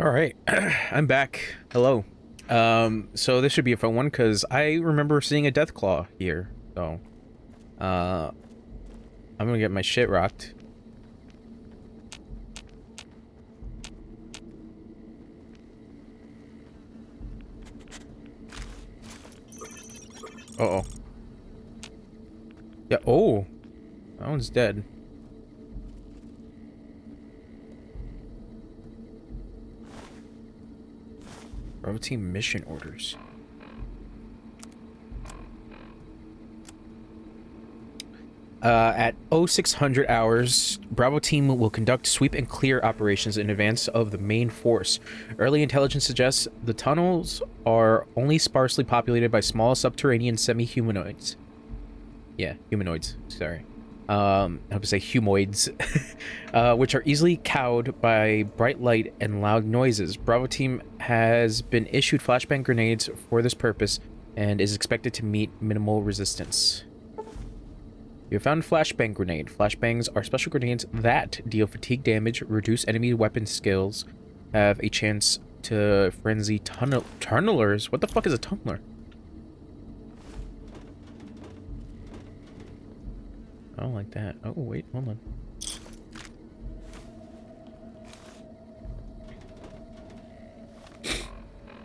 All right, I'm back. Hello. So this should be a fun one because I remember seeing a death claw here. So, uh, I'm gonna get my shit rocked. Uh-oh. Yeah. Oh, that one's dead. Bravo team mission orders. At 0600 hours, Bravo team will conduct sweep and clear operations in advance of the main force. Early intelligence suggests the tunnels are only sparsely populated by small subterranean semi-humanoids. Yeah, humanoids. Sorry. I would say humoids, which are easily cowed by bright light and loud noises. Bravo team has been issued flashbang grenades for this purpose and is expected to meet minimal resistance. You have found a flashbang grenade. Flashbangs are special grenades that deal fatigue damage, reduce enemy weapon skills, have a chance to frenzy tunnelers. What the fuck is a tunneler? I don't like that. Oh, wait, hold on.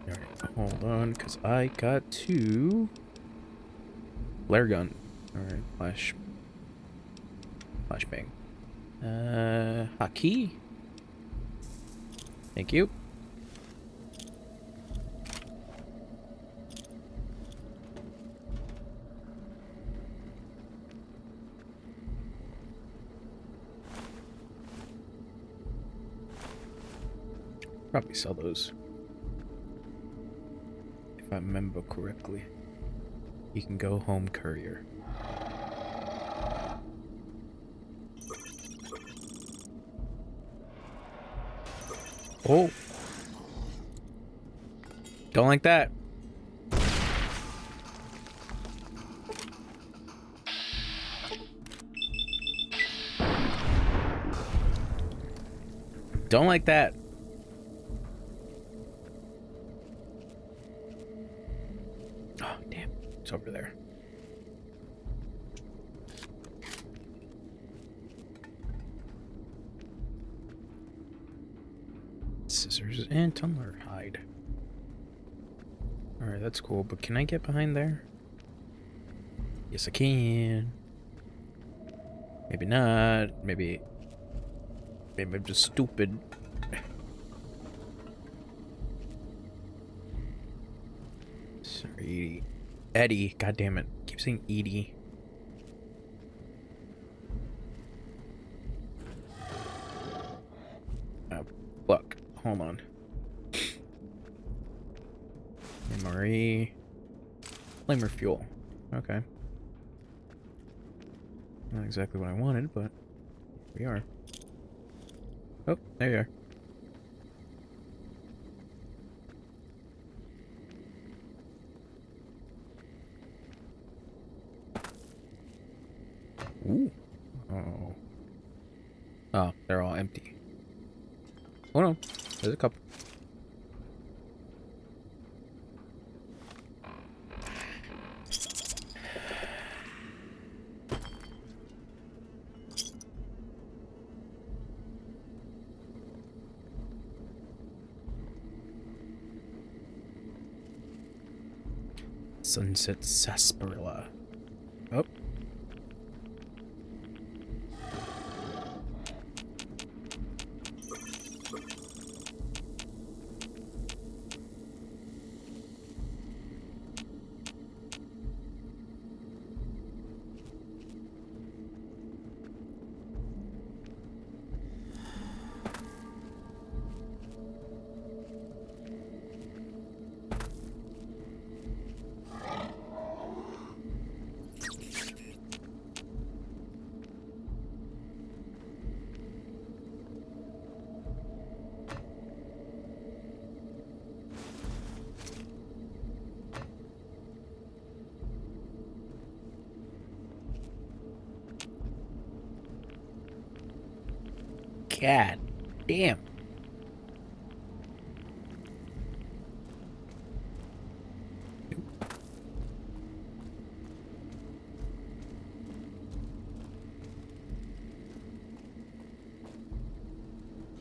Alright, hold on, because I got to... Flare gun. Alright, flashbang. Hotkey. Thank you. Probably sell those. If I remember correctly. You can go home courier. Oh. Don't like that. Don't like that. Oh, damn. It's over there. Scissors and tumbler hide. Alright, that's cool, but can I get behind there? Yes, I can. Maybe not. Maybe I'm just stupid. Sorry. Eddie. God damn it. I keep saying Edie. Oh, fuck. Hold on. MRE. Flamer fuel. Okay. Not exactly what I wanted, but we are. Oh, there you are. Ooh. Oh. Oh, they're all empty. Oh no, there's a couple. Sunset sarsaparilla. Oh. God damn.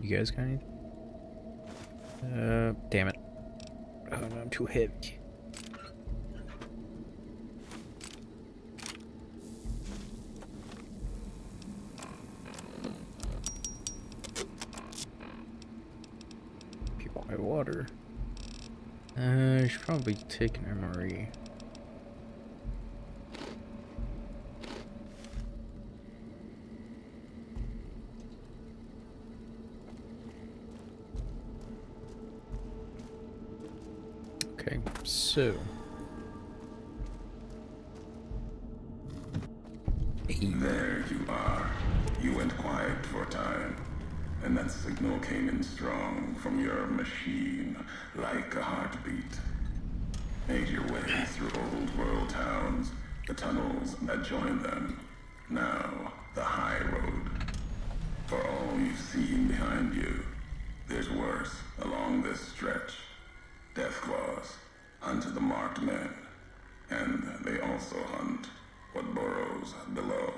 You guys got anything? Damn it. Oh, no, I'm too heavy. People my water. I should probably take an MRE. Okay, so There you are. You went quiet for a time, and that signal came in strong from your machine, like a heartbeat. Made your way through old world towns, the tunnels that join them. Now, the high road. For all you've seen behind you, there's worse along this stretch. Death claws hunt the marked men, and they also hunt what burrows below.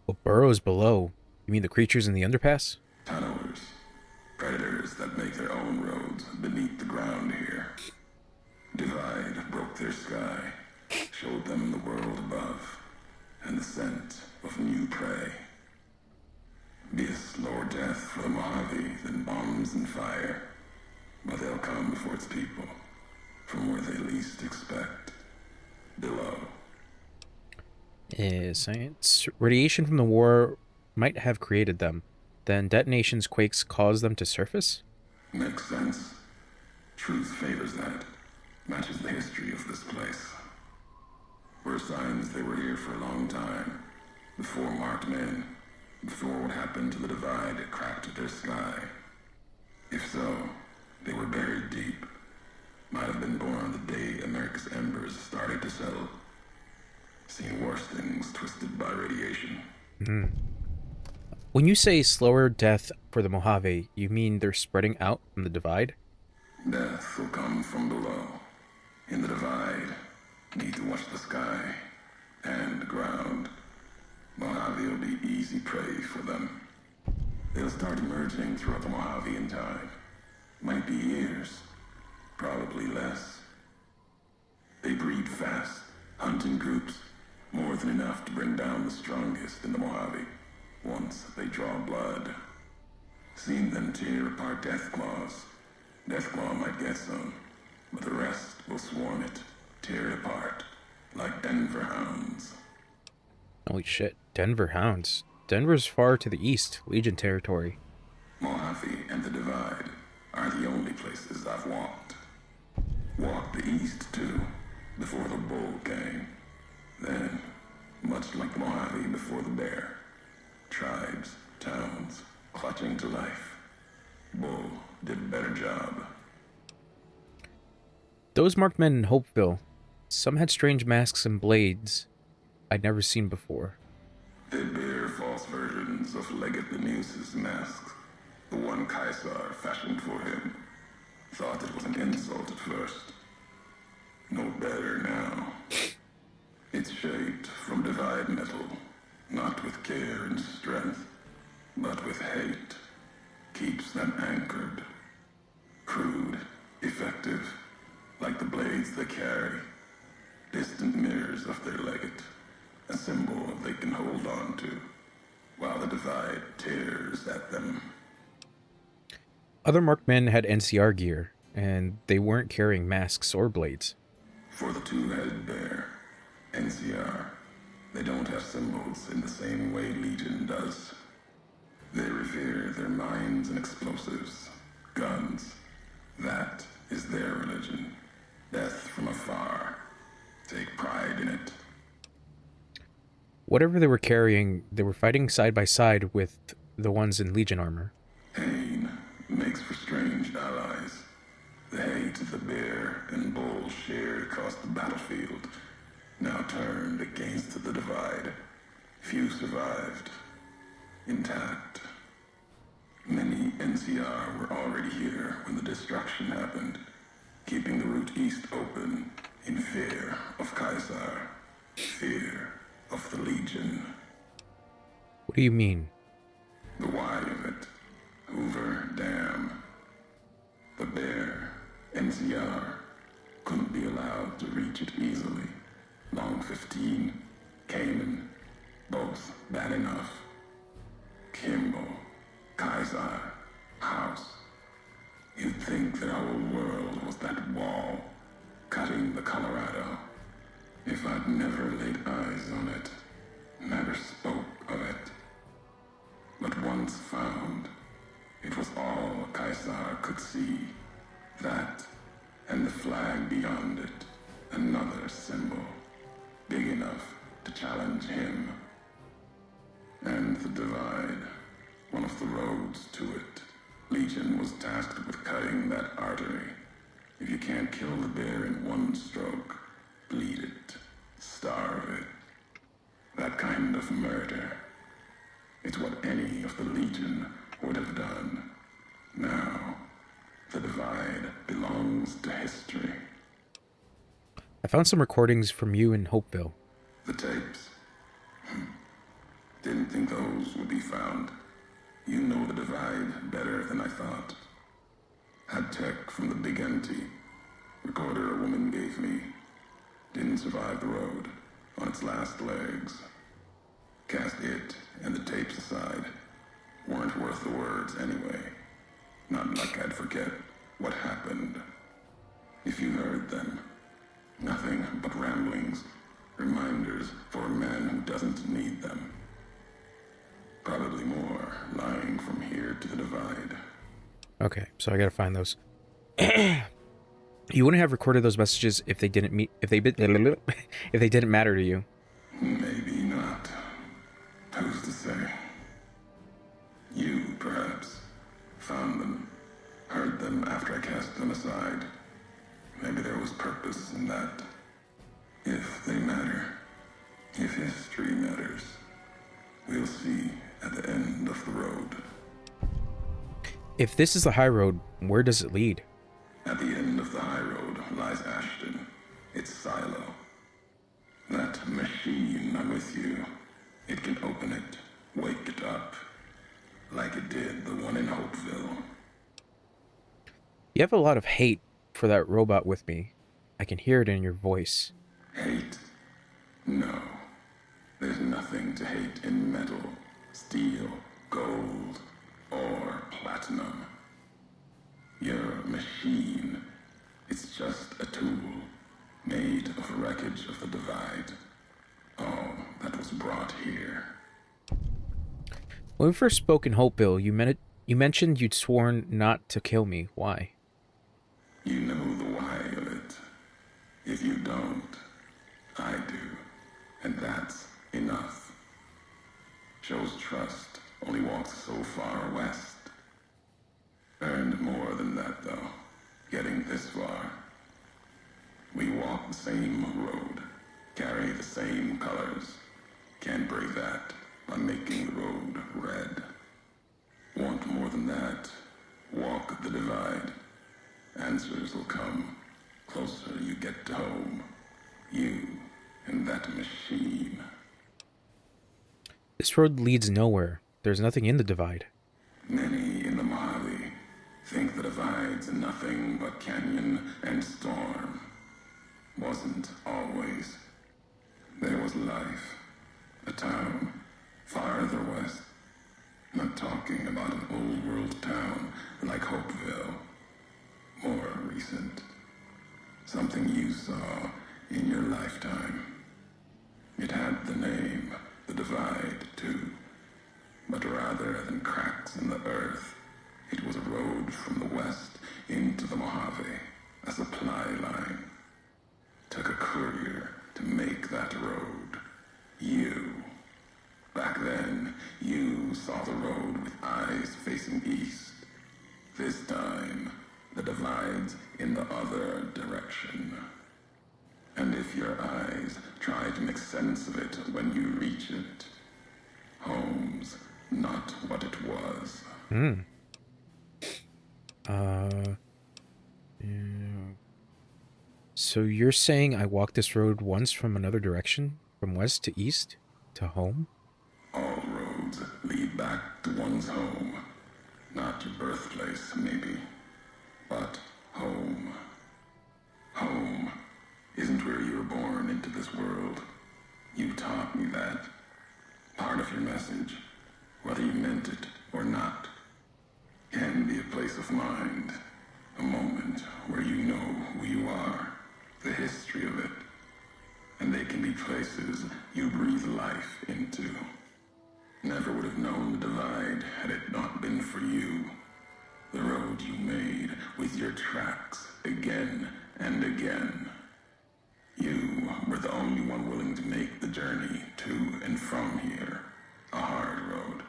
what burrows below? You mean the creatures in the underpass? Tunnelers, predators that make their own roads beneath the ground here. Divide broke their sky, showed them the world above, and the scent of new prey. Be a slower death for the Mojave than bombs and fire, but they'll come before its people, from where they least expect, below. Science. Radiation from the war might have created them. Then detonations, quakes cause them to surface? Makes sense. Truth favors that. Matches the history of this place. Were signs they were here for a long time. Before marked men. Before what happened to the divide cracked their sky. If so, they were buried deep. Might have been born the day America's embers started to settle. Seen worse things twisted by radiation. When you say slower death for the Mojave, you mean they're spreading out from the divide? Death will come from below. In the divide, need to watch the sky and the ground. Mojave will be easy prey for them. They'll start emerging throughout the Mojave in time. Might be years, probably less. They breed fast, hunt in groups, more than enough to bring down the strongest in the Mojave. Once they draw blood. Seen them tear apart Deathclaws. Deathclaw might get some, but the rest will swarm it, tear it apart, like Denver hounds. Holy shit, Denver Hounds. Denver's far to the east, Legion territory. Mojave and the Divide are the only places I've walked. Walked the east, too, before the bull came. Then, much like the Mojave before the bear, tribes, towns, clutching to life. Bull did a better job. Those marked men in Hopeville. Some had strange masks and blades I'd never seen before. They bear false versions of Legate Benuse's masks. The one Caesar fashioned for him. Thought it was an insult at first. No better now. It's shaped from divide metal, not with care and strength, but with hate. Keeps them anchored. Crude, effective, like the blades they carry. Distant mirrors of their legate, a symbol they can hold on to, while the divide tears at them. Other marked men had NCR gear, and they weren't carrying masks or blades. For the two-headed bear, NCR, they don't have symbols in the same way Legion does. They revere their mines and explosives, guns. That is their religion. Death from afar. Take pride in it. Whatever they were carrying, they were fighting side by side with the ones in Legion armor. Pain makes for strange allies. The hate the bear and bull shared across the battlefield, now turned against the divide. Few survived. Intact. Many NCR were already here when the destruction happened, keeping the route east open in fear of Caesar, fear of the Legion. What do you mean? The why of it. Prince Yar couldn't be allowed to reach it easily. Long 15, Cayman, both bad enough. Kimball, Kaiser, House. You'd think that our world was that wall cutting the Colorado. If I'd never laid eyes on it, never spoke of it. But once found, it was all Kaiser could see. That, and the flag beyond it, another symbol, big enough to challenge him. And the divide, one of the roads to it. Legion was tasked with cutting that artery. If you can't kill the bear in one stroke, bleed it, starve it. That kind of murder. It's what any of the Legion would have done. Now, the divide belongs to history. I found some recordings from you in Hopeville. The tapes. Didn't think those would be found. You know the divide better than I thought. Had tech from the big empty. Recorder a woman gave me. Didn't survive the road. On its last legs. Cast it and the tapes aside. Weren't worth the words anyway. Not like I'd forget what happened. If you heard them. Nothing but ramblings. Reminders for a man who doesn't need them. Probably more lying from here to the divide. Okay, so I gotta find those. You wouldn't have recorded those messages if they didn't if they didn't matter to you. Maybe not. Who's to say? You, perhaps, found them, heard them after I cast them aside. Maybe there was purpose in that. If they matter, if history matters, we'll see at the end of the road. If this is the high road, where does it lead? At the end of the high road lies Ashton, its silo. That machine I'm with you, it can open it, wake it up, like it did the one in Hopeville. You have a lot of hate for that robot with me. I can hear it in your voice. Hate? No. There's nothing to hate in metal, steel, gold, or platinum. You're a machine. It's just a tool, made of wreckage of the divide. All that was brought here. When we first spoke in Hopeville, you mentioned you'd sworn not to kill me. Why? You know the why of it. If you don't, I do. And that's enough. Shows trust only walks so far west. Earned more than that, though, getting this far. We walk the same road, carry the same colors. Can't break that by making the road red. Want more than that? Walk the divide. Answers will come. Closer you get to home. You and that machine. This road leads nowhere. There's nothing in the divide. Many in the Mojave think the divide's nothing but canyon and storm. Wasn't always. There was life. A town farther west. Not talking about an old world town like Hopeville. More recent. Something you saw in your lifetime. It had the name, the divide, too. But rather than cracks in the earth, it was a road from the west into the Mojave, a supply line. Took a courier to make that road. You. Back then, you saw the road with eyes facing east. This time, the divide's in the other direction. And if your eyes try to make sense of it when you reach it, home's not what it was. Yeah. So you're saying I walked this road once from another direction? From west to east? To home? All roads lead back to one's home. Not your birthplace, maybe, but home. taught me that part of your message, whether you meant it or not, can be a place of mind, a moment where you know who you are, the history of it, and they can be places you breathe life into. Never would have known the divide had it not been for you. The road you made with your tracks again and again. You were the only one willing to make the journey to and from here. A hard road.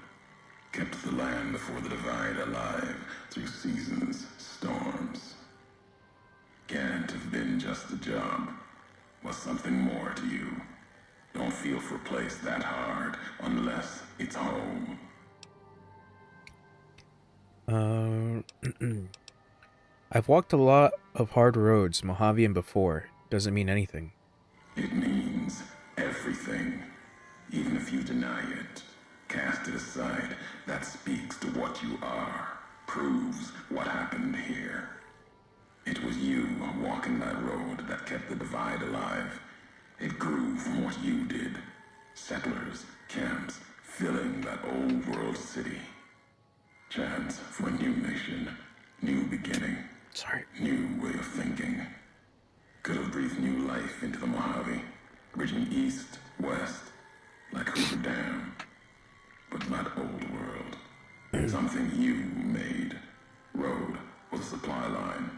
Kept the land before the divide alive through seasons, storms. Can't have been just a job. Was something more to you. Don't feel for a place that hard unless it's home. I've walked a lot of hard roads, Mojavian before. Doesn't mean anything. It means everything. Even if you deny it, cast it aside, that speaks to what you are, proves what happened here. It was you walking that road that kept the divide alive. It grew from what you did. Settlers, camps, filling that old world city. Chance for a new mission, new beginning. Sorry. New way of thinking. Could have breathed new life into the Mojave, bridging east, west, like Hoover Dam. But not old world. Something you made. Road was a supply line.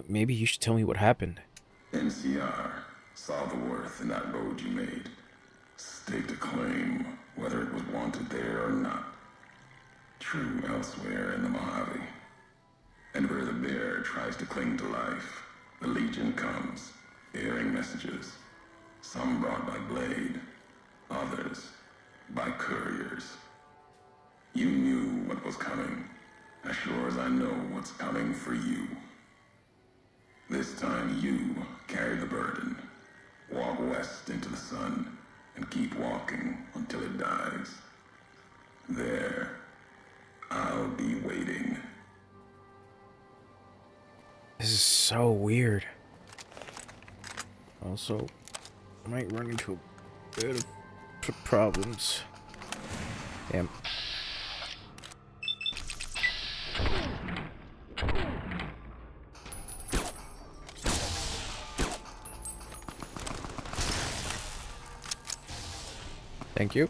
Maybe you should tell me what happened. NCR saw the worth in that road you made. Staked a claim, whether it was wanted there or not. True elsewhere in the Mojave. And where the bear tries to cling to life, the Legion comes, bearing messages. Some brought by blade, others by couriers. You knew what was coming, as sure as I know what's coming for you. This time you carry the burden. Walk west into the sun, and keep walking until it dies. There, I'll be waiting. This is so weird. Also, I might run into a bit of problems. Damn. Thank you.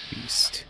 Beast.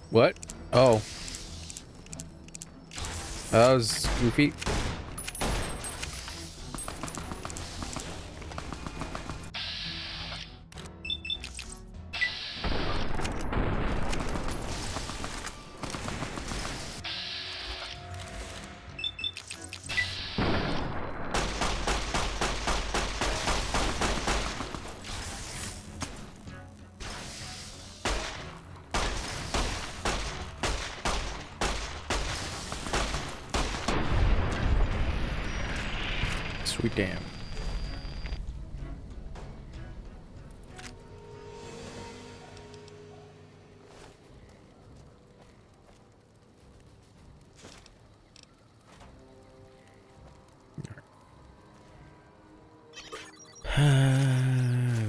What? Oh. That was goofy. Sweet damn.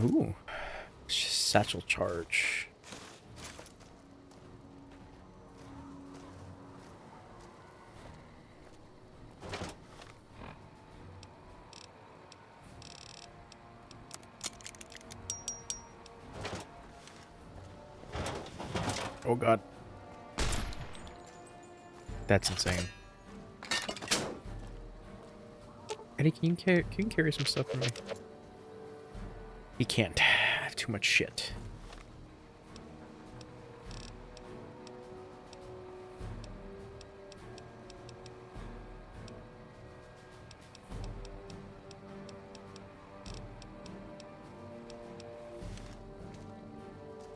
Ooh. Satchel charge. Oh god. That's insane. Eddie, can you carry some stuff for me? He can't. I have too much shit.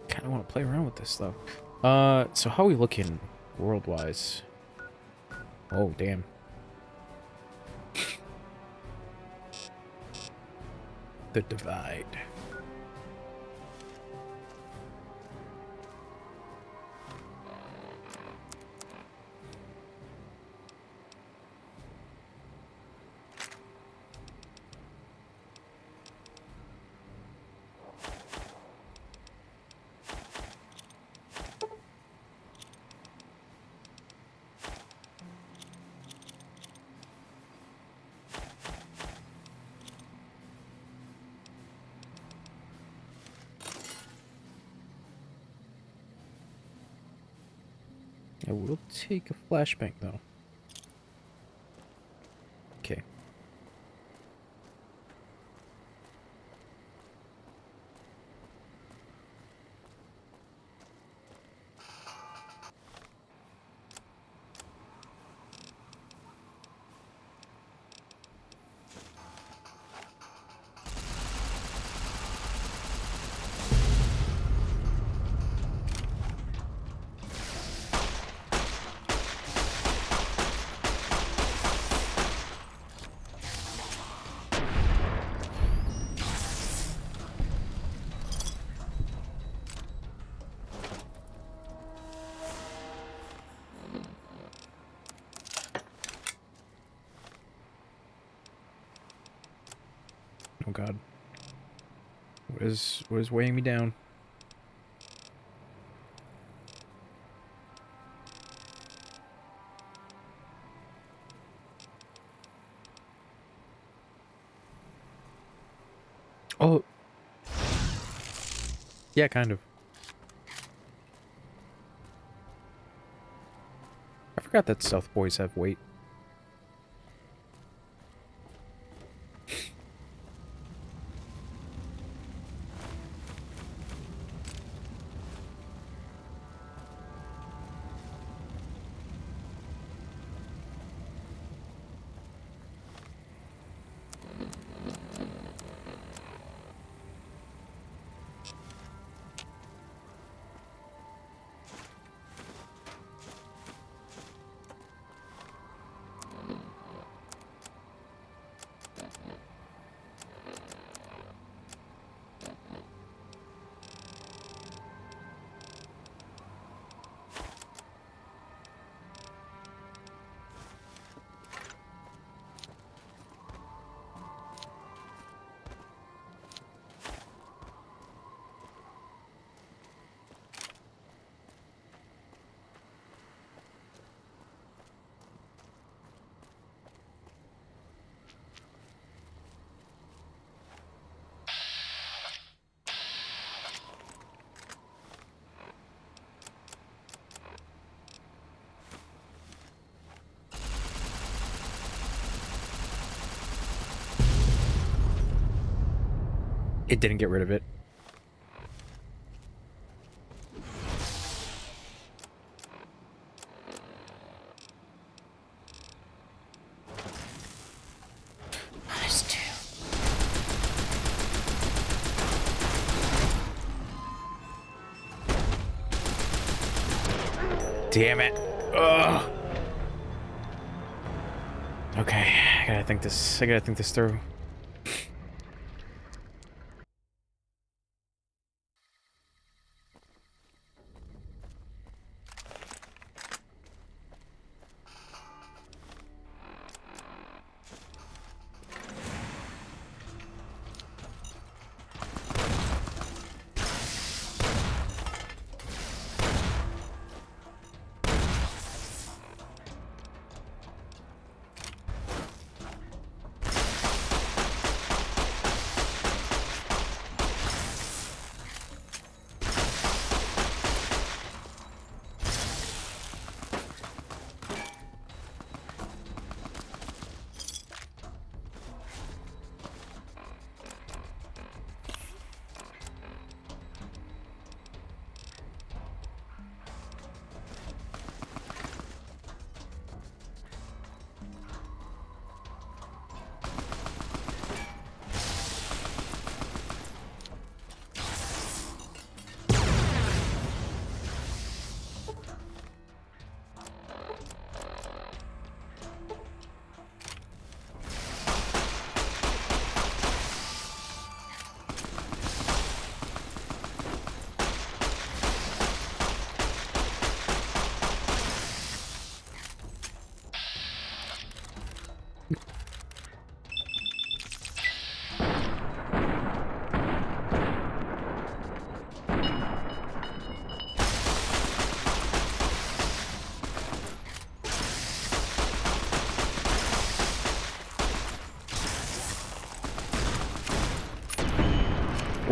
Kinda wanna play around with this though. So how are we looking world-wise? Oh damn. The divide. I will take a flashbang though. Okay. Oh god. What is weighing me down? Oh. Yeah, kind of. I forgot that South boys have weight. It didn't get rid of it. Damn it. Ugh. Okay, I gotta think this through.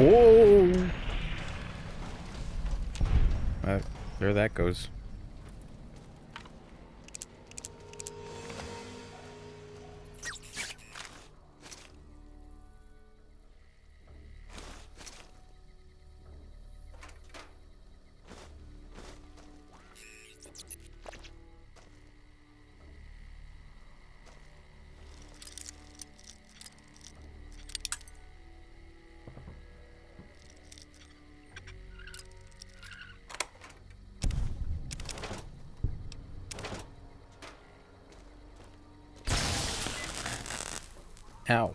Oh! There that goes. Ow.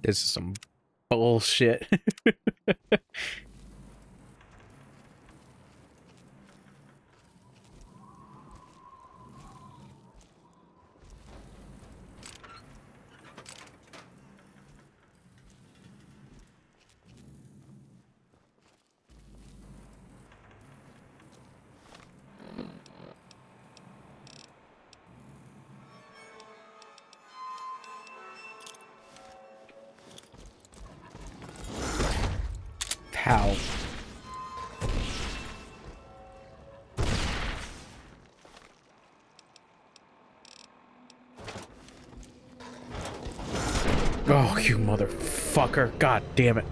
This is some bullshit. How? Oh, you motherfucker. God damn it.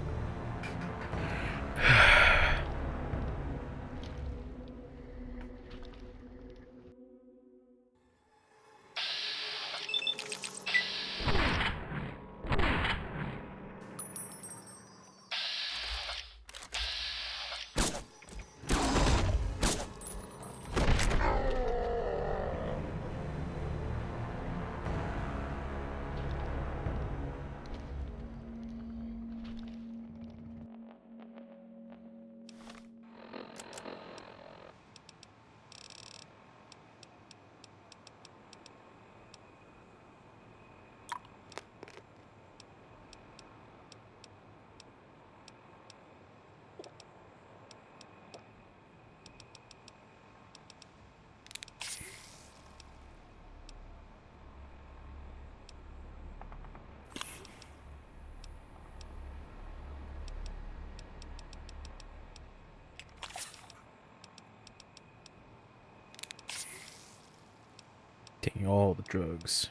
Taking all the drugs.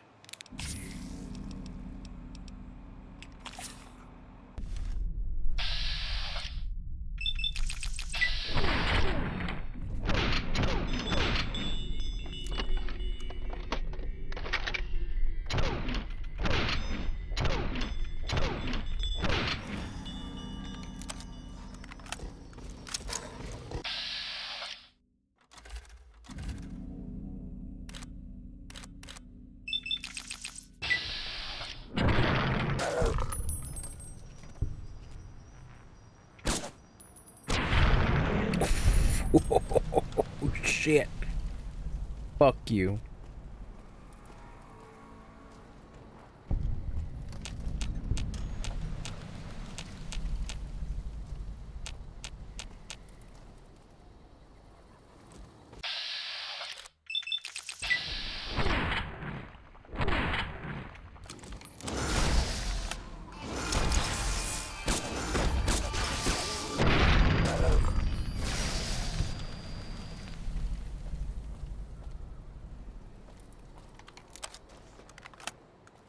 Oh, shit. Fuck you.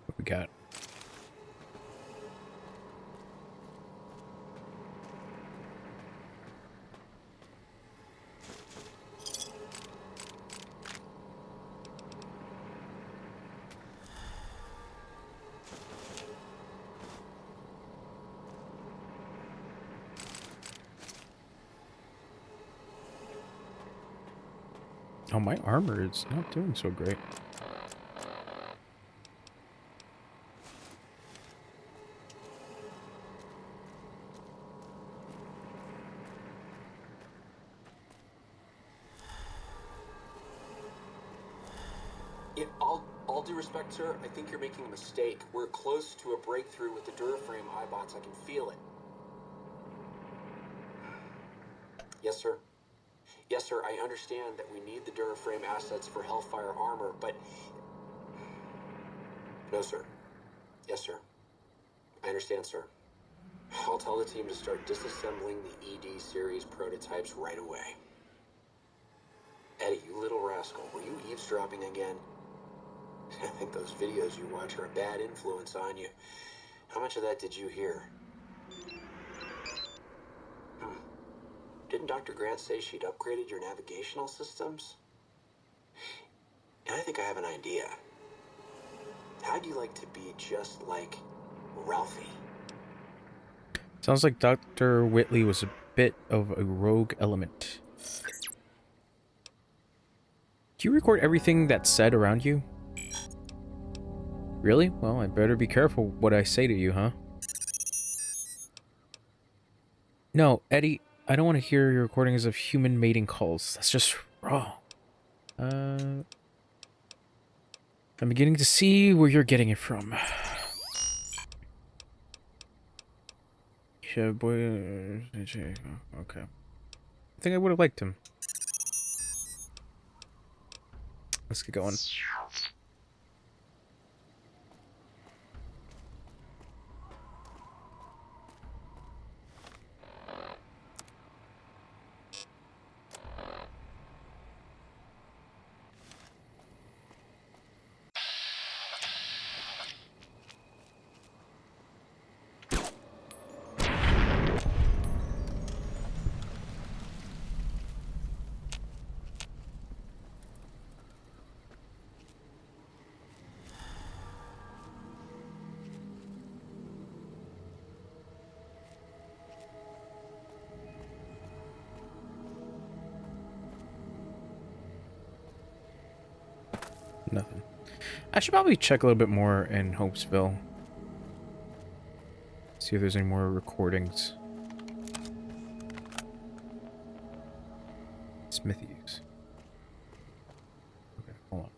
What we got? Oh, my armor is not doing so great. In all due respect, sir, I think you're making a mistake. We're close to a breakthrough with the Duraframe iBots. I can feel it. Yes, sir. Yes, sir, I understand that we need the Duraframe assets for Hellfire armor, but... No, sir. Yes, sir. I understand, sir. I'll tell the team to start disassembling the ED series prototypes right away. Eddie, you little rascal, were you eavesdropping again? I think those videos you watch are a bad influence on you. How much of that did you hear? Didn't Dr. Grant say she'd upgraded your navigational systems? And I think I have an idea. How'd you like to be just like Ralphie? Sounds like Dr. Whitley was a bit of a rogue element. Do you record everything that's said around you? Really? Well, I better be careful what I say to you, huh? No, Eddie, I don't want to hear your recordings of human mating calls. That's just wrong. I'm beginning to see where you're getting it from. Yeah, boy. Okay. I think I would have liked him. Let's get going. Nothing. I should probably check a little bit more in Hopesville. See if there's any more recordings. Smithies. Okay, hold on.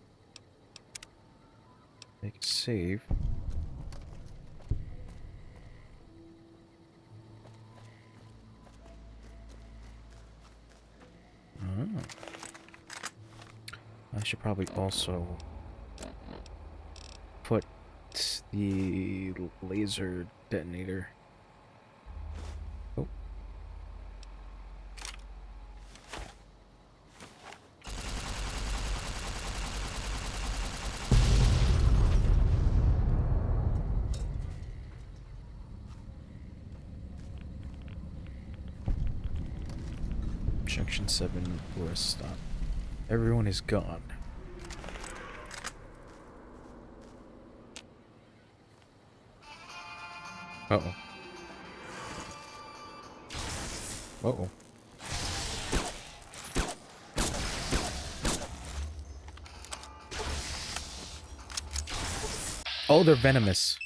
Make a save. Oh. I should probably also put the laser detonator. Oh. Junction 7 for a stop. Everyone is gone. Uh-oh. Uh-oh. Oh, they're venomous.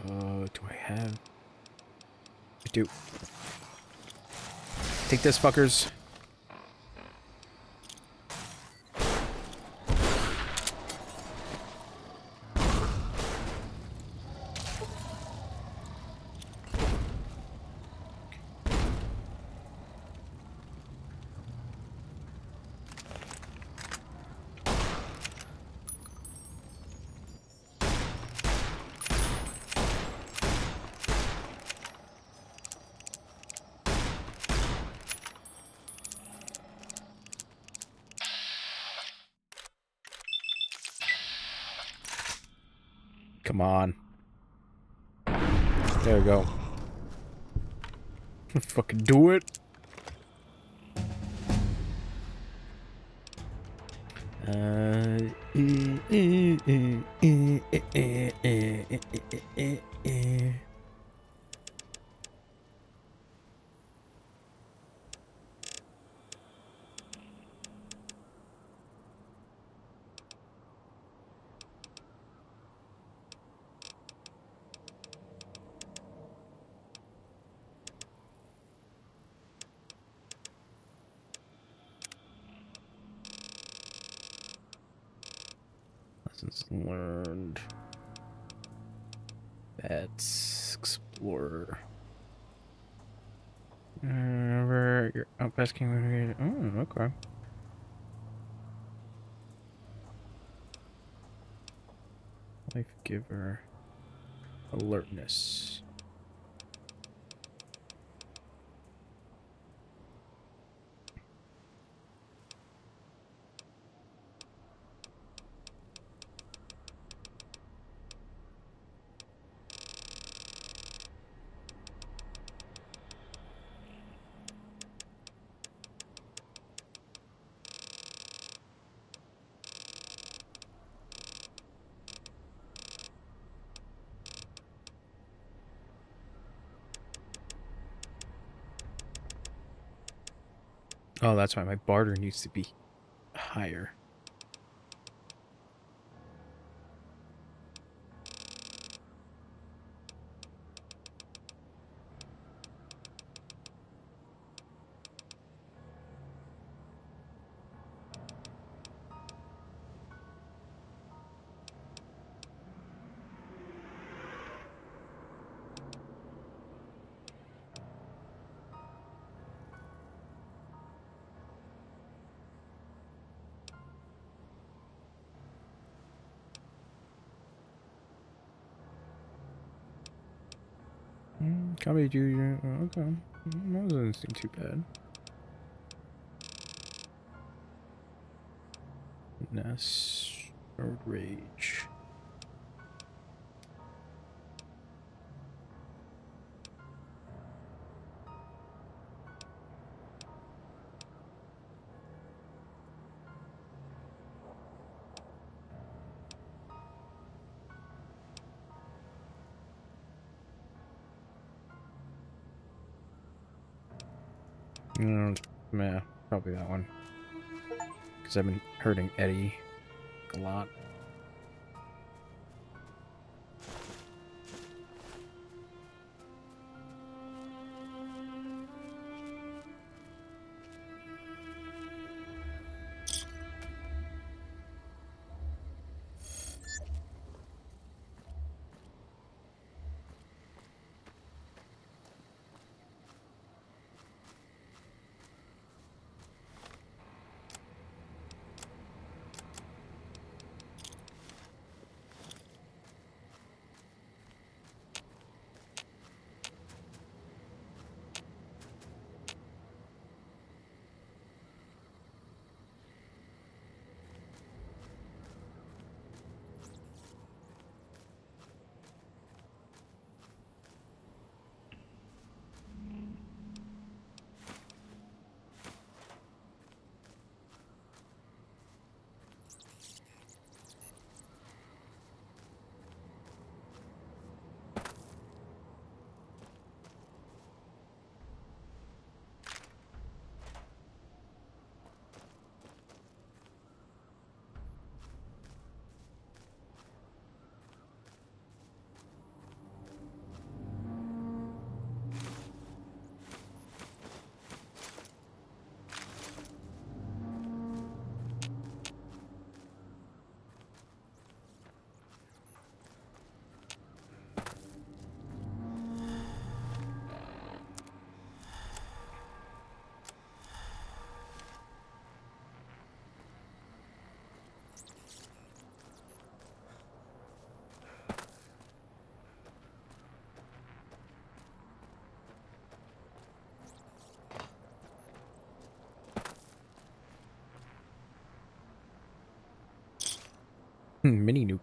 Do I have... I do. Take this, fuckers. Come on. There we go. Fucking do it. Lessons learned. That's Explorer. Remember your outbasking. Oh, okay. Life giver. Alertness. Oh, that's why my barter needs to be higher. Copy Juju. Okay. That doesn't seem too bad. Ness or Rage. Yeah, probably that one. Because I've been hurting Eddie a lot. Mini nuke.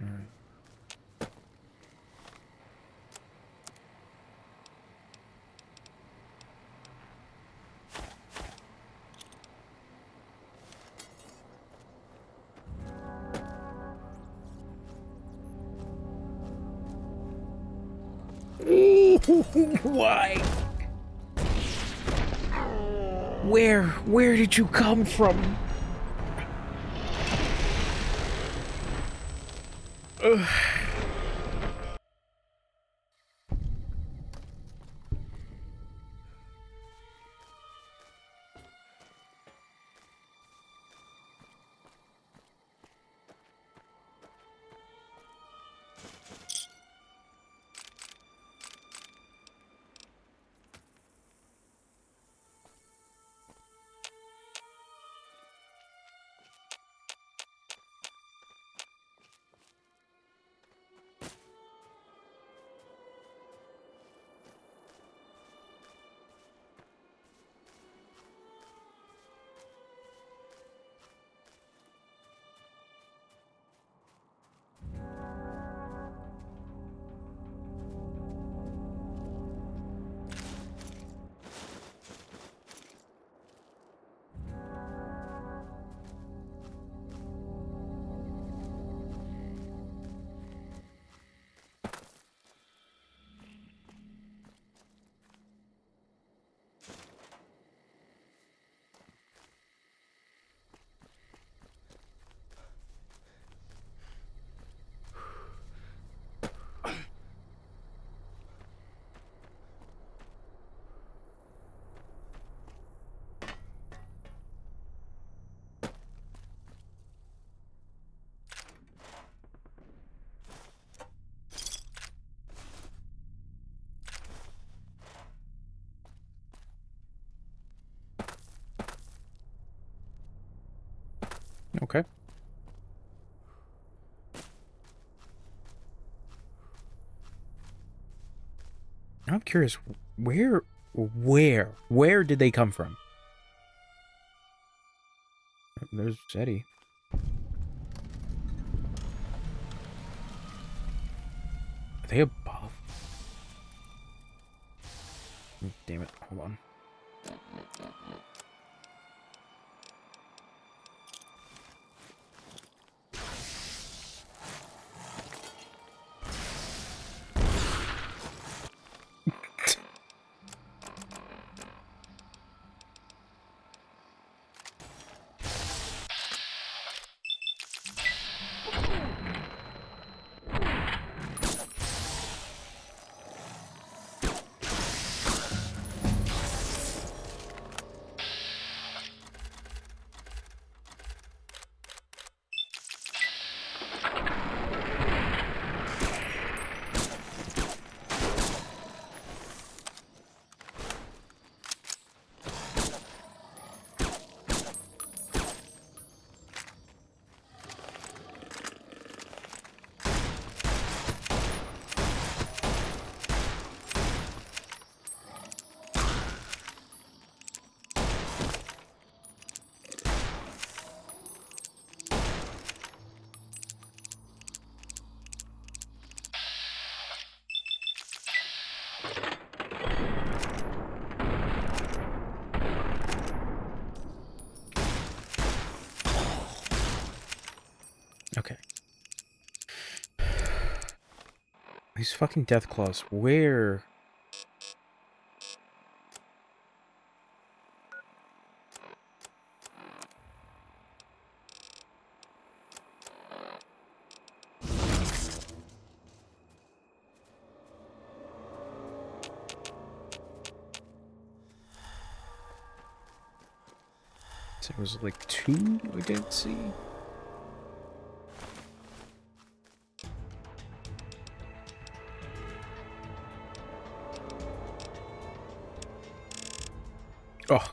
Alright. Why? Where did you come from? Ugh. Okay. I'm curious, where did they come from? There's Eddie. Are they above? damn it. Hold on. Okay. These fucking death claws. Where? So it was like 2 I didn't see. Oh.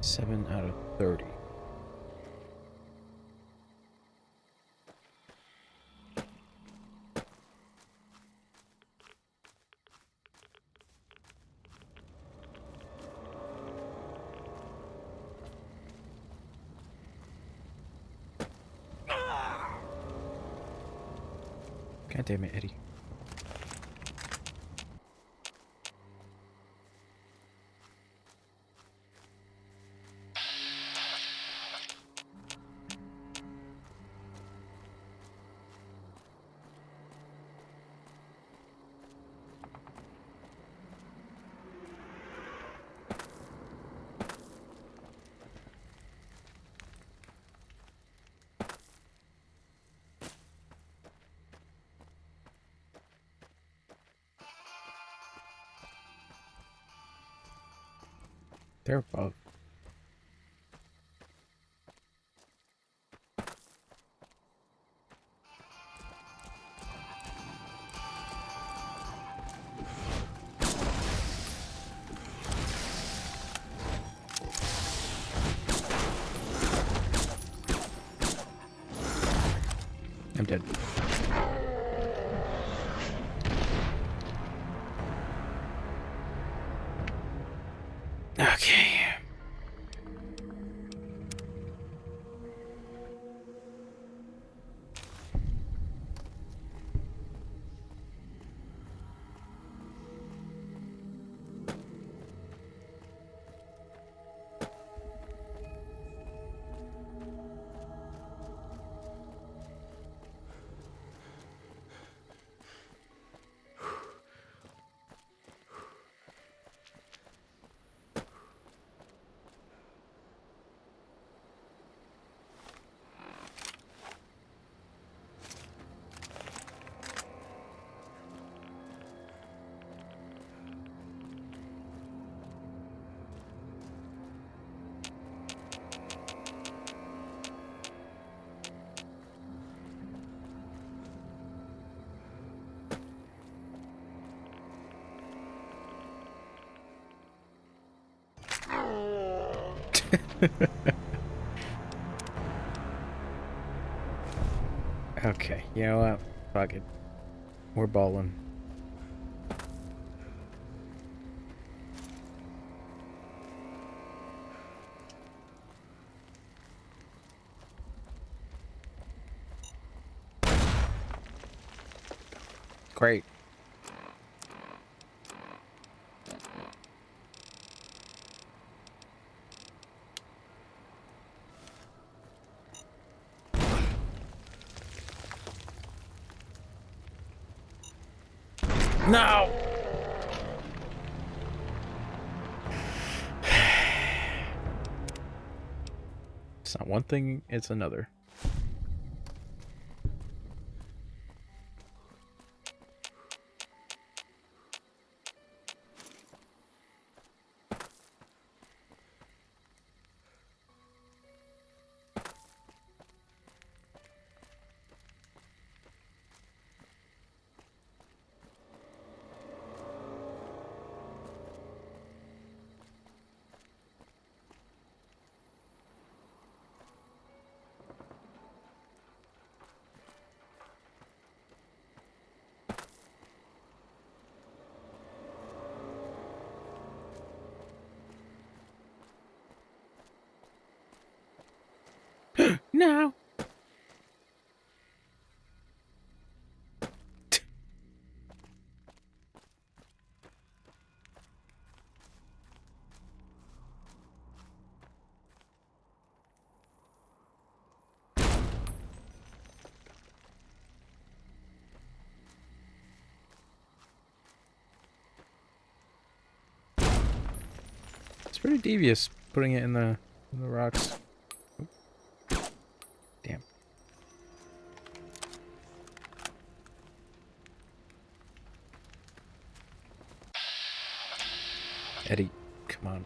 Seven out of 30. God damn it, Eddie. They're above. I'm dead. Okay. Okay, you know what? Fuck it. We're balling. Great. No! It's not one thing, it's another. No! It's pretty devious putting it in the rocks. Damn. Eddie, come on.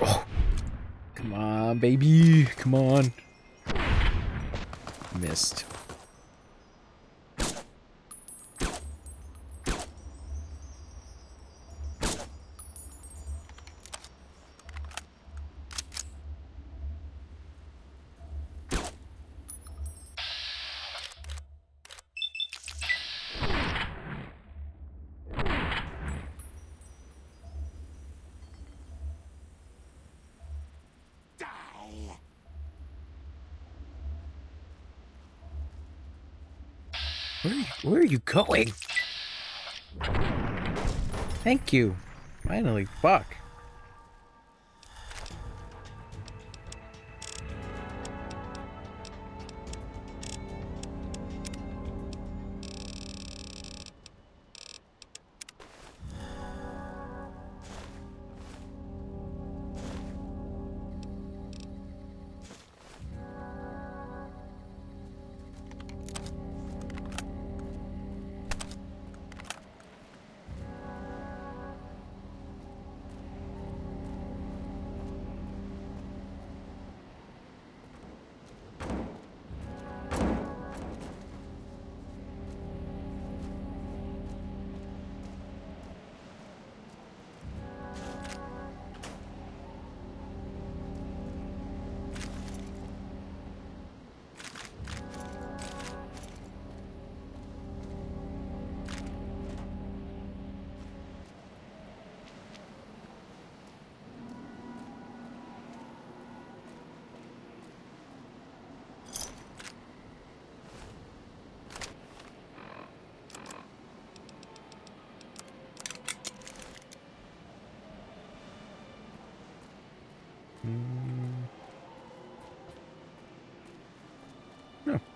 Oh, come on, baby. Come on. Missed. Where are you going? Thank you. Finally, fuck.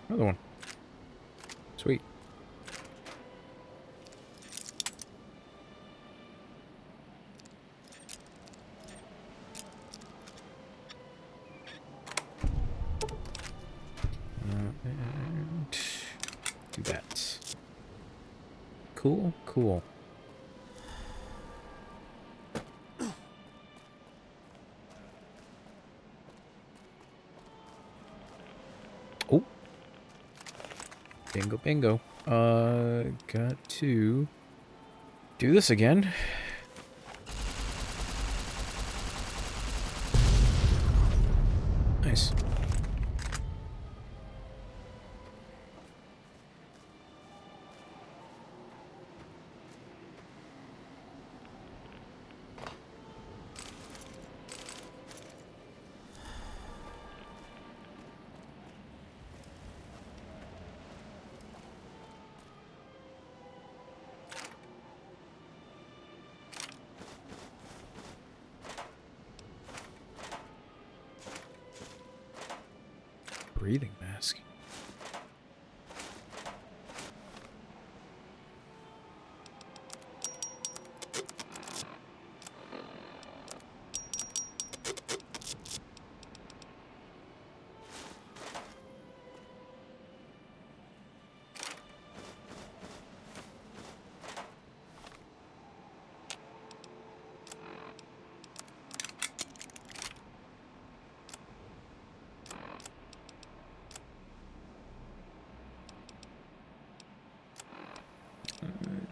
Another one. Sweet. And do that. Cool, cool. Oh. Bingo, bingo. Got to do this again. Nice. Breathing mask.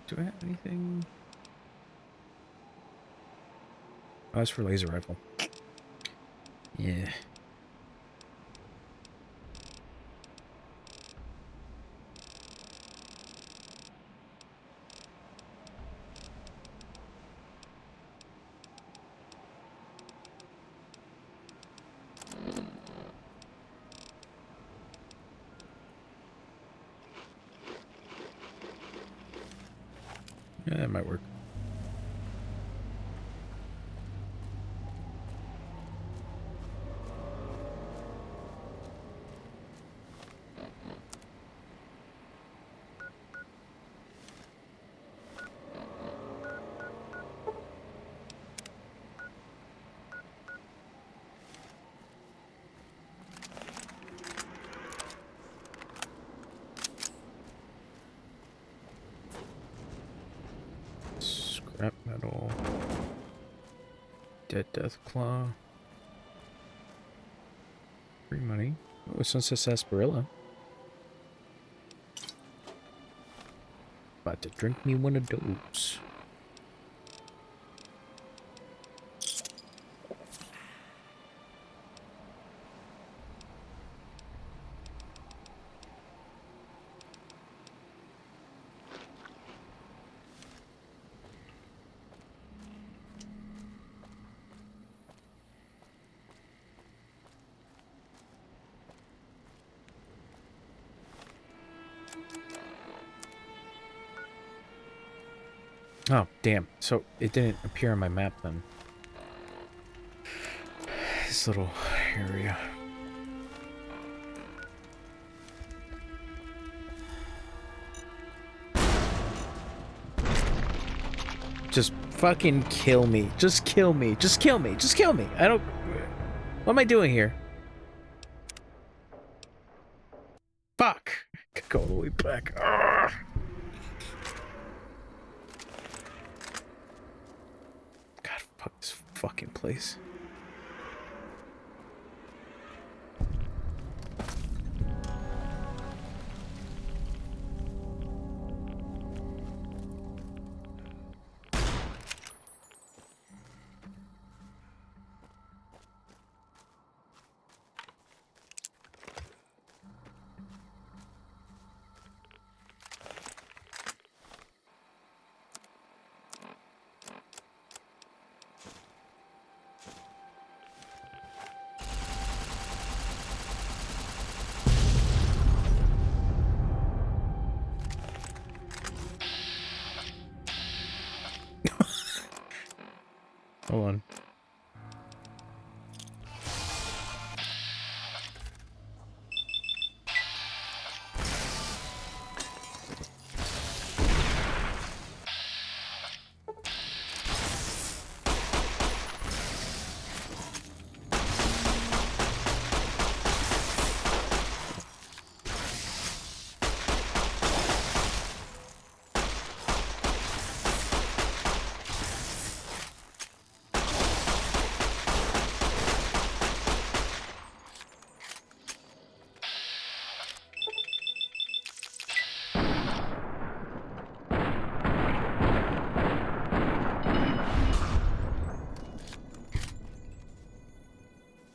Do I have anything? Oh, that's for laser rifle. Yeah. Yeah, that might work. Scrap metal. Dead Death Claw. Free money. Oh, Sunset Sarsaparilla. About to drink me one of those. Oh, damn. So it didn't appear on my map then. This little area. Just fucking kill me. Just kill me. Just kill me. Just kill me. I don't... What am I doing here? Fuck. Could go all the way back. Ugh. God, fuck this fucking place. Hold on.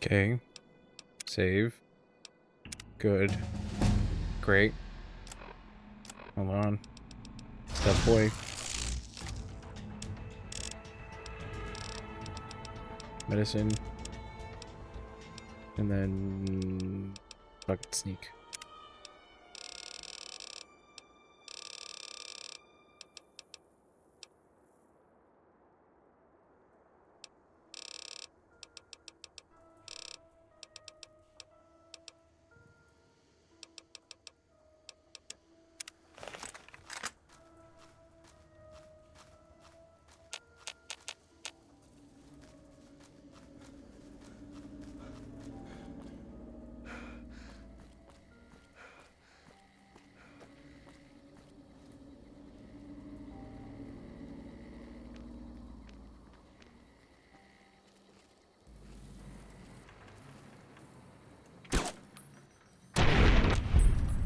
Okay. Save. Good. Great. Hold on. Step boy. Medicine. And then bucket sneak.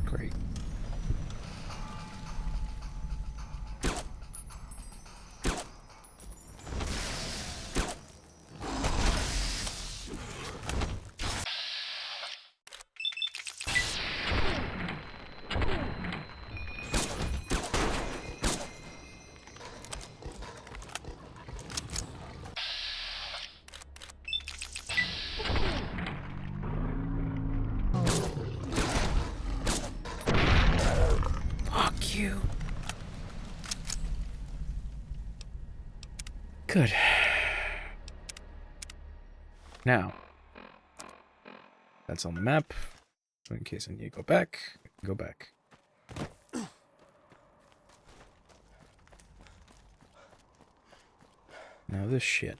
Great. Fuck you. Good. Now, that's on the map. So in case I need to go back, I can go back. Now this shit.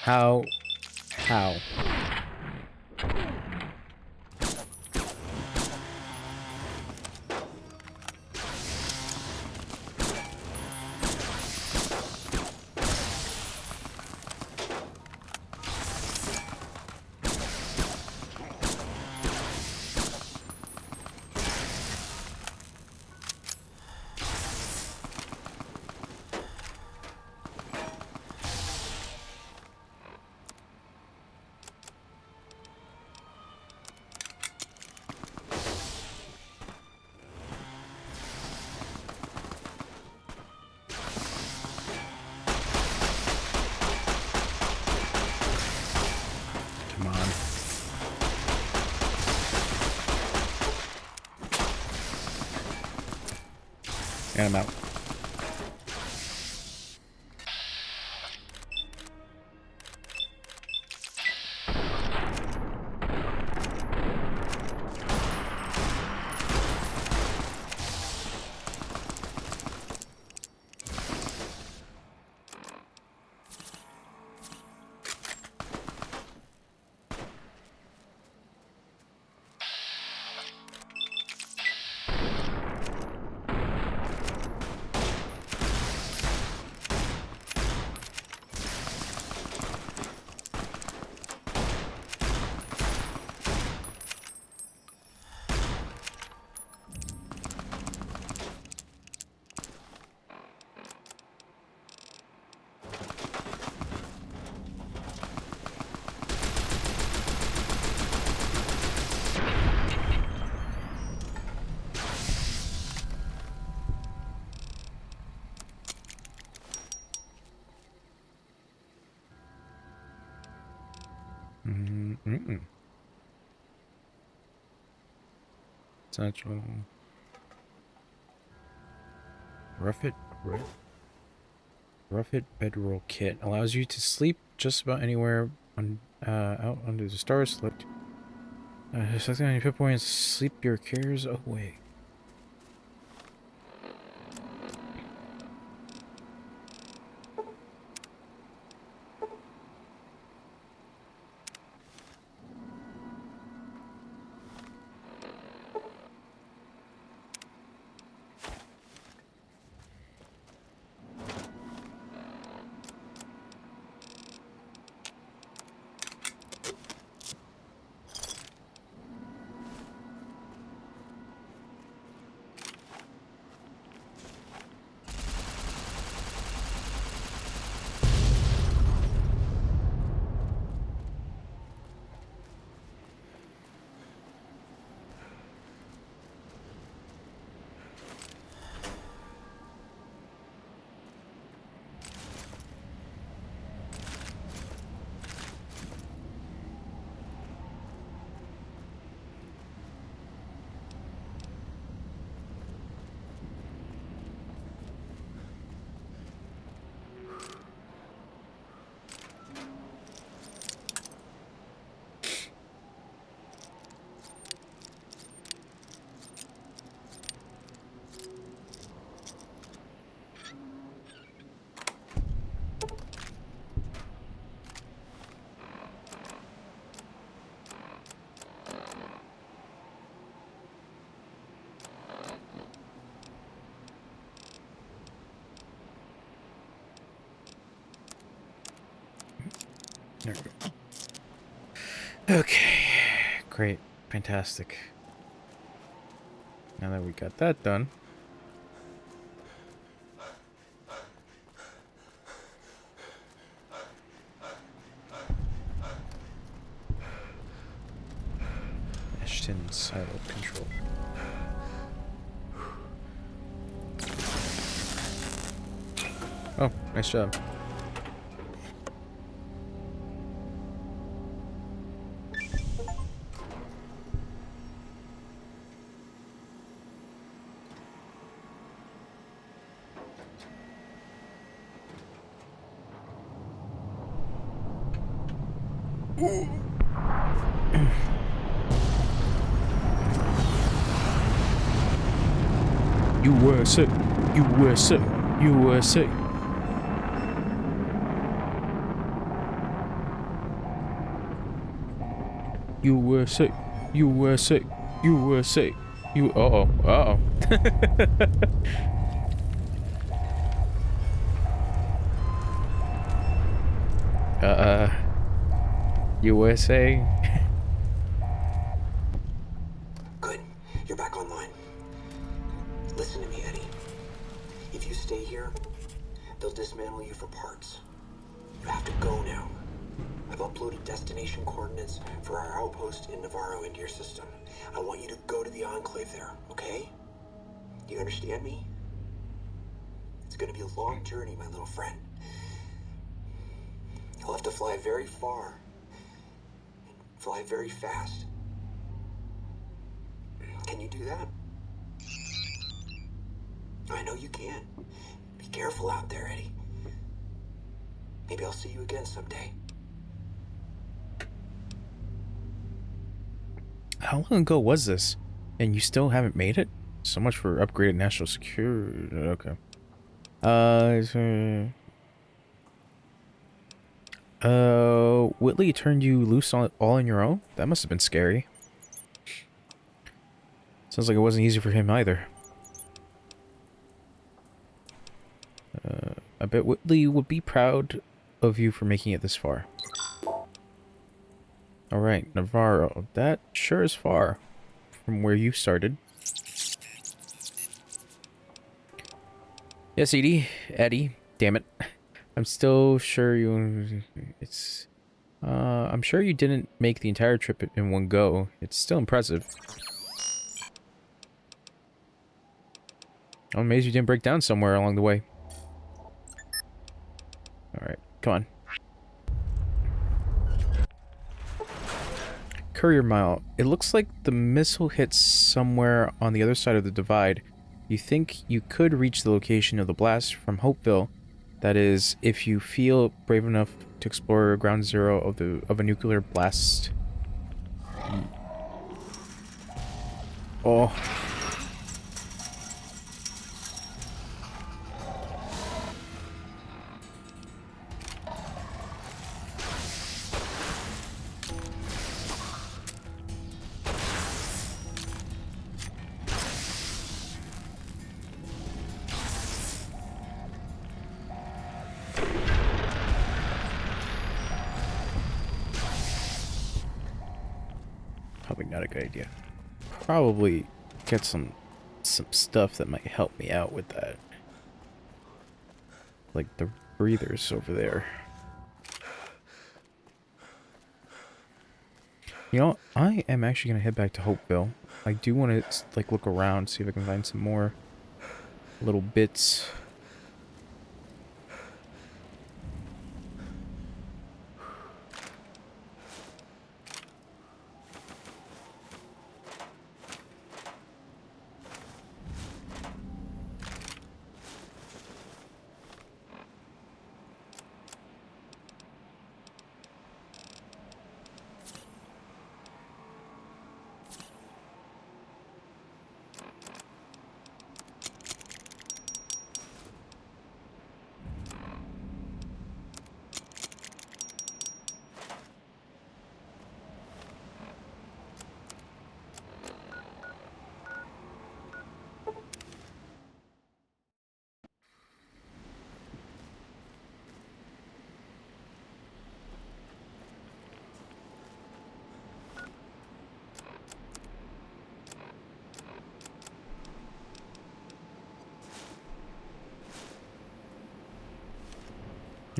How? How? Come on. And I'm out. Mm-mm. Satchel. Rough it, rough it bedroll kit allows you to sleep just about anywhere on out under the stars. Select selecting on your hit points, sleep your cares away. There we go. Okay. Great. Fantastic. Now that we got that done. Ashton silo control. Oh, nice job. USA, USA, USA. USA, USA, USA. Uh-oh, uh-oh. USA. Good. You're back online. Listen to me, Eddie. If you stay here, they'll dismantle you for parts. You have to go now. I've uploaded destination coordinates for our outpost in Navarro into your system. I want you to go to the Enclave there, okay? Do you understand me? It's gonna be a long journey, my little friend. You'll have to fly very far. And fly very fast. Can you do that? I know you can. Be careful out there, Eddie. Maybe I'll see you again someday. How long ago was this? And you still haven't made it? So much for upgraded national security. Okay. Whitley turned you loose all on your own? That must have been scary. Sounds like it wasn't easy for him either. I bet Whitley would be proud of you for making it this far. Alright, Navarro. That sure is far from where you started. Yes, Eddie, damn it. I'm still sure you... I'm sure you didn't make the entire trip in one go. It's still impressive. I'm amazed you didn't break down somewhere along the way. Alright, come on. Courier mile. It looks like the missile hit somewhere on the other side of the divide. You think you could reach the location of the blast from Hopeville? That is, if you feel brave enough to explore ground zero of a nuclear blast. Oh. Probably not a good idea. Probably get some stuff that might help me out with that. Like the breathers over there. You know, I am actually gonna head back to Hopeville. I do want to like look around, see if I can find some more little bits.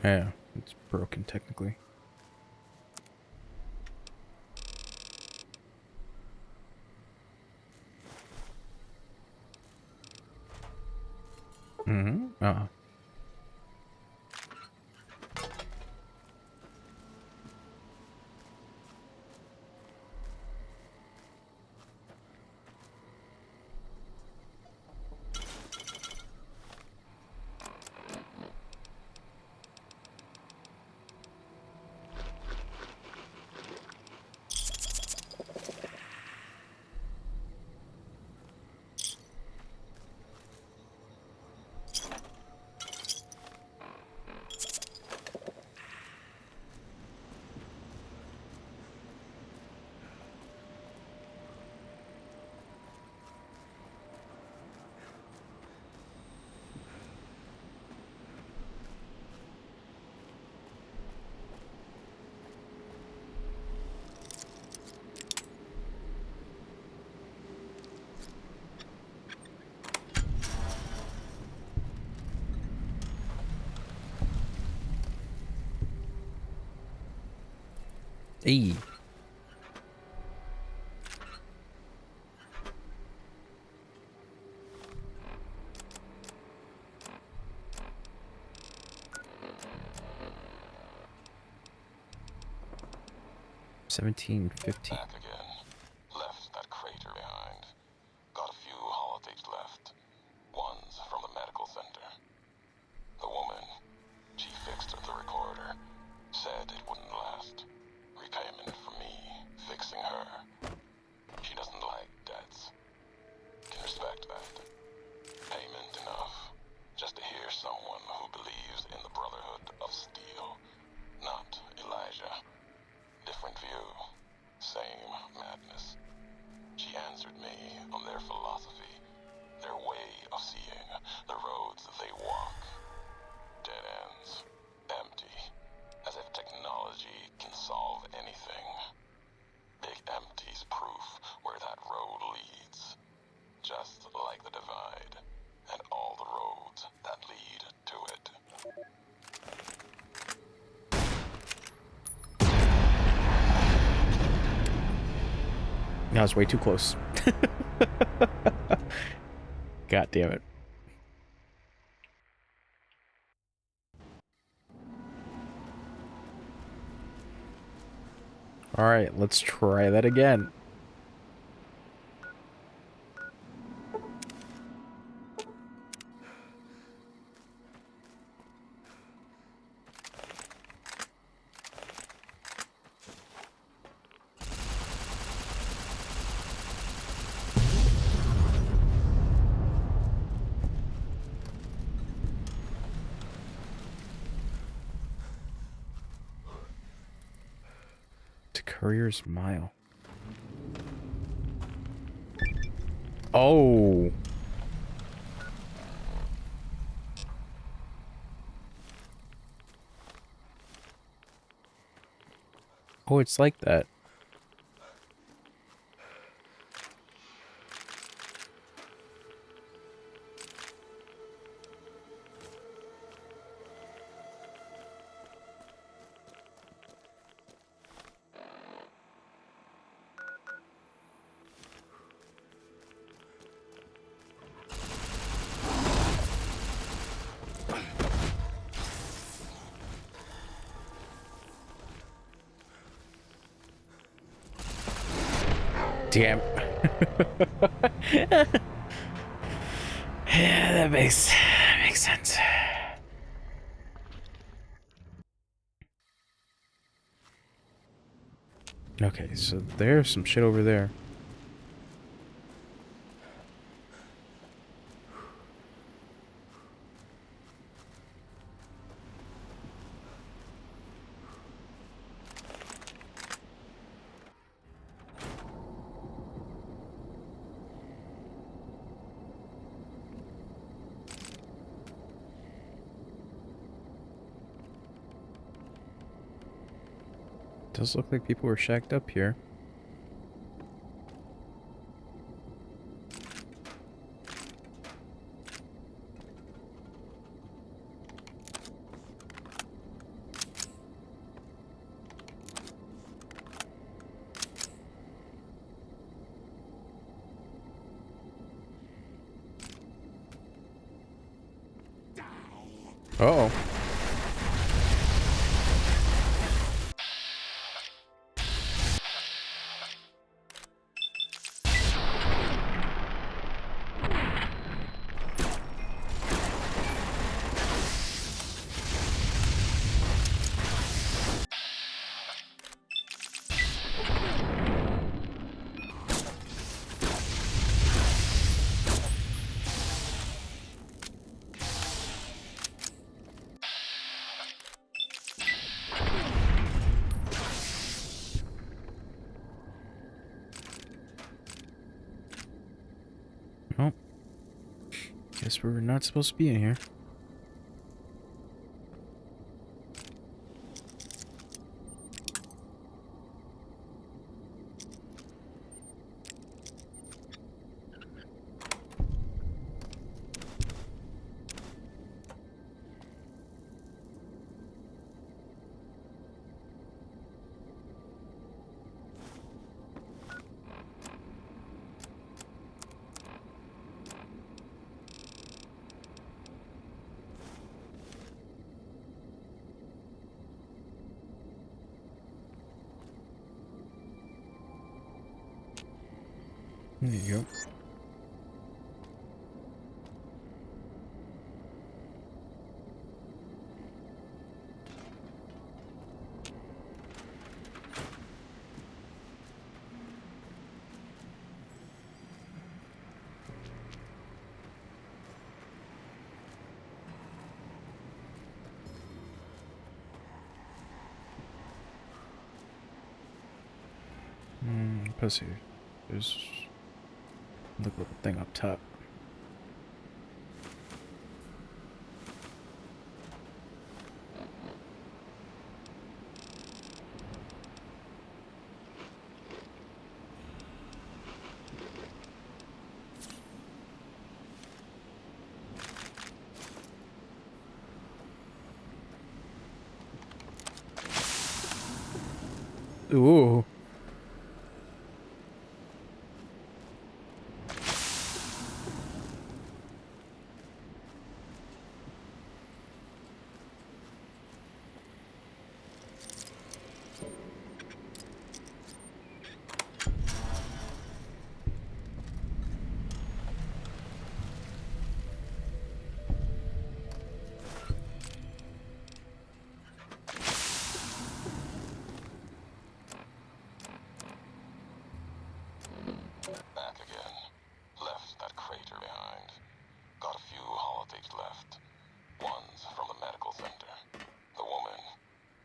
Yeah, it's broken technically. Mm-hmm. Uh-uh. Hey. $17.50. Back again. Left that crater behind. Got a few holotapes left. One's from the medical center. The woman, she fixed the recorder. Said it wouldn't last. Repayment for me, fixing her. She doesn't like debts. Can respect that. Payment enough. Just to hear someone who believes in the Brotherhood of Steel. Not Elijah. Different view. Same madness. She answered me on their philosophy, their way of seeing, the roads they walk. Dead ends. Empty. As if technology can solve anything. Big empty's proof where that road leads. Just like the divide, and all the roads that lead to it. That was way too close. God damn it. Alright, let's try that again. To Courier's Mile. Oh. Oh, it's like that. Damn. Yeah, that makes sense. Okay, so there's some shit over there. Does look like people were shacked up here. Uh-oh. Oh. Guess we're not supposed to be in here. There you go. Let's see. There's the little thing up top. Ooh. Back again. Left that crater behind. Got a few holotapes left. One's from the medical center. The woman,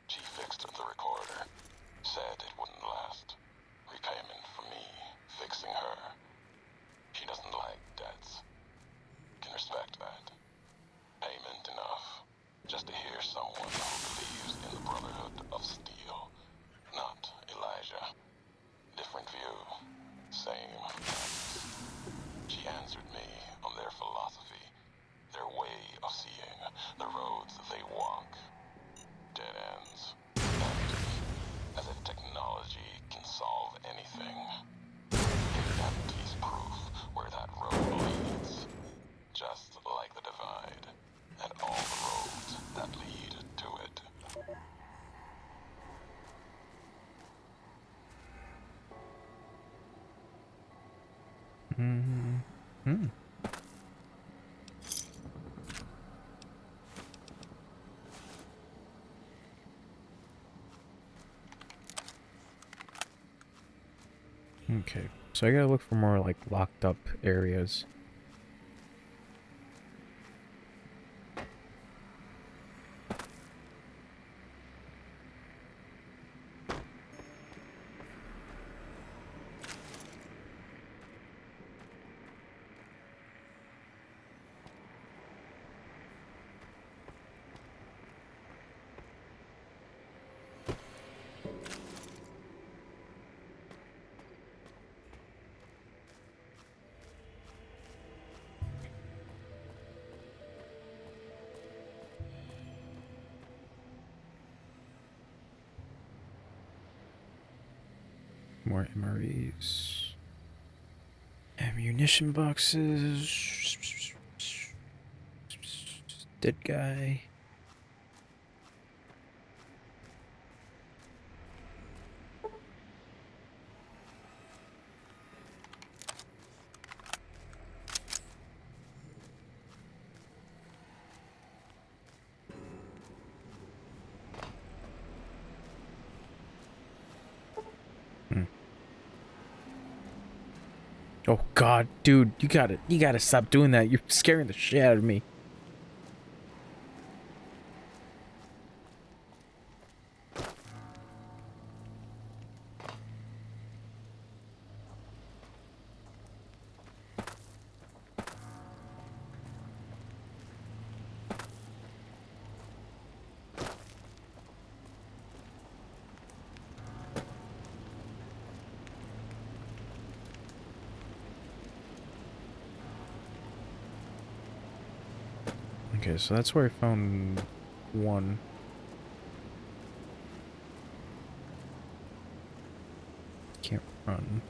she fixed the recorder. Said it wouldn't last. Repayment for me, fixing her. She doesn't like debts. Can respect that. Payment enough. Just to hear someone who believes in the Brotherhood of Steel. Not Elijah. Different view. Same ends. She answered me on their philosophy, their way of seeing, the roads they walk. Dead ends. Empty. As if technology can solve anything. It empties proof where that road leads. Just like the Divide, and all the roads that lead to it. Hmm. Okay, so I gotta look for more like locked up areas. More MREs. Ammunition boxes. Dead guy. Oh God, dude, you gotta stop doing that. You're scaring the shit out of me. Okay, so that's where I found one. Can't run.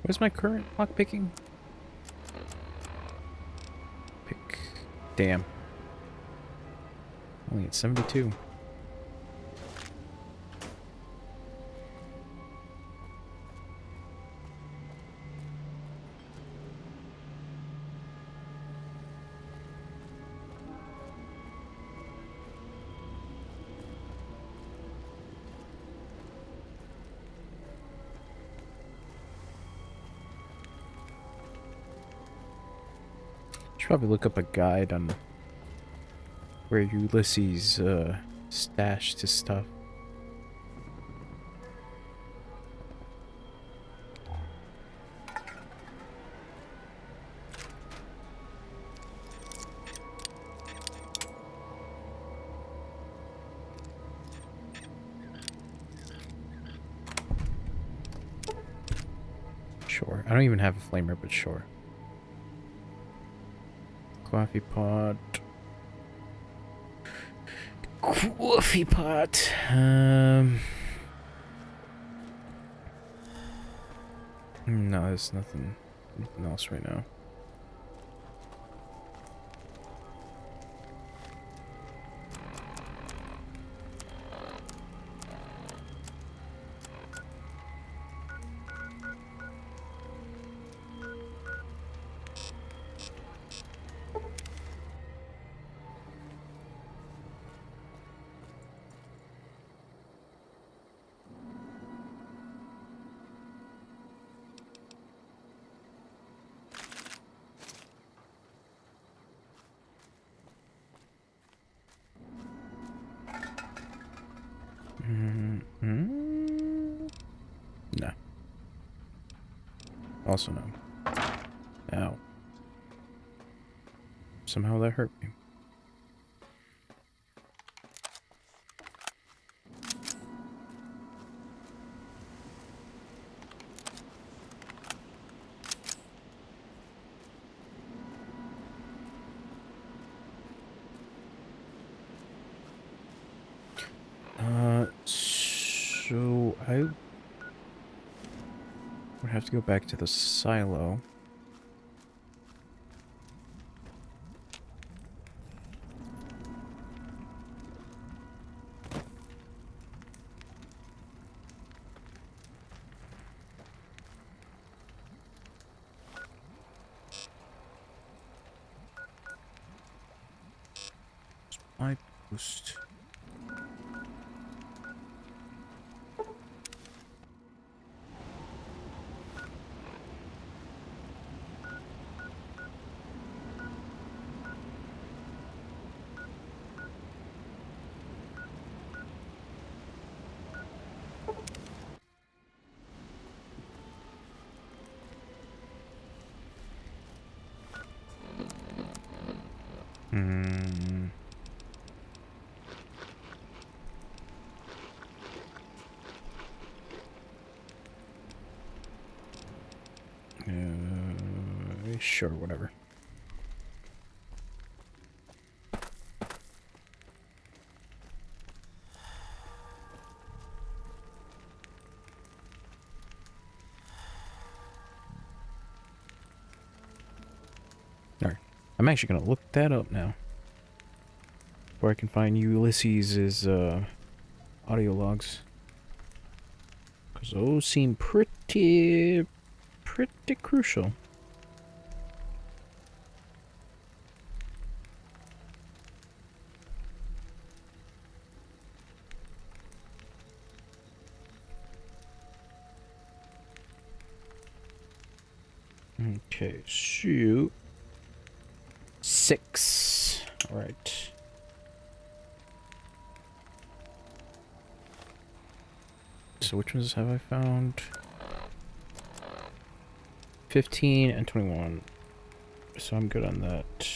Where's my current lock picking? Pick. Damn. Only at 72. Should probably look up a guide on where Ulysses stashed his stuff. Sure. I don't even have a flamer, but sure. Coffee pot. Coffee pot. No, there's nothing else right now. No. Also no. Ow. Somehow that hurt me. So I would have to go back to the silo. My boost. Hmm. Sure, whatever. Alright. I'm actually gonna look that up now. Where I can find Ulysses' audio logs. Because those seem pretty crucial. Okay, shoot. 6. Alright. So which ones have I found? 15 and 21. So I'm good on that.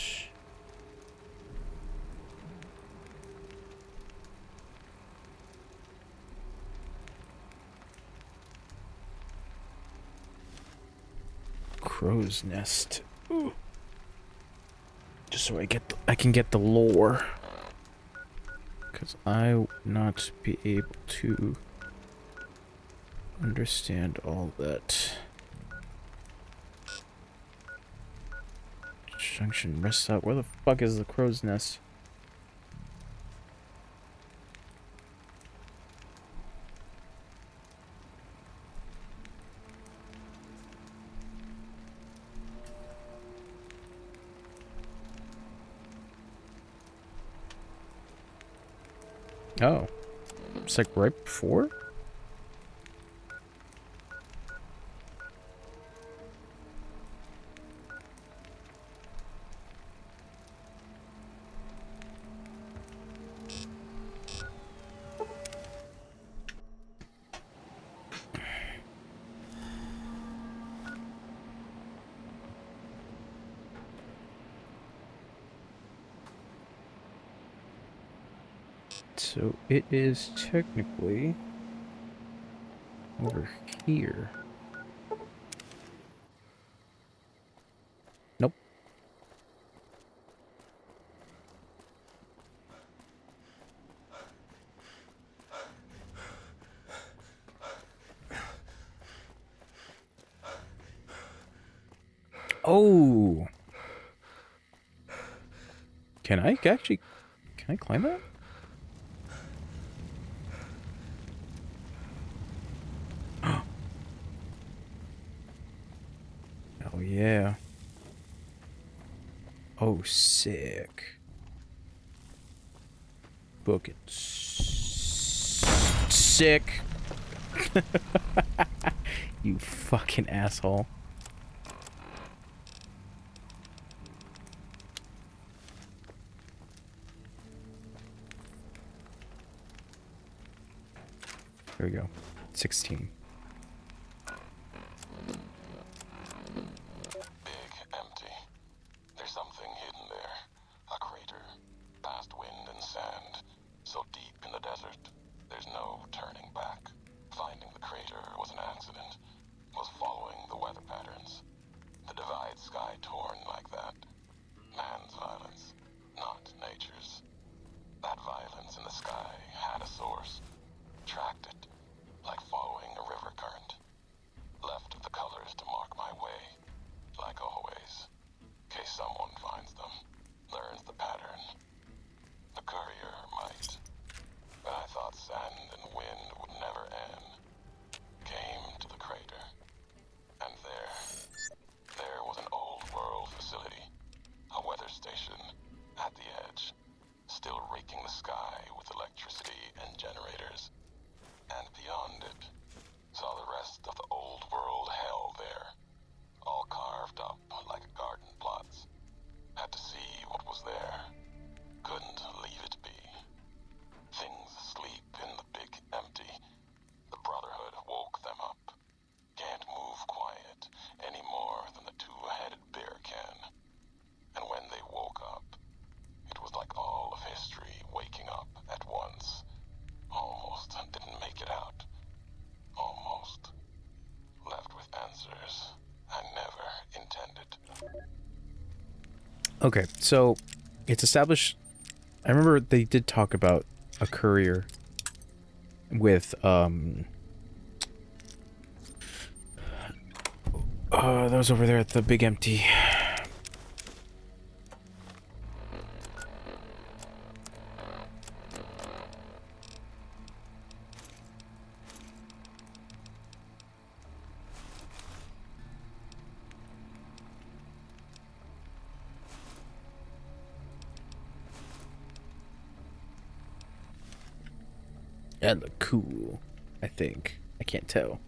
Crow's nest. Ooh. Just so I can get the lore. Because I would not be able to understand all that. Junction rest out. Where the fuck is the crow's nest? Oh. It's like right before? So it is technically over here. Nope. Oh. Can I climb that? Oh yeah. Oh, sick. Book it. Sick. You fucking asshole. There we go. 16. Big empty. There's something hidden there. A crater. Past wind and sand. So deep in the desert, there's no turning back. Finding the crater was an accident. Was following the weather patterns. The divide sky torn like that. Man's violence, not nature's. That violence in the sky had a source. Tracked it, like following a river. Okay, so it's established. I remember they did talk about a courier with those over there at the big empty. That look cool, I think. I can't tell.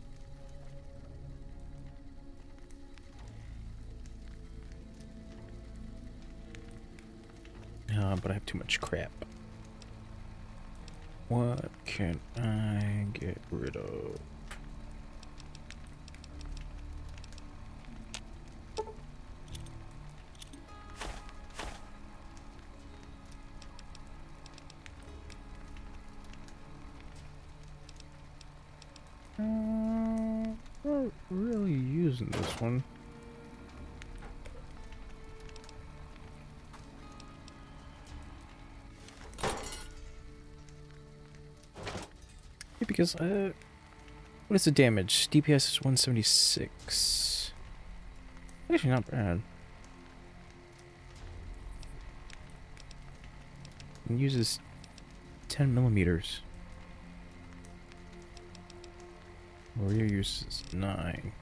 But I have too much crap. What can I get rid of? Not really using this one. Yeah, because what is the damage? DPS is 176. Actually, not bad. It uses 10 millimeters. Warrior uses 9.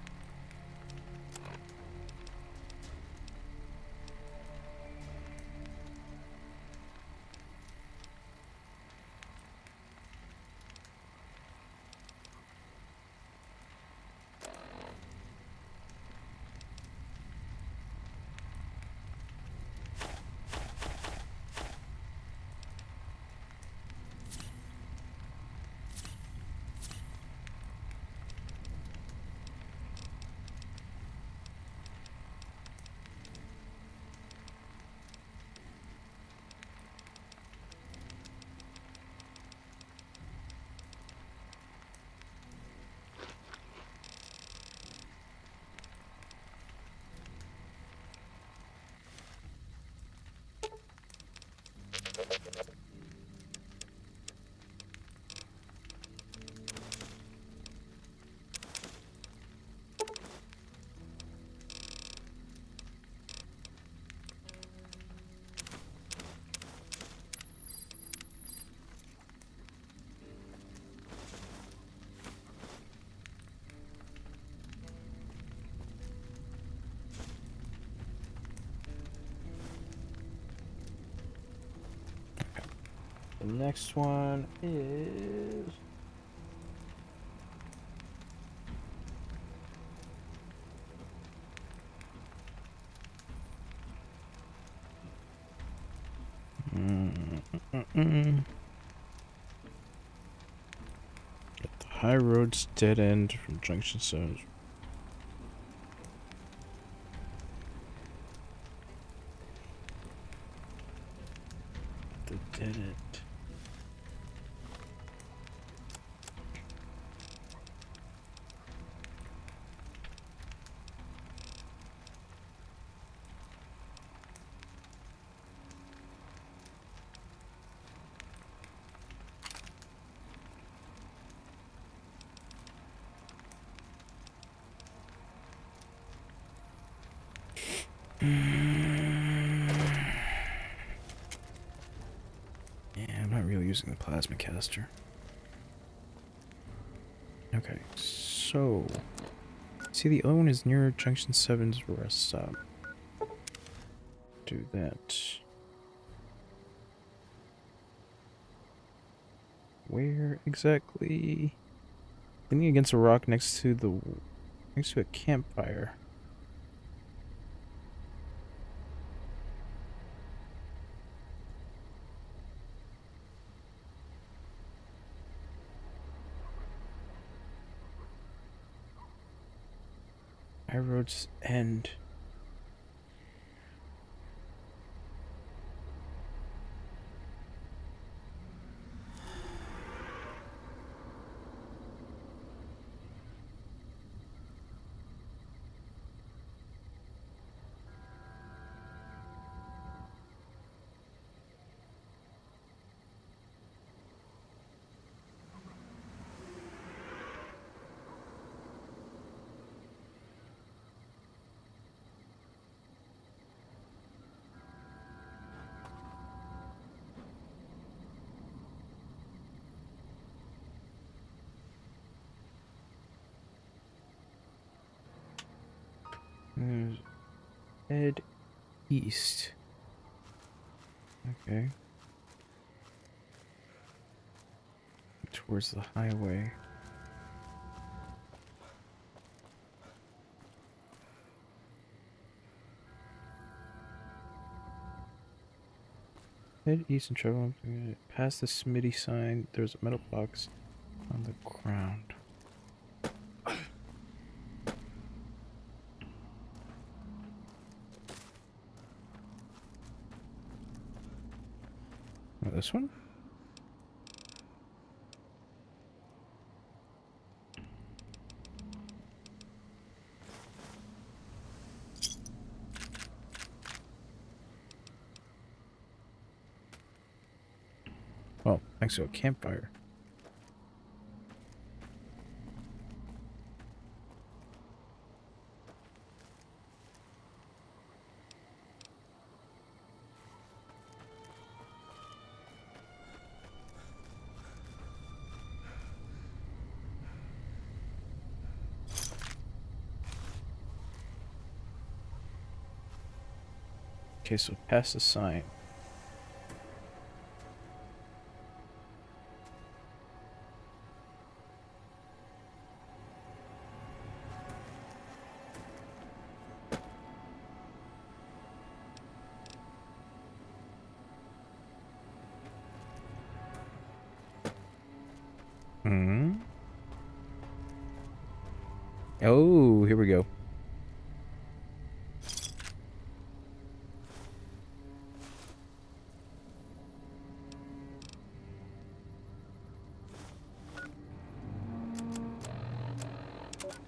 The next one is... Get the high roads dead end from junction zones. The dead end. Yeah, I'm not really using the plasma caster. Okay, so... See, the other one is near Junction 7's rest stop. Do that. Where exactly? Leaning against a rock next to a campfire. High roads end. Head east. Okay. Towards the highway. Head east and travel past the Smitty sign. There's a metal box on the ground. Oh, this one? Oh, thanks to a campfire. Okay, so past the sign. Hmm. Oh, here we go.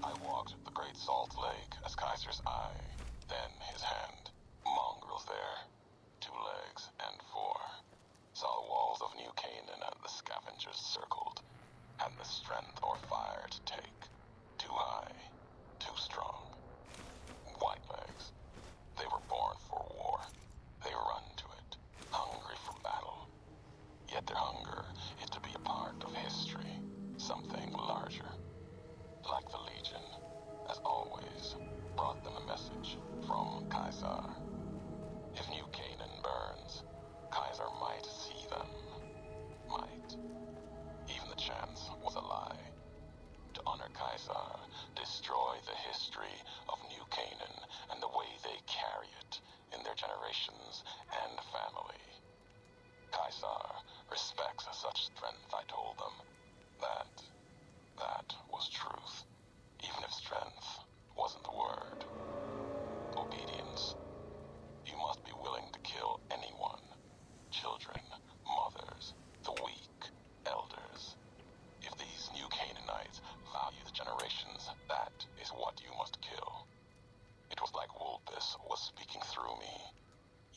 I walked the Great Salt Lake as Kaiser's eye, then his hand. Mongrels there, 2 legs and 4. Saw walls of New Canaan and the scavengers circled. Had the strength or fire to take. Too high, too strong. White legs. They were born for war. They run to it, hungry for battle. Yet their hunger is to be a part of history, something larger. Like the Legion, as always, brought them a message from Kaiser. If New Canaan burns, Kaiser might see them. Might. Even the chance was a lie. To honor Kaiser, destroy the history of New Canaan and the way they carry it in their generations and family. Kaiser respects such strength, I told them. That was truth. Even if strength wasn't the word. Obedience. You must be willing to kill anyone. Children, mothers, the weak, elders. If these New Canaanites value the generations, that is what you must kill. It was like Wolpus was speaking through me.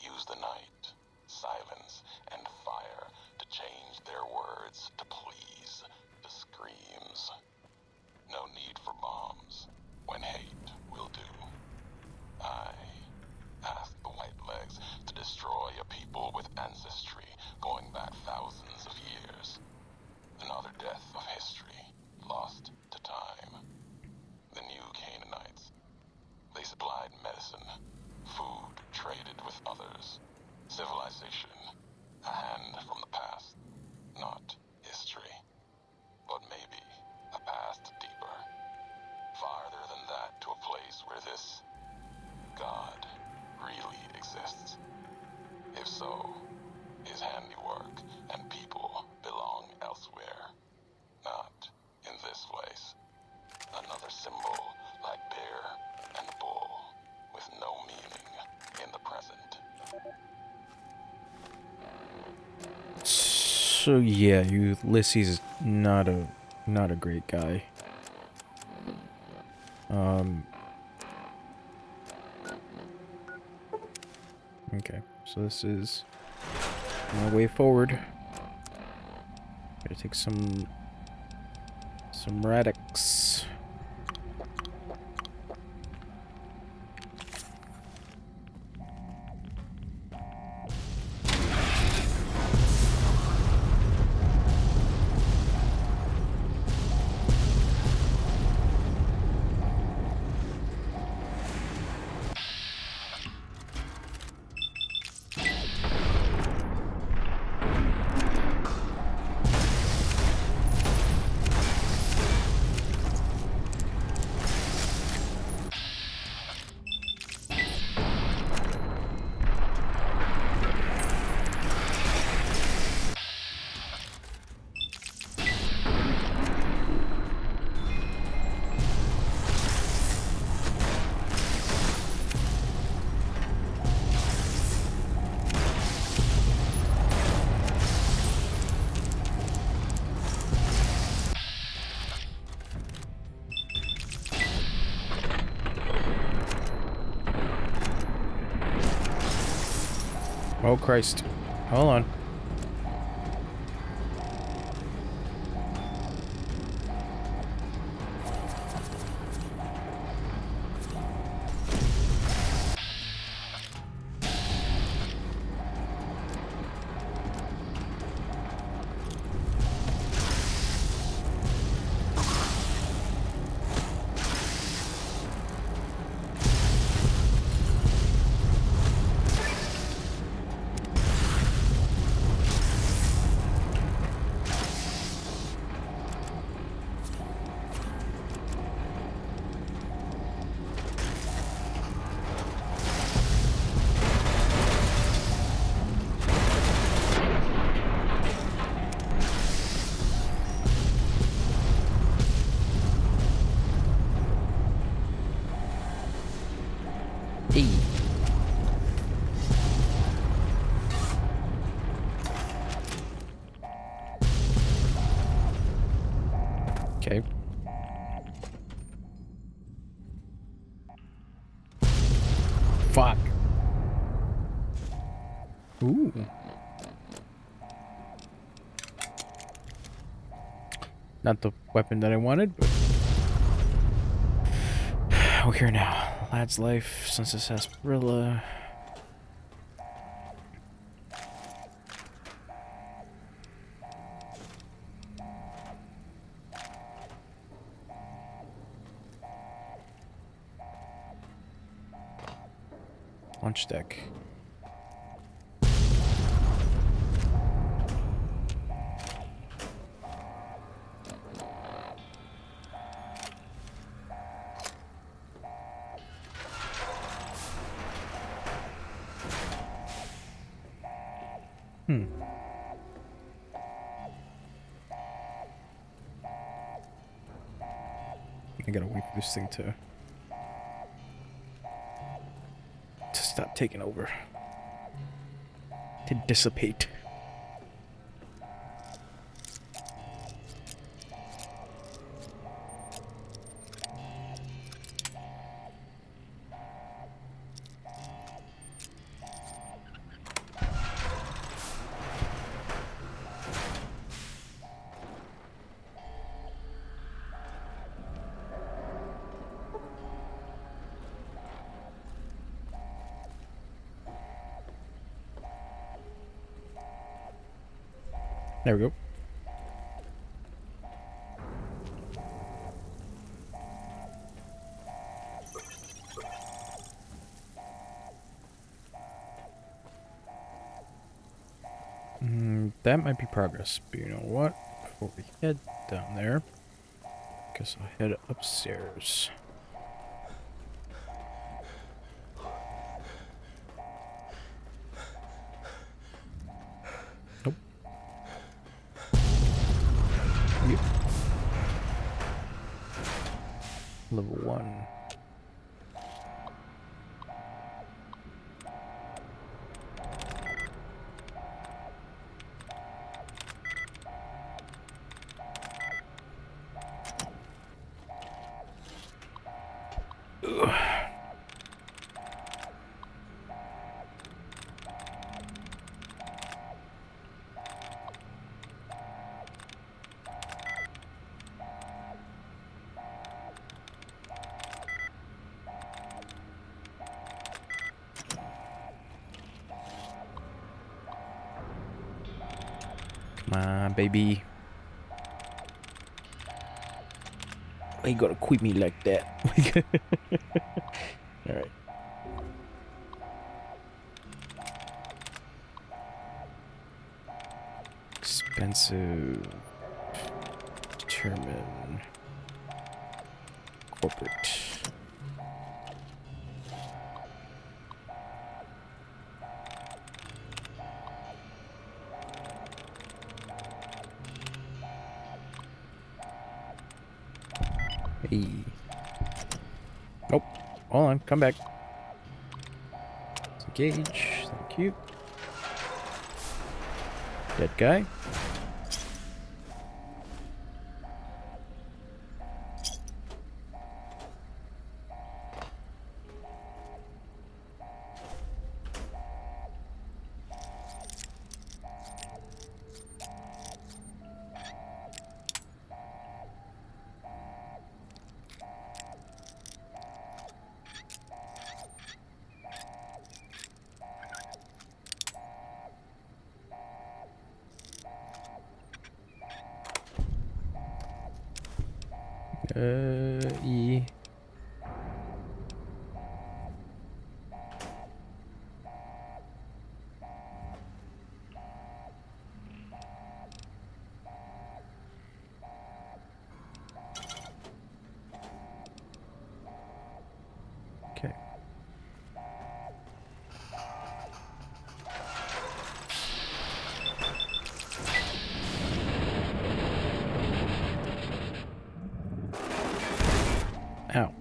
Use the night, silence, and fire to change their words to please, to screams. No need for bombs, when hate will do. I asked the White Legs to destroy a people with ancestry going back thousands of years. Another death of history, lost to time. The New Canaanites. They supplied medicine, food traded with others. Civilization, a hand from the past, not history. But maybe a past deeper. Farther than that to a place where this God really exists. If so, his handiwork and people belong elsewhere. Not in this place. Another symbol like bear and bull, with no meaning in the present. So yeah, Ulysses is not a great guy. Okay, so this is my way forward. Gotta take some radix. Oh, Christ. Hold on. Hey. Okay. Fuck. Ooh. Not the weapon that I wanted, but we're here now. Lad's life, census sarsaparilla. Launch deck. I gotta wait for this thing to stop taking over. To dissipate. There we go. That might be progress, but you know what? Before we head down there, guess I'll head upstairs. Nope. Yep. Level 1. Come on, baby. Why you gotta quit me like that? Alright. Expensive. Determine. Corporate. Hey. Nope. Hold on. Come back. Engage. Thank you. Dead guy. E. Okay. Ow.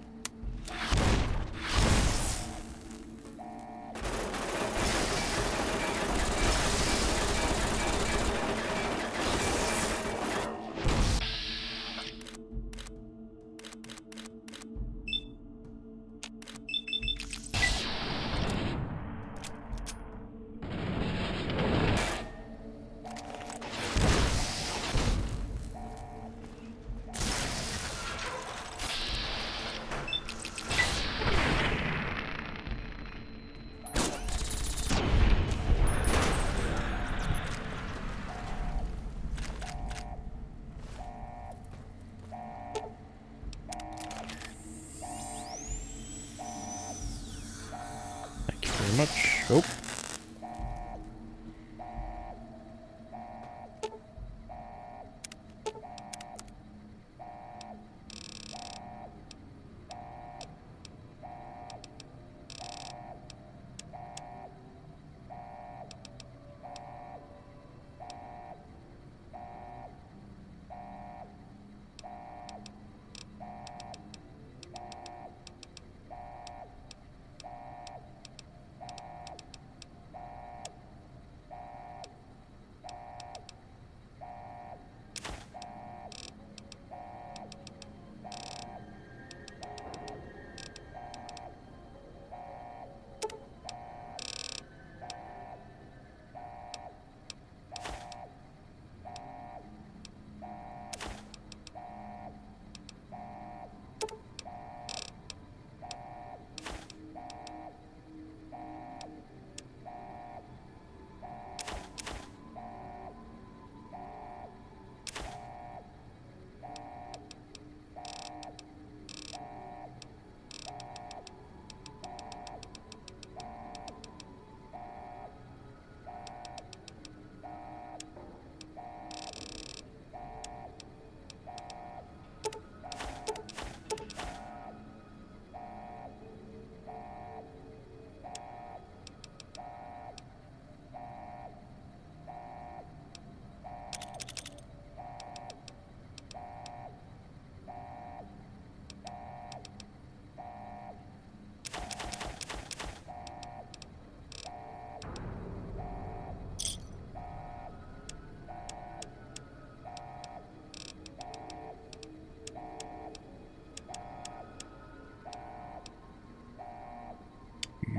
Thank you very much. Oh.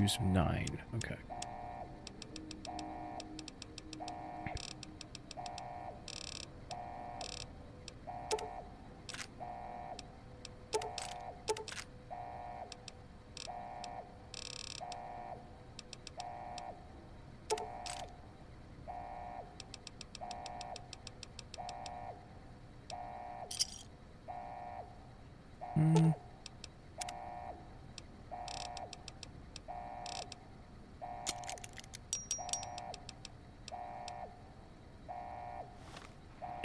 Use 9. Okay.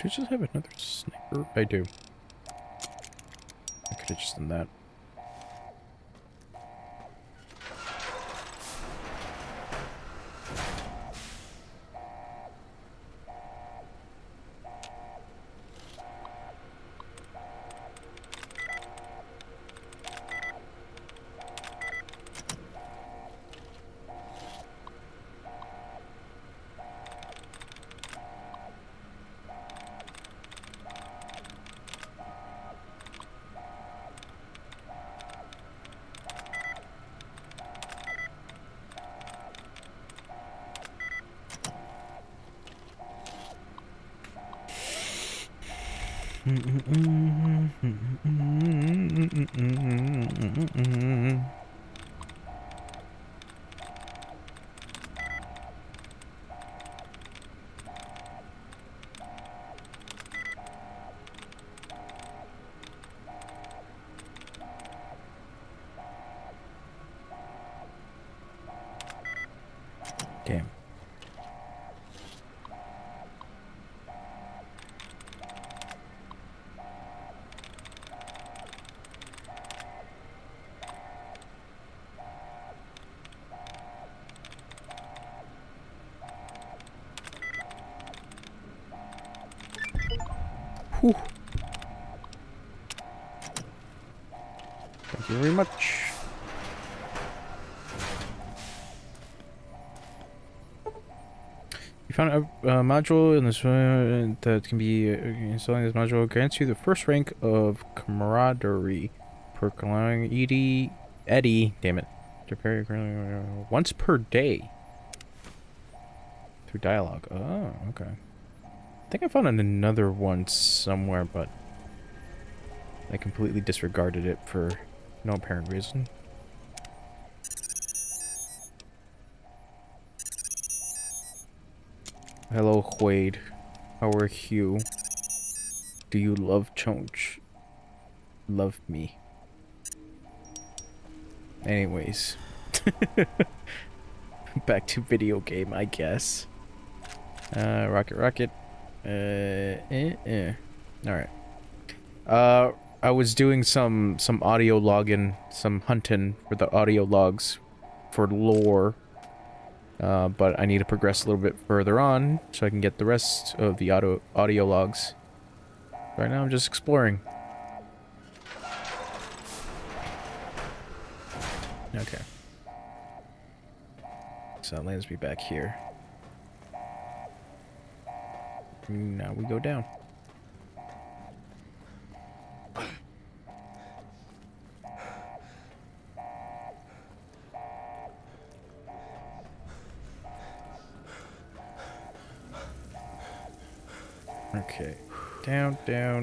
Do I just have another sniper? I do. I could have just done that. Damn. Whew. Thank you very much. You found a module in this that can be installing this module grants you the first rank of camaraderie per allowing Eddie, damn it, to prepare once per day through dialogue. Oh, okay. I think I found another one somewhere, but I completely disregarded it for no apparent reason. Hello, Wade. How are you? Do you love Chonch? Love me. Anyways. Back to video game, I guess. Rocket. Alright. I was doing some audio logging, some hunting for the audio logs for lore. But I need to progress a little bit further on so I can get the rest of the audio logs. Right now I'm just exploring. Okay. So that lands me back here. Now we go down. Okay. Down.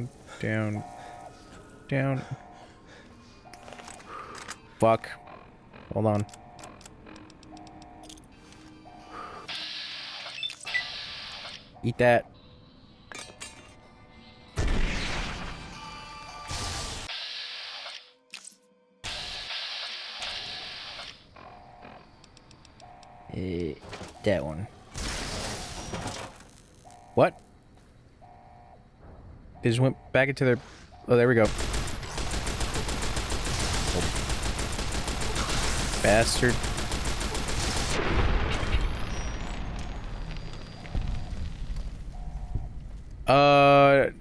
Fuck. Hold on. Eat that. That one. What? They just went back into their... Oh, there we go. Oh. Bastard.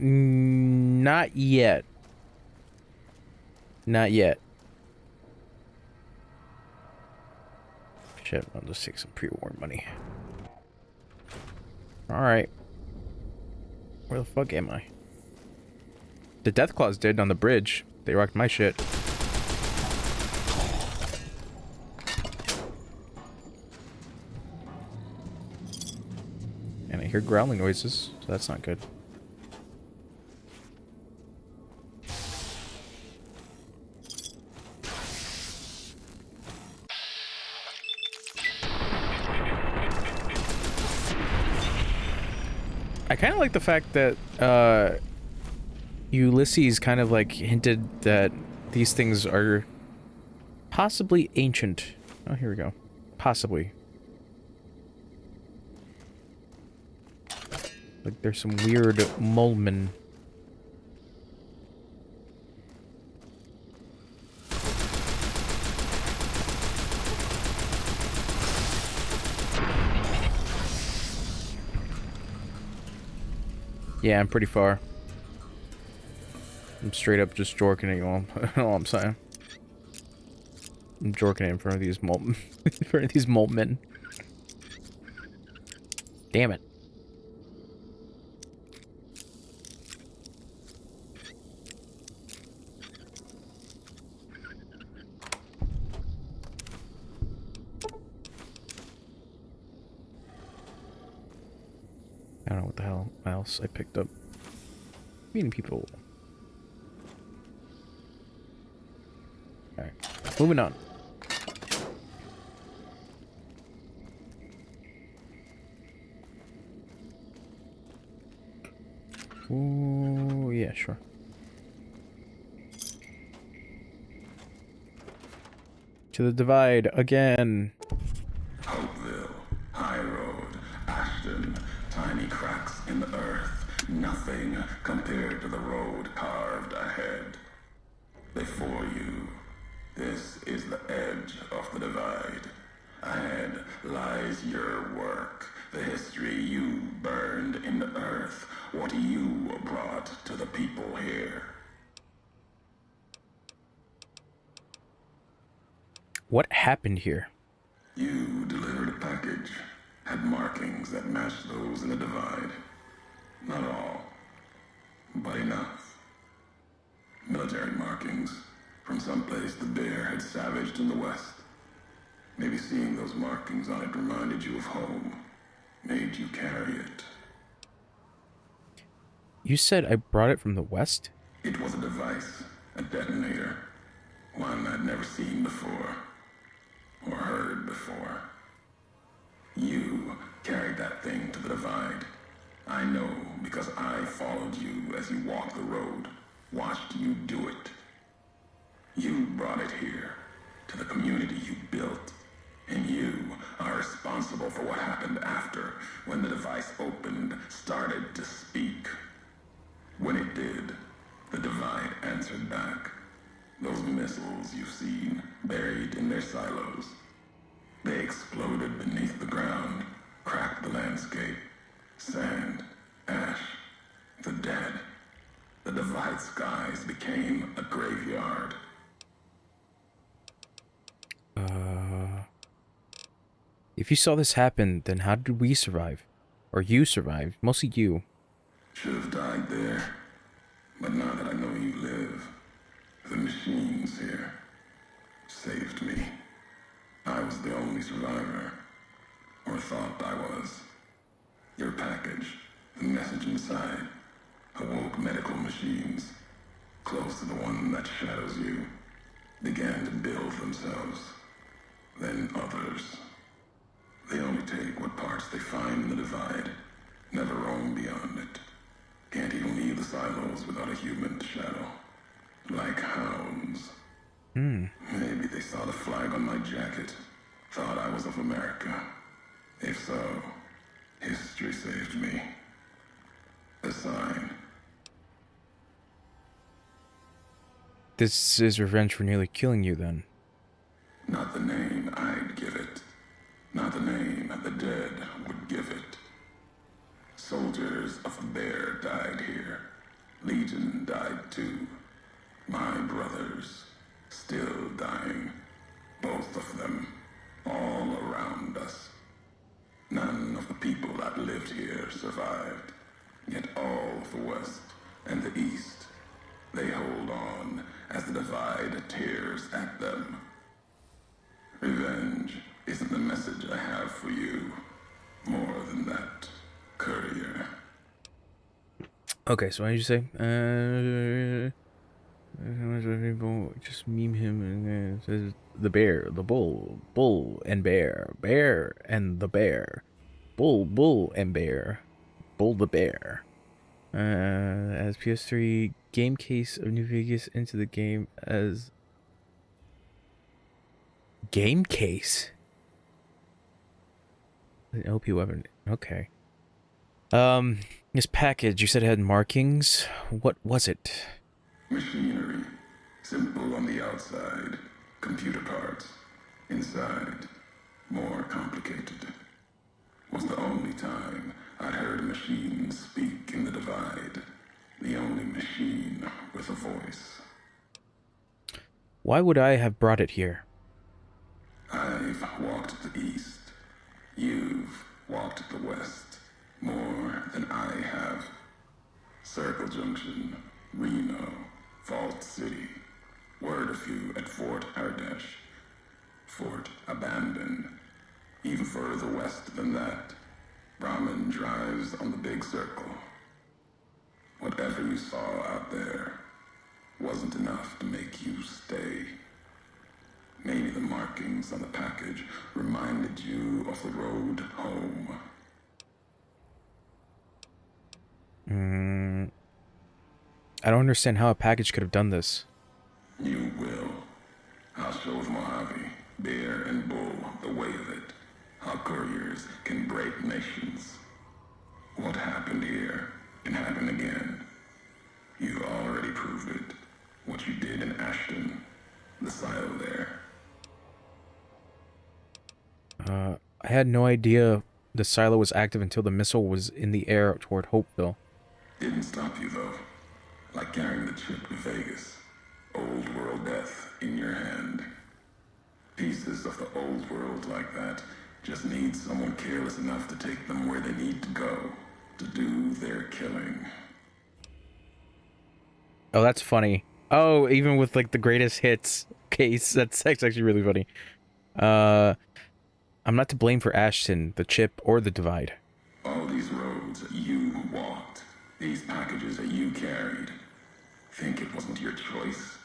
Not yet. Not yet. Shit, I'll just take some pre-warn money. Alright. Where the fuck am I? The Deathclaw's dead on the bridge. They rocked my shit. And I hear growling noises, so that's not good. I kind of like the fact that Ulysses kind of like hinted that these things are possibly ancient. Oh, here we go. Possibly. Like there's some weird Mulman. Yeah, I'm pretty far. I'm straight up just jorking at you all. All I'm saying. I'm jorking in front of these molten, in front of these molten. Damn it. I don't know what the hell else I picked up. Meeting people. Alright, moving on. Ooh, yeah, sure. To the divide again. Hopeville, high nothing compared to the road carved ahead. Before you, this is the edge of the divide. Ahead lies your work, the history you burned in the earth, what you brought to the people here. What happened here? You delivered a package, had markings that matched those in the divide. Not all, but enough. Military markings from someplace the bear had savaged in the west. Maybe seeing those markings on it reminded you of home, made you carry it. You said I brought it from the west? It was a device, a detonator, one I'd never seen before, or heard before. You carried that thing to the divide. I know because I followed you as you walked the road, watched you do it. You brought it here, to the community you built. And you are responsible for what happened after, when the device opened, started to speak. When it did, the divide answered back. Those missiles you've seen, buried in their silos. They exploded beneath the ground, cracked the landscape. Sand, ash, the dead. The divide skies became a graveyard. If you saw this happen, then how did we survive? Or you survived? Mostly you. Should have died there. But now that I know you live, the machines here saved me. I was the only survivor. Or thought I was. Your package, the message inside, awoke medical machines, close to the one that shadows you, began to build themselves. Then others. They only take what parts they find in the divide, never roam beyond it. Can't even leave the silos without a human shadow. Like hounds. Maybe they saw the flag on my jacket, thought I was of America. If so, history saved me. A sign. This is revenge for nearly killing you, then. Not the name I'd give it. Not the name the dead would give it. Soldiers of the bear died here. Legion died too. My brothers, still dying. Both of them, all around us. None of the people that lived here survived. Yet all of the West and the East, they hold on as the divide tears at them. Revenge isn't the message I have for you. More than that, courier. Okay, so what did you say? People just meme him and says the bear, the bull and bear, bear and the bear, bull and bear, bull the bear. As PS3 game case of New Vegas into the game as game case. An LP weapon. Okay. This package, you said it had markings. What was it? Machinery. Simple on the outside. Computer parts. Inside. More complicated. Was the only time I'd heard a machine speak in the divide. The only machine with a voice. Why would I have brought it here? I've walked the east. You've walked the west. More than I have. Circle Junction, Reno, Vault City. Word of you at Fort Ardesh. Fort abandoned. Even further west than that. Brahmin drives on the big circle. Whatever you saw out there wasn't enough to make you stay. Maybe the markings on the package reminded you of the road home. I don't understand how a package could have done this. You will. I'll show the Mojave, Bear and Bull the way of it. How couriers can break nations. What happened here can happen again. You already proved it. What you did in Ashton, the silo there. I had no idea the silo was active until the missile was in the air toward Hopeville. Didn't stop you though. Like carrying the chip to Vegas. Old world death in your hand. Pieces of the old world like that just need someone careless enough to take them where they need to go to do their killing. Oh, that's funny. Oh, even with like the greatest hits case, that's actually really funny. I'm not to blame for Ashton, the chip, or the divide. All these roads that you walked, these packages that you carried, think it wasn't your choice?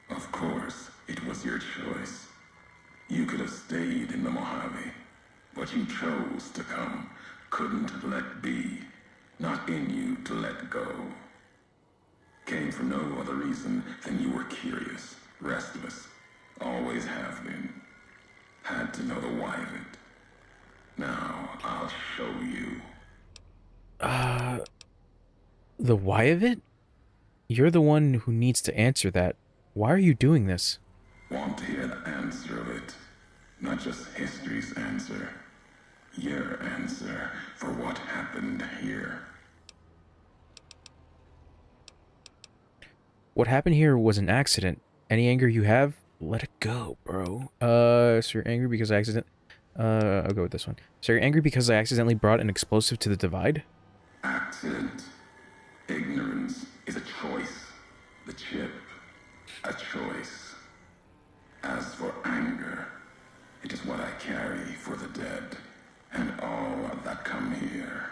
Of course, it was your choice. You could have stayed in the Mojave, but you chose to come, couldn't let be, not in you to let go. Came for no other reason than you were curious, restless, always have been. Had to know the why of it. Now, I'll show you. The why of it? You're the one who needs to answer that. Why are you doing this? Want to hear the answer of it? Not just history's answer. Your answer for what happened here. What happened here was an accident. Any anger you have, let it go, bro. So you're angry because I'll go with this one. So you're angry because I accidentally brought an explosive to the divide? Accident. Ignorance is a choice. The chip, a choice. As for anger, it is what I carry for the dead, and all that come here.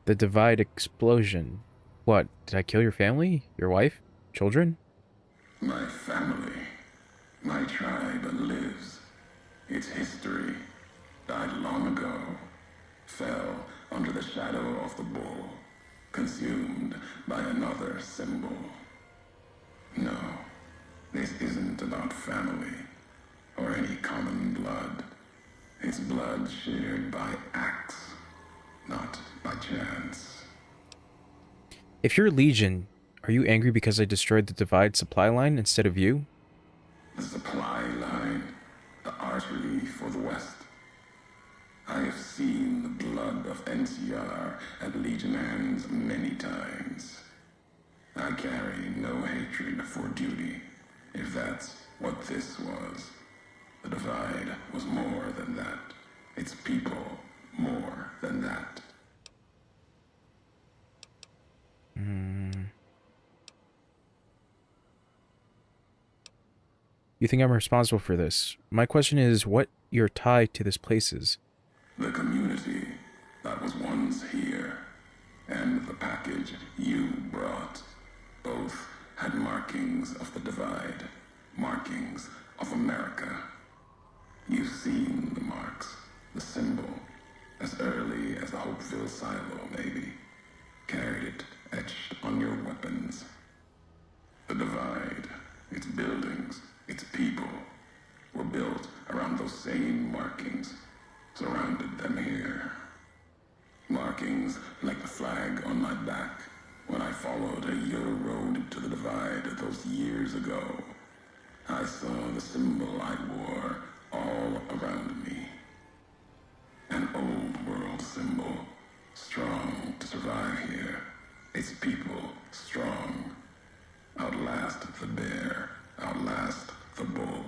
The divide explosion. What, did I kill your family? Your wife? Children? My family, my tribe lives. Its history died long ago, fell under the shadow of the bull, consumed by another symbol. No, this isn't about family or any common blood. It's blood shared by acts, not by chance. If you're Legion, are you angry because I destroyed the divide supply line instead of you? The supply line, the artery for the West. I have seen the blood of NCR at Legion hands many times. I carry no hatred for duty, if that's what this was. The divide was more than that. Its people more than that. You think I'm responsible for this? My question is, what your tie to this place is? The community that was once here, and the package you brought, both had markings of the divide, markings of America. You've seen the marks, the symbol, as early as the Hopeville silo, maybe. Carried it etched on your weapons. The divide, its buildings, its people, were built around those same markings, surrounded them here. Markings like the flag on my back when I followed your road to the divide those years ago. I saw the symbol I wore all around me. An old world symbol, strong to survive here. Its people strong. Outlast the bear, outlast the bull.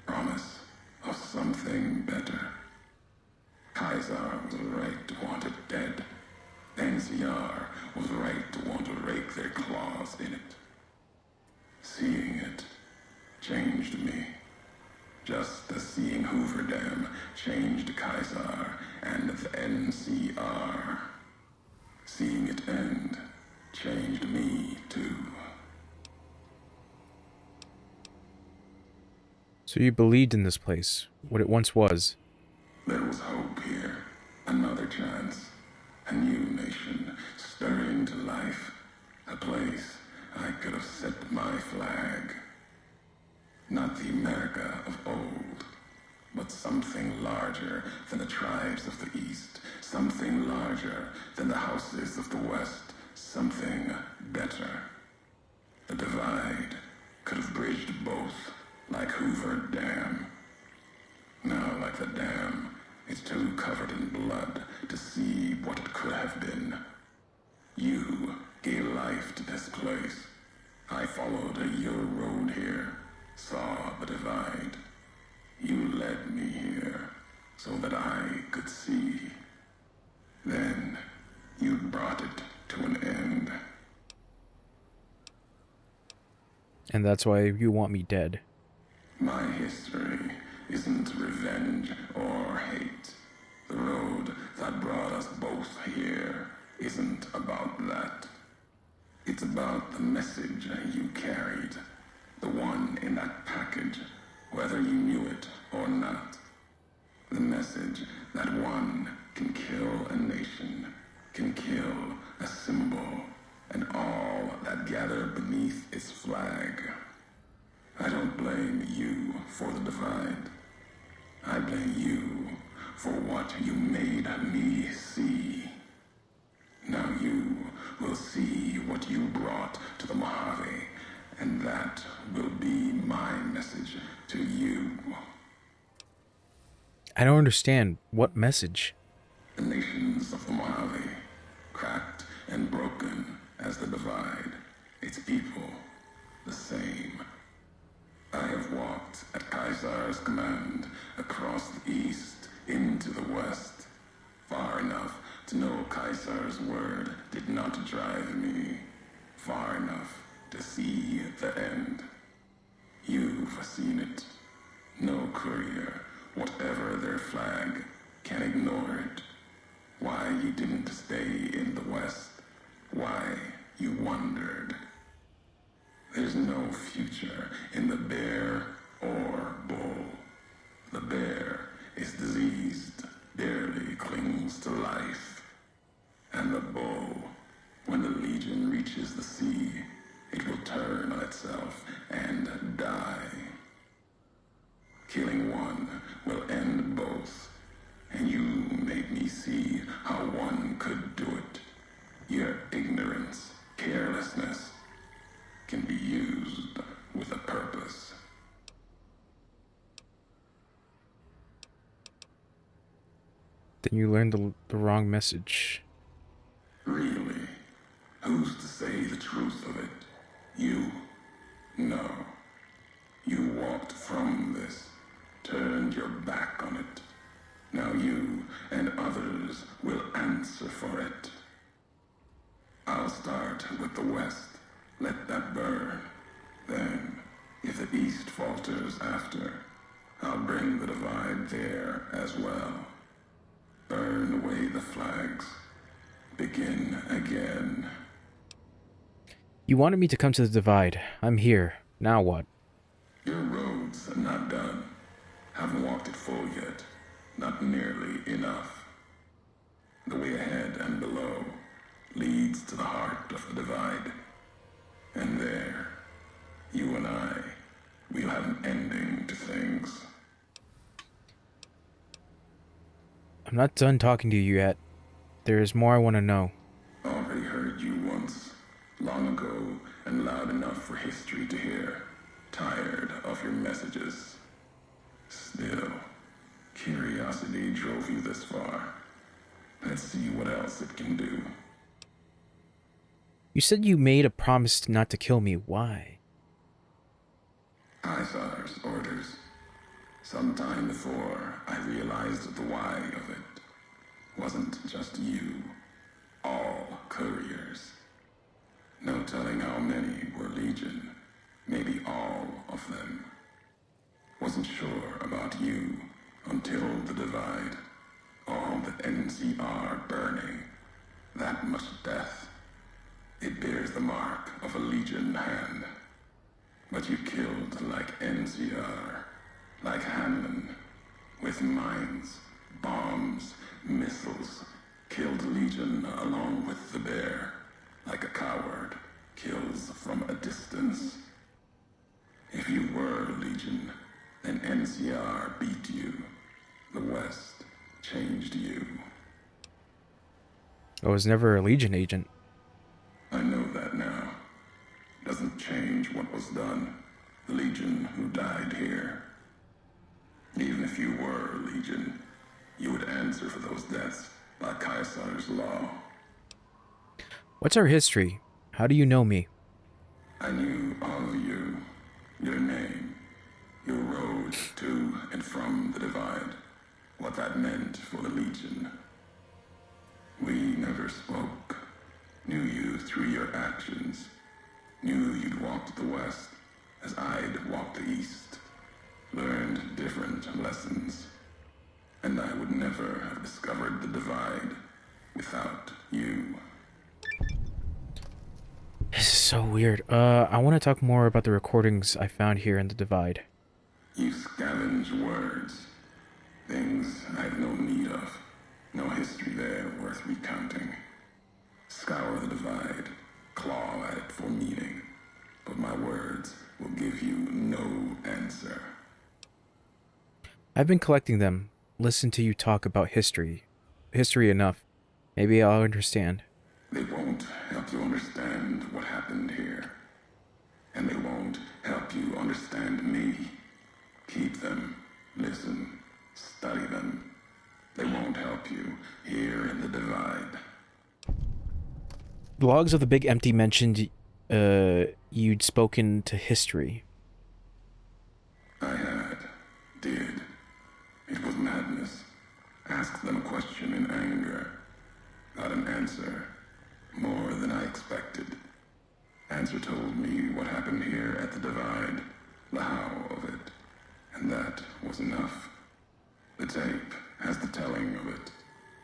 Promise of something better. Kaiser was right to want it dead. NCR was right to want to rake their claws in it. Seeing it changed me. Just as seeing Hoover Dam changed Kaiser and the NCR. Seeing it end changed me too. So you believed in this place, what it once was. There was hope here. Another chance. A new nation stirring to life. A place I could have set my flag. Not the America of old, but something larger than the tribes of the East, something larger than the houses of the West, something better. The divide could have bridged both, like Hoover Dam. Now, like the dam, it's too covered in blood to see what it could have been. You gave life to this place. I followed your road here, saw the divide. You led me here so that I could see. Then you brought it to an end. And that's why you want me dead. My history isn't revenge or hate. The road that brought us both here isn't about that. It's about the message you carried, the one in that package, whether you knew it or not. The message that one can kill a nation, can kill a symbol, and all that gather beneath its flag. I don't blame you for the divide. I blame you for what you made me see. Now you will see what you brought to the Mojave, and that will be my message to you. I don't understand. What message? The nations of the Mojave, cracked and broken as the divide, its people, the same. I have walked at Caesar's command across the east into the west, far enough to know Caesar's word did not drive me, far enough to see the end. You've seen it. No courier, whatever their flag, can ignore it. Why you didn't stay in the west, why you wandered. There's no future in the bear or bull. The bear is diseased, barely clings to life. And the bull, when the legion reaches the sea, it will turn on itself and die. Killing one will end both, and you made me see how one could do it. Your ignorance, carelessness, can be used with a purpose. Then you learned the wrong message. Really? Who's to say the truth of it? You? No. You walked from this, turned your back on it. Now you and others will answer for it. I'll start with the West. Let that burn. Then, if the East falters after, I'll bring the divide there as well. Burn away the flags. Begin again. You wanted me to come to the divide. I'm here. Now what? Your road's not done. Haven't walked it full yet. Not nearly enough. The way ahead and below leads to the heart of the divide. And there, you and I, we'll have an ending to things. I'm not done talking to you yet. There is more I want to know. Already heard you once, long ago, and loud enough for history to hear. Tired of your messages. Still, curiosity drove you this far. Let's see what else it can do. You said you made a promise not to kill me. Why? Caesar's orders. Sometime before I realized the why of it. Wasn't just you. All couriers. No telling how many were Legion. Maybe all of them. Wasn't sure about you until the divide. All the NCR burning. That much death. It bears the mark of a Legion hand. But you killed like NCR, like Hanlon, with mines, bombs, missiles. Killed Legion along with the bear, like a coward kills from a distance. If you were Legion, Then NCR beat you. The West changed you. I was never a Legion agent. I know that now. Doesn't change what was done. The Legion who died here. Even if you were a Legion, you would answer for those deaths by Caesar's law. What's our history? How do you know me? I knew all of you, your name, your road to and from the Divide, what that meant for the Legion. We never spoke, knew you through your actions, knew you'd walked the West as I'd walked the East, learned different lessons, and I would never have discovered the Divide without you. This is so weird. I want to talk more about the recordings I found here in the Divide. You scavenge words, things I have no need of, no history there worth recounting. Scour the Divide, claw at it for meaning, but my words will give you no answer. I've been collecting them. Listen to you talk about history. History enough. Maybe I'll understand. They won't help you understand what happened here. And they won't help you understand me. Keep them, listen, study them. They won't help you here in the Divide. The logs of the Big Empty mentioned you'd spoken to history. I did. It was madness. Asked them a question in anger. Got an answer. More than I expected. Answer told me what happened here at the Divide, the how of it, and that was enough. The tape has the telling of it.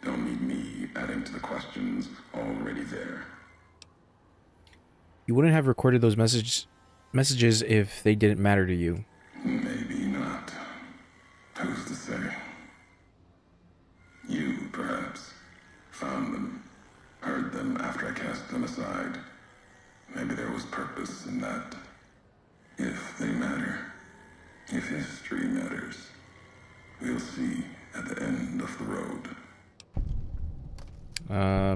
Don't need me adding to the questions already there. You wouldn't have recorded those messages if they didn't matter to you. Maybe not. Who's to say? You, perhaps, found them, heard them after I cast them aside. Maybe there was purpose in that. If they matter, if history matters, we'll see at the end of the road.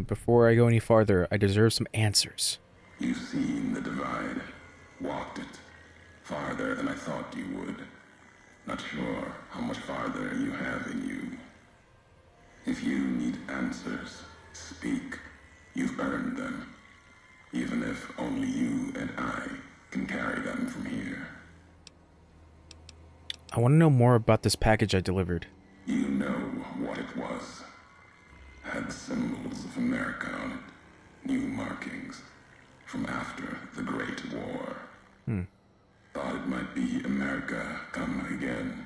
Before I go any farther, I deserve some answers. You've seen the Divide, walked it, farther than I thought you would. Not sure how much farther you have in you. If you need answers, speak. You've earned them. Even if only you and I can carry them from here. I want to know more about this package I delivered. You know what it was. Had the symbols of America on it. New markings. From after the Great War. Thought it might be America come again.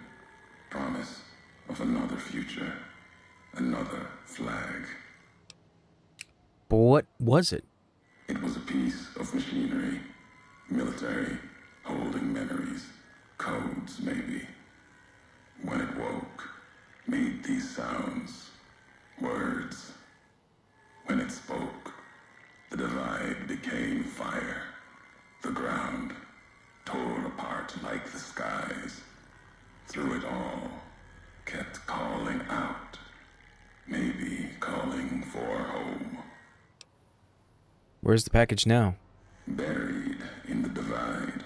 Promise of another future. Another flag. But what was it? It was a piece of machinery. Military. Holding memories. Codes, maybe. When it woke, made these sounds. Words. When it spoke, the Divide became fire. The ground tore apart like the skies. Through it all, kept calling out. Maybe calling for home. Where's the package now? Buried in the Divide.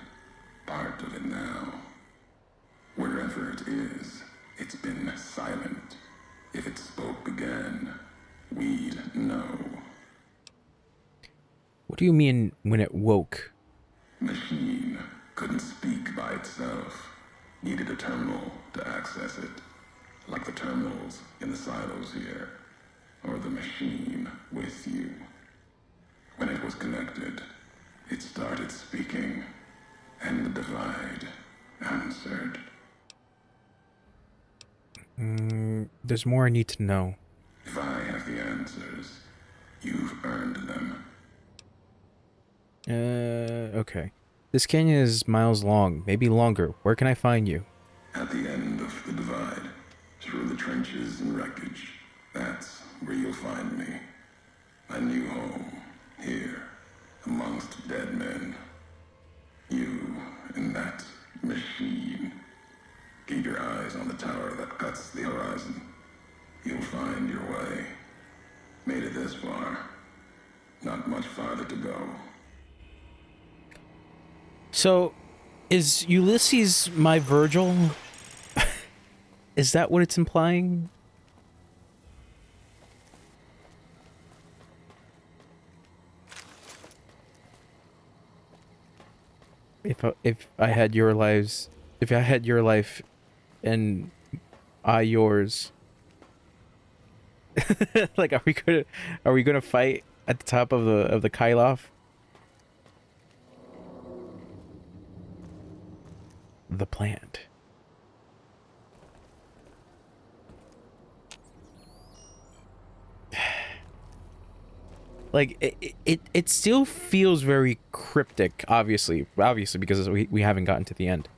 Part of it now. Wherever it is, it's been silent. If it spoke again, we'd know. What do you mean when it woke? Machine couldn't speak by itself. Needed a terminal to access it. Like the terminals in the silos here. Or the machine with you. When it was connected, it started speaking. And the Divide answered. There's more I need to know. If I have the answers, you've earned them. Okay. This canyon is miles long, maybe longer. Where can I find you? At the end of the Divide, through the trenches and wreckage, that's where you'll find me. My new home, here, amongst dead men. You and that machine Keep your eyes on the tower that cuts the horizon. You'll find your way. Made it this far. Not much farther to go. So, is Ulysses my Virgil? Is that what it's implying? If I had your lives, if I had your life, and I yours. Like, are we gonna fight at the top of the Kyloff? The plant. Like it still feels very cryptic, obviously because we haven't gotten to the end.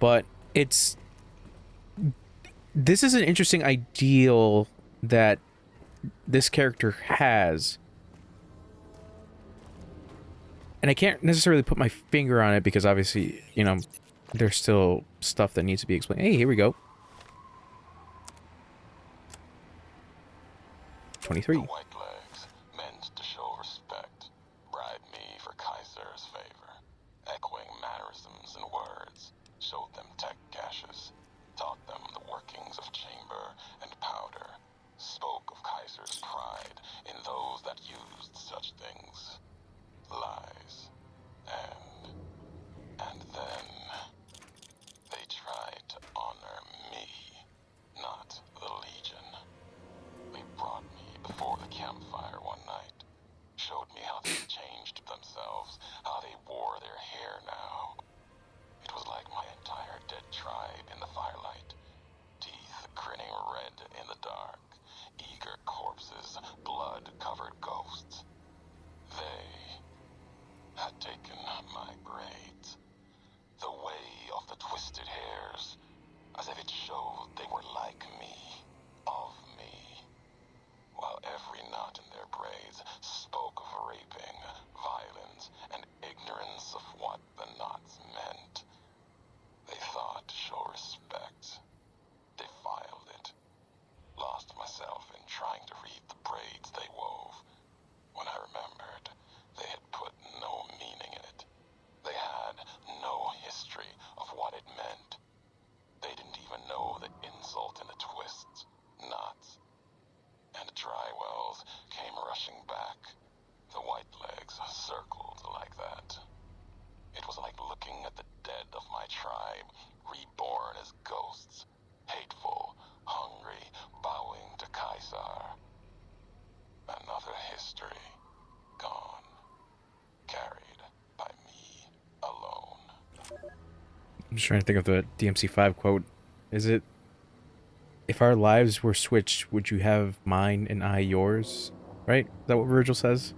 But this is an interesting ideal that this character has. And I can't necessarily put my finger on it because obviously, you know, there's still stuff that needs to be explained. Hey, here we go. 23. The white legs meant to show respect, bribe me for Kaiser's favor, echoing mannerisms and words, showed them tech caches, taught them the workings of chamber and powder, spoke of Kaiser's pride in those that used such things. Lies. And then they tried to honor me, not the Legion. They brought me before the campfire one night, showed me how they changed themselves, how they wore their hair now. It was like my entire dead tribe in the firelight, teeth grinning red in the dark, eager corpses, blood-covered ghosts. They had taken my braids, the way of the twisted hairs, as if it showed they were like me, of me, while every knot in their braids spoke of raping, violence, and ignorance of what the knots meant. They thought to show respect, defiled it, lost myself in trying to read the braids they wove. When I remembered, they had put no meaning in it. They had no history of what it meant. They didn't even know the insult in the twists, knots. And the dry wells came rushing back. The white legs circled like that. It was like looking at the dead of my tribe, reborn as ghosts, hateful, hungry, bowing to Caesar. Another history, gone, carried by me alone. I'm just trying to think of the DMC5 quote. Is it, if our lives were switched, would you have mine and I yours? Right? Is that what Virgil says?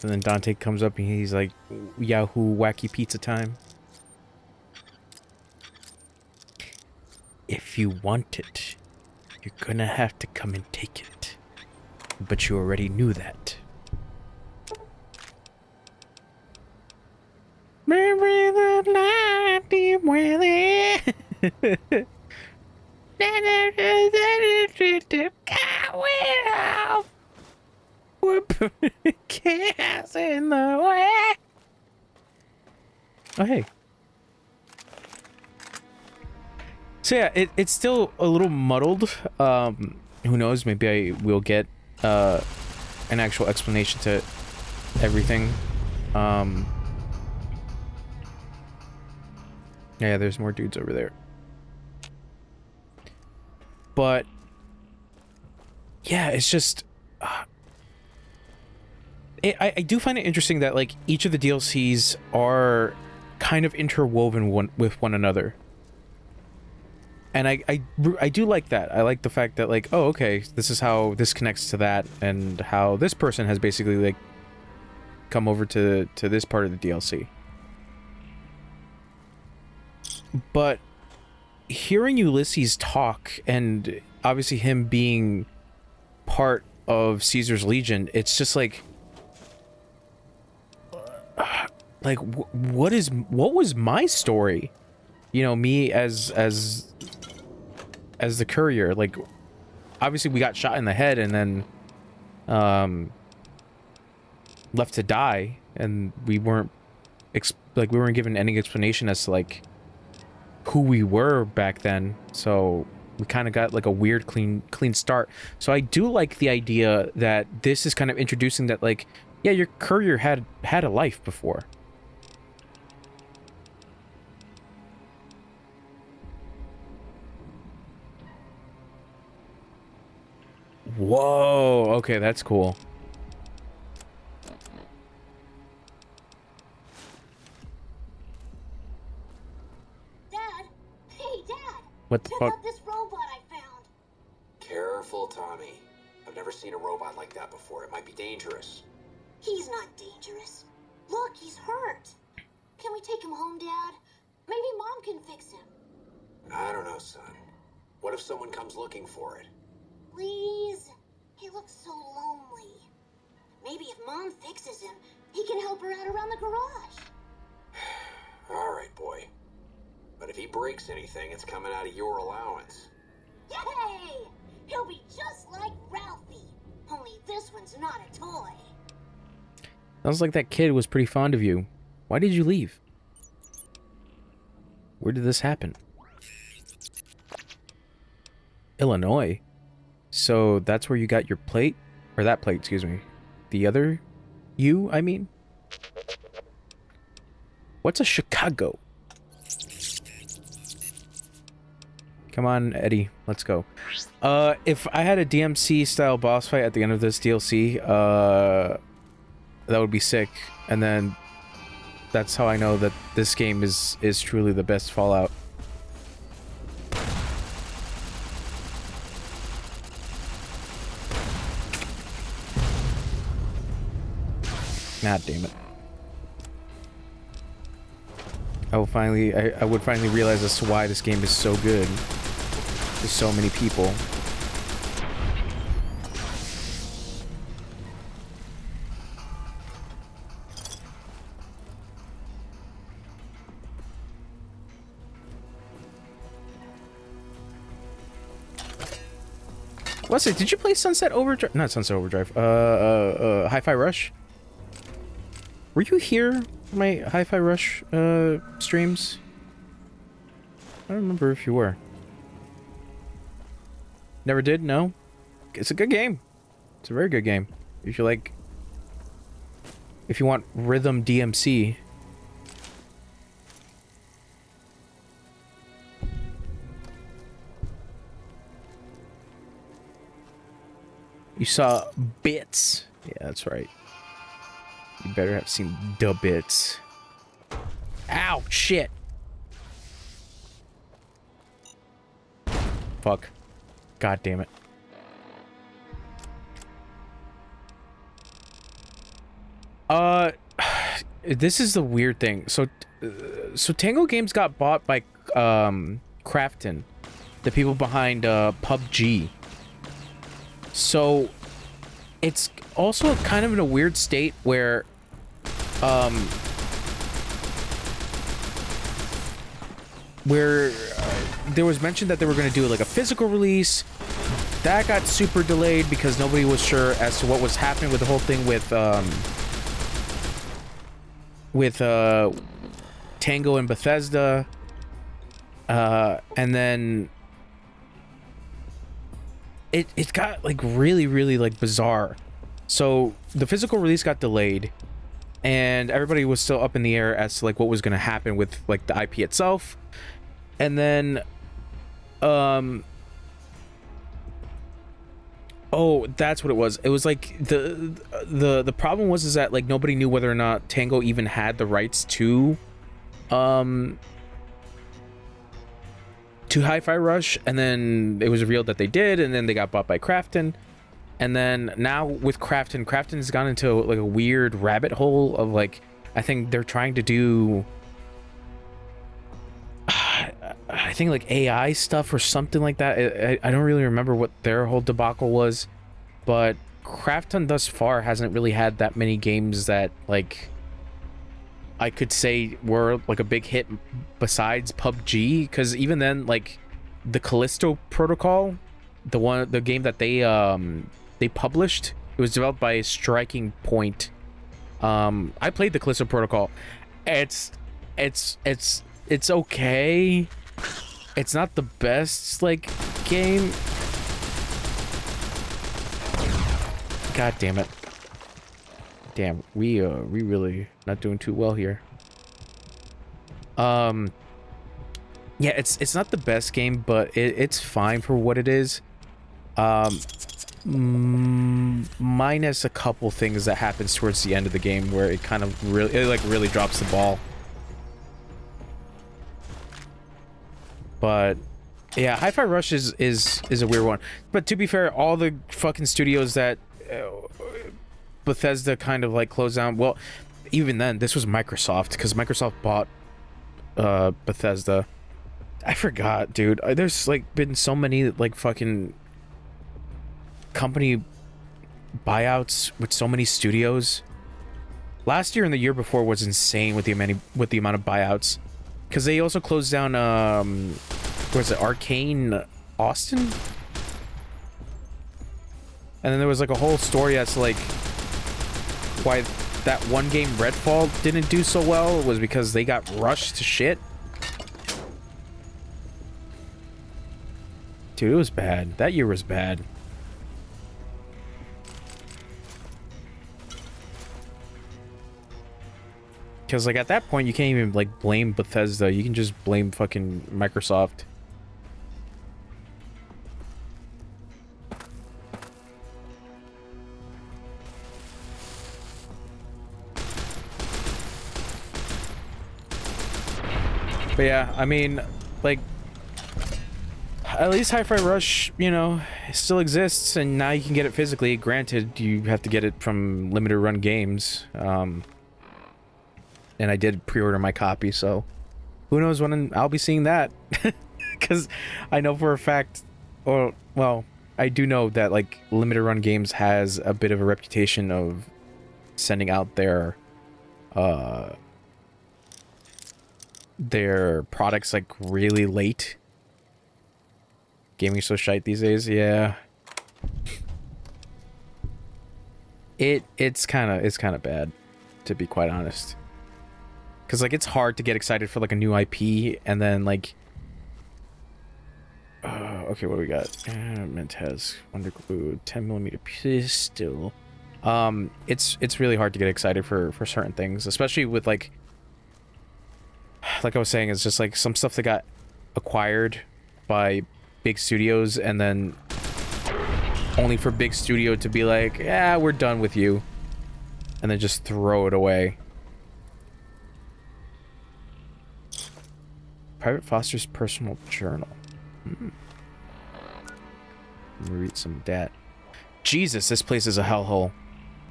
And then Dante comes up and he's like, Yahoo, wacky pizza time. If you want it, you're gonna have to come and take it. But you already knew that. Bury the light deep within. We're putting chaos in the way. Oh, hey. So yeah, it's still a little muddled. Who knows? Maybe I will get an actual explanation to everything. Yeah, there's more dudes over there. But yeah, it's just I do find it interesting that like each of the DLCs are kind of interwoven with one another. And I do like that. I like the fact that like, oh, okay, this is how this connects to that, and how this person has basically like come over to this part of the DLC. But hearing Ulysses talk, and obviously him being part of Caesar's Legion, it's just like what was my story? you know, me as the courier, like, obviously we got shot in the head and then left to die, and we weren't we weren't given any explanation as to like who we were back then, so we kind of got like a weird clean start. So I do like the idea that this is kind of introducing that, like, yeah, your courier had a life before. Whoa, okay, that's cool. Dad! Hey, Dad! What the Check fuck? out this robot I found! Careful, Tommy. I've never seen a robot like that before. It might be dangerous. He's not dangerous. Look, he's hurt. Can we take him home, Dad? Maybe Mom can fix him. I don't know, son. What if someone comes looking for it? Please? He looks so lonely. Maybe if Mom fixes him, he can help her out around the garage. All right, boy. But if he breaks anything, it's coming out of your allowance. Yay! He'll be just like Ralphie. Only this one's not a toy. Sounds like that kid was pretty fond of you. Why did you leave? Where did this happen? Illinois. So that's where you got your plate? Or that plate, excuse me. The other you, I mean? What's a Chicago? Come on, Eddie. Let's go. If I had a DMC style boss fight at the end of this DLC, that would be sick. And then that's how I know that this game is truly the best Fallout. God damn it. I would finally realize as to why this game is so good. There's so many people. Wesley, did you play Sunset Overdrive? Not Sunset Overdrive. Hi-Fi Rush? Were you here for my Hi-Fi Rush streams? I don't remember if you were. Never did? No? It's a good game. It's a very good game. If you like... If you want rhythm DMC... You saw bits. Yeah, that's right. You better have seen the bits. Ow, shit. Fuck. God damn it. This is the weird thing. So Tango Games got bought by Krafton, the people behind PUBG. So it's also kind of in a weird state where there was mention that they were going to do like a physical release. That got super delayed because nobody was sure as to what was happening with the whole thing with Tango and Bethesda. And then it got like really like bizarre. So the physical release got delayed and everybody was still up in the air as to like what was going to happen with like the IP itself. And then oh, that's what it was. It was like the problem was that like nobody knew whether or not Tango even had the rights to Hi-Fi Rush, and then it was revealed that they did, and then they got bought by Krafton. And then now with Krafton's gone into like a weird rabbit hole of like, I think they're trying to do I think like AI stuff or something like that. I don't really remember what their whole debacle was, but Krafton thus far hasn't really had that many games that like I could say were like a big hit besides PUBG, because even then, like the Callisto Protocol, the game that they published, it was developed by Striking Point. I played the Callisto Protocol. It's okay. It's not the best like game. God damn it. Damn, we really not doing too well here. Yeah, it's not the best game, but it's fine for what it is. Minus a couple things that happens towards the end of the game where it kind of really drops the ball. But yeah, Hi-Fi Rush is a weird one. But to be fair, all the fucking studios that Bethesda kind of like closed down. Well, even then, this was Microsoft, because Microsoft bought Bethesda. I forgot, dude. There's like been so many like fucking company buyouts with so many studios. Last year and the year before was insane with the amount of buyouts, because they also closed down what was it, Arcane Austin, and then there was like a whole story as to like why that one game Redfall didn't do so well was because they got rushed to shit. Dude, it was bad. That year was bad. Because like at that point you can't even like blame Bethesda, you can just blame fucking Microsoft. But yeah, I mean, like, at least Hi-Fi Rush, you know, still exists, and now you can get it physically. Granted, you have to get it from limited run games. And I did pre-order my copy, so who knows when I'll be seeing that. Because I know for a fact, or, well, I do know that, like, limited run games has a bit of a reputation of sending out their products like really late. Gaming's so shite these days. Yeah, it's kind of bad, to be quite honest, because like it's hard to get excited for like a new IP, and then like okay, what do we got? Mentez, Wonder Glue, 10mm pistol. It's really hard to get excited for certain things, especially with like I was saying, it's just like some stuff that got acquired by big studios, and then only for big studio to be like, yeah, we're done with you, and then just throw it away. Private Foster's personal journal. Let me read some of that. Jesus, this place is a hellhole.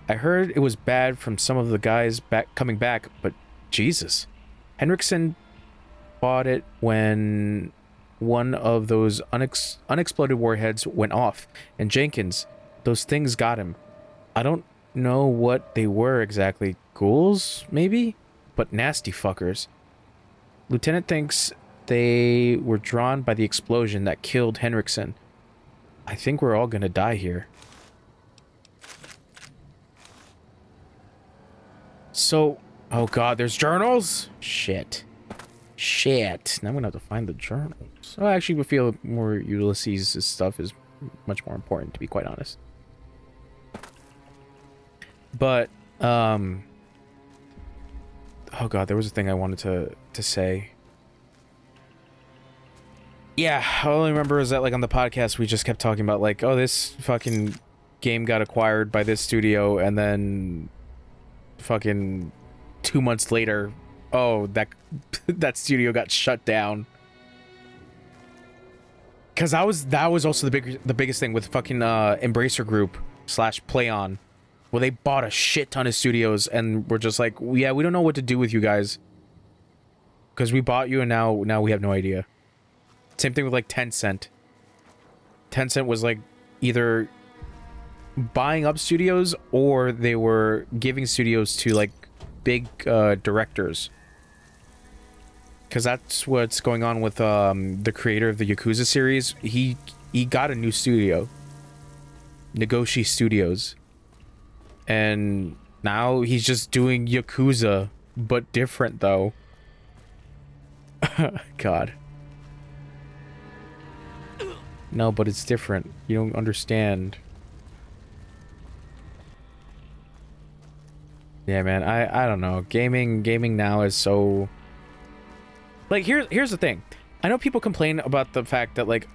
I heard it was bad from some of the guys coming back, but Jesus. Henriksen bought it when one of those unexploded warheads went off, and Jenkins, those things got him. I don't know what they were exactly. Ghouls, maybe? But nasty fuckers. Lieutenant thinks they were drawn by the explosion that killed Henriksen. I think we're all gonna die here. So... oh god, there's journals? Shit. Now I'm gonna have to find the journals. I actually would feel more Ulysses' stuff is much more important, to be quite honest. But, oh god, there was a thing I wanted to say. Yeah, all I remember is that, like, on the podcast, we just kept talking about, like, oh, this fucking game got acquired by this studio, and then fucking 2 months later, oh, that studio got shut down. Because that was also the biggest thing with fucking Embracer Group / PlayOn, where they bought a shit ton of studios and were just like, yeah, we don't know what to do with you guys, because we bought you and now we have no idea. Same thing with like Tencent. Tencent was like either buying up studios, or they were giving studios to like big directors, because that's what's going on with the creator of the Yakuza series. He got a new studio, Nagoshi Studios, and now he's just doing Yakuza, but different though. God. No, but it's different. You don't understand. Yeah, man. I don't know. Gaming now is so, like, here's the thing. I know people complain about the fact that, like,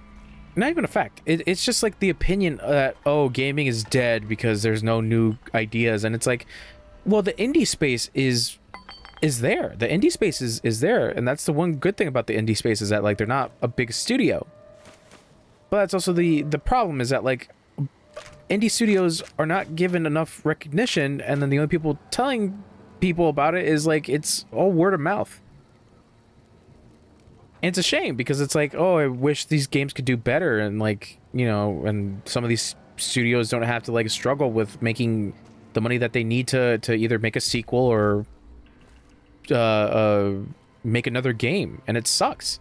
not even a fact. It's just like the opinion that, oh, gaming is dead because there's no new ideas, and it's like, well, the indie space is there. The indie space is there, and that's the one good thing about the indie space, is that, like, they're not a big studio. But that's also the problem, is that, like, indie studios are not given enough recognition, and then the only people telling people about it is, like, it's all word of mouth. And it's a shame, because it's like, oh, I wish these games could do better, and, like, you know, and some of these studios don't have to, like, struggle with making the money that they need to either make a sequel or make another game, and it sucks.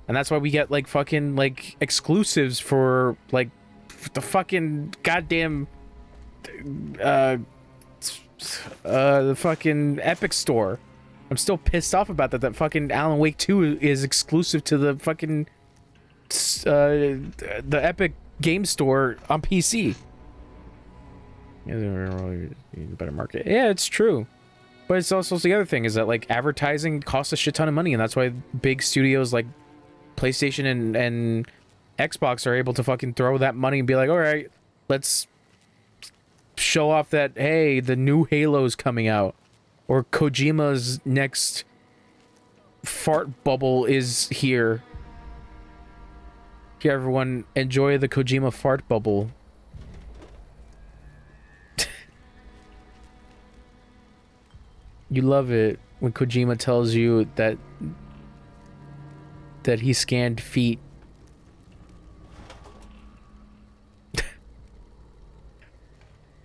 And that's why we get, like, fucking, like, exclusives for, like, the fucking goddamn the fucking Epic Store. I'm still pissed off about that fucking Alan Wake 2 is exclusive to the fucking the Epic Game Store on PC. Yeah, really better market. Yeah, it's true. But it's also the other thing, is that, like, advertising costs a shit ton of money, and that's why big studios like PlayStation and Xbox are able to fucking throw that money and be like, all right, let's show off that, hey, the new Halo's coming out, or Kojima's next fart bubble is here. Here, everyone, enjoy the Kojima fart bubble. You love it when Kojima tells you that he scanned feet.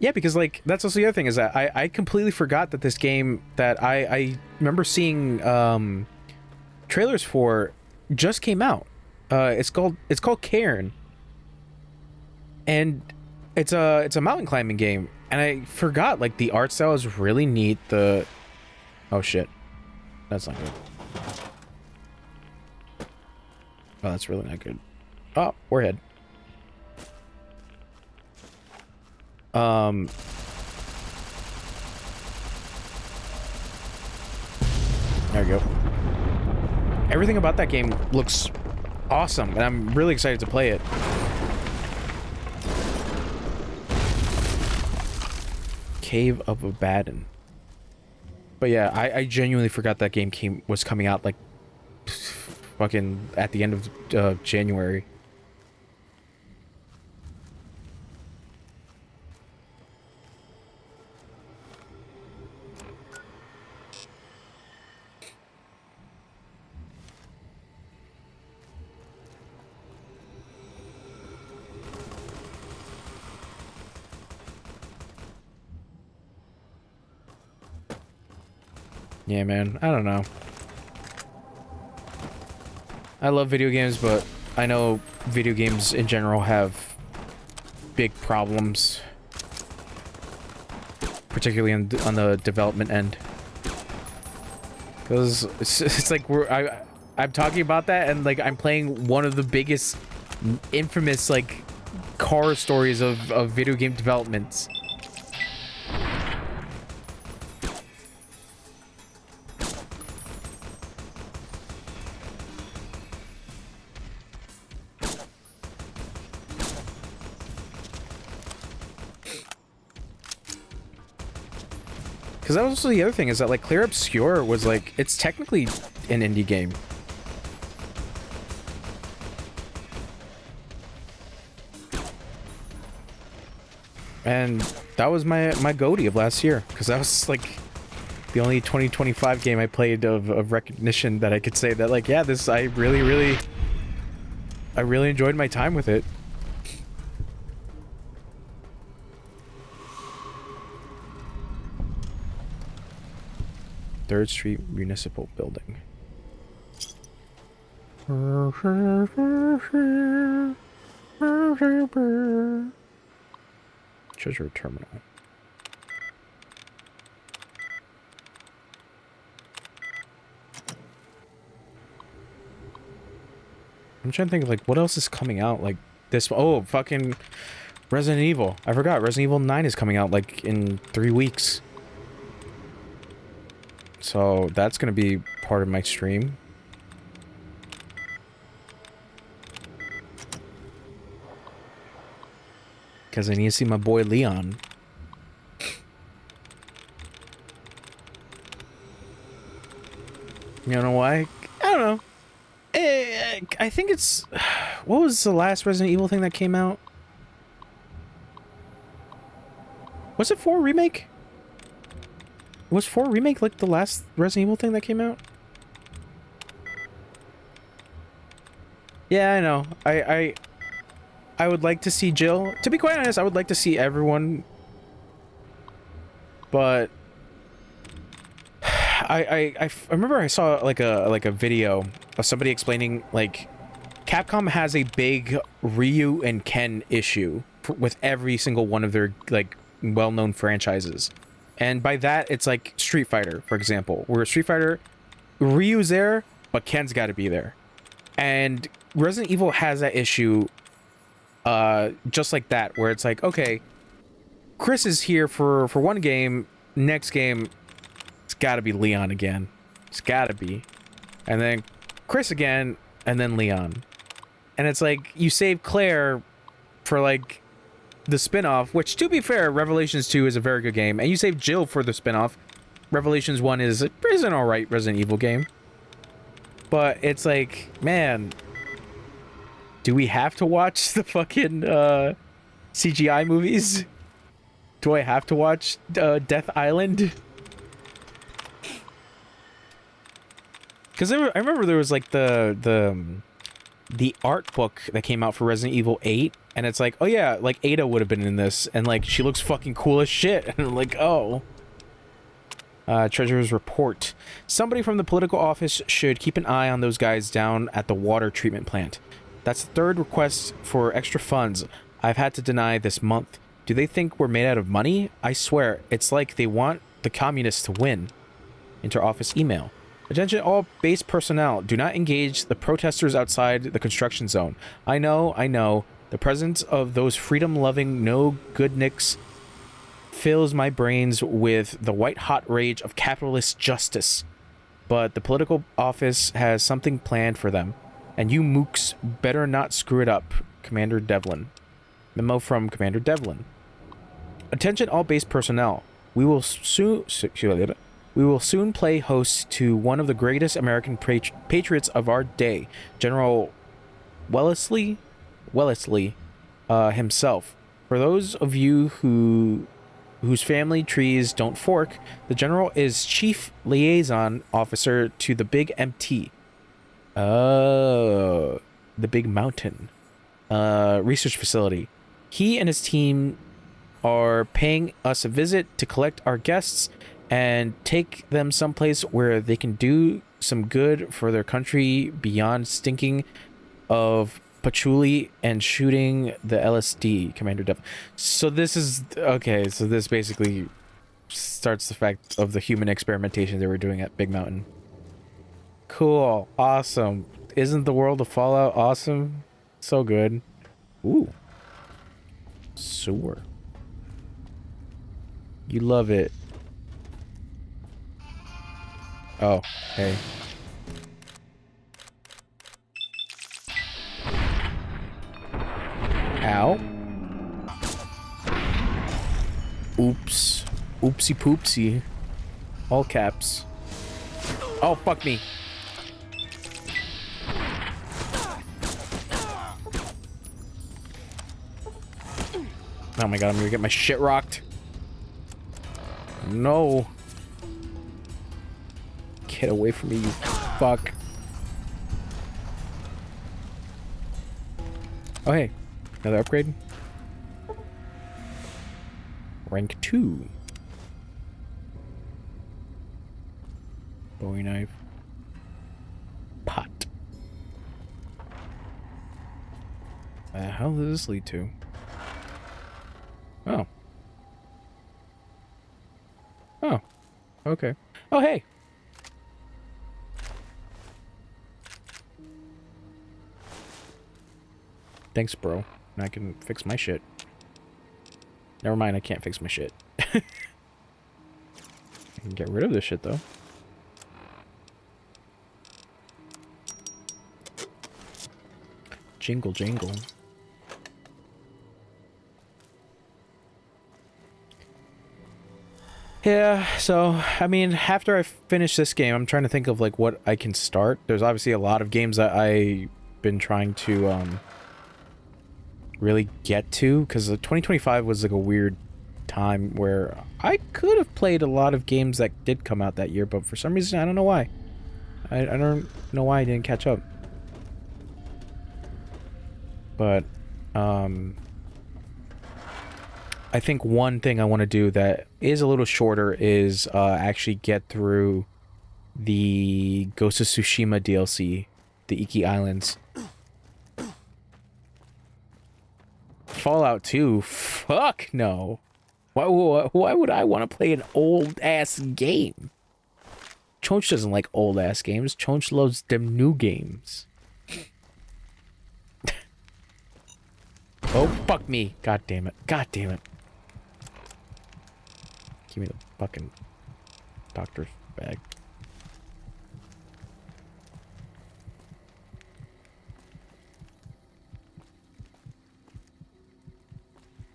Yeah, because, like, that's also the other thing, is that I completely forgot that this game that I remember seeing trailers for just came out. It's called Cairn, and it's a mountain climbing game, and I forgot, like, the art style is really neat. Oh shit, that's not good. Oh, that's really not good. Oh, warhead. There we go. Everything about that game looks awesome, and I'm really excited to play it. Cave of Abaddon. But yeah, I genuinely forgot that game was coming out, like, fucking at the end of January. Yeah, man, I don't know. I love video games, but I know video games in general have big problems, particularly on the development end. Because it's like I'm talking about that, and, like, I'm playing one of the biggest, infamous, like, horror stories of video game developments. Because that was also the other thing, is that, like, Clear Obscure was, like, it's technically an indie game. And that was my goatee of last year, because that was, like, the only 2025 game I played of recognition that I could say that, like, yeah, this, I really enjoyed my time with it. 3rd Street Municipal Building. Treasure Terminal. I'm trying to think of, like, what else is coming out, like, this... Oh, fucking Resident Evil. I forgot. Resident Evil 9 is coming out, like, in 3 weeks. So, that's gonna be part of my stream. Because I need to see my boy Leon. You know why? I don't know. I think it's... What was the last Resident Evil thing that came out? Was it 4 Remake? Was 4 Remake like the last Resident Evil thing that came out? Yeah, I know. I would like to see Jill. To be quite honest, I would like to see everyone. But... I remember I saw like a video of somebody explaining, like, Capcom has a big Ryu and Ken issue with every single one of their, like, well-known franchises. And by that, it's like Street Fighter, for example, where Street Fighter, Ryu's there, but Ken's got to be there. And Resident Evil has that issue just like that, where it's like, okay, Chris is here for one game, next game, it's got to be Leon again. It's got to be. And then Chris again, and then Leon. And it's like, you save Claire for, like, the spin-off, which, to be fair, Revelations 2 is a very good game. And you save Jill for the spin-off. Revelations 1 is an alright Resident Evil game. But it's like, man, do we have to watch the fucking CGI movies? Do I have to watch Death Island? Because I remember there was, like, the art book that came out for Resident Evil 8, and it's like, oh yeah, like, Ada would have been in this, and, like, she looks fucking cool as shit. And I'm like, oh. Treasurer's report. Somebody from the political office should keep an eye on those guys down at the water treatment plant. That's the 3rd request for extra funds I've had to deny this month. Do they think we're made out of money? I swear, it's like they want the communists to win. Inter-office email. Attention all base personnel. Do not engage the protesters outside the construction zone. I know. The presence of those freedom-loving no-goodniks fills my brains with the white-hot rage of capitalist justice. But the political office has something planned for them. And you mooks better not screw it up. Commander Devlin. Memo from Commander Devlin. Attention all base personnel. We will soon play host to one of the greatest American patriots of our day, General Wellesley himself. For those of you whose family trees don't fork, the general is chief liaison officer to the Big MT. The Big Mountain research facility. He and his team are paying us a visit to collect our guests and take them someplace where they can do some good for their country beyond stinking of patchouli and shooting the LSD, Commander Dev. So this is... Okay, so this basically starts the fact of the human experimentation they were doing at Big Mountain. Cool. Awesome. Isn't the world of Fallout awesome? So good. Ooh. Sewer. You love it. Oh, hey. Ow. Oops. Oopsie poopsie. All caps. Oh, fuck me. Oh my god, I'm gonna get my shit rocked. No. Get away from me, you fuck. Oh, hey. Another upgrade. Rank 2. Bowie knife. Pot. The hell does this lead to? Oh. Oh. Okay. Oh, hey. Thanks, bro. Now I can fix my shit. Never mind, I can't fix my shit. I can get rid of this shit, though. Jingle, jingle. Yeah, so, I mean, after I finish this game, I'm trying to think of, like, what I can start. There's obviously a lot of games that I've been trying to, really get to, because 2025 was, like, a weird time where I could have played a lot of games that did come out that year, but for some reason, I don't know why. I don't know why I didn't catch up. But, I think one thing I want to do that is a little shorter is actually get through the Ghost of Tsushima DLC, the Iki Islands. Fallout 2? Fuck no. Why would I want to play an old-ass game? Chonch doesn't like old-ass games. Chonch loves them new games. Oh, fuck me. God damn it. God damn it. Give me the fucking doctor's bag.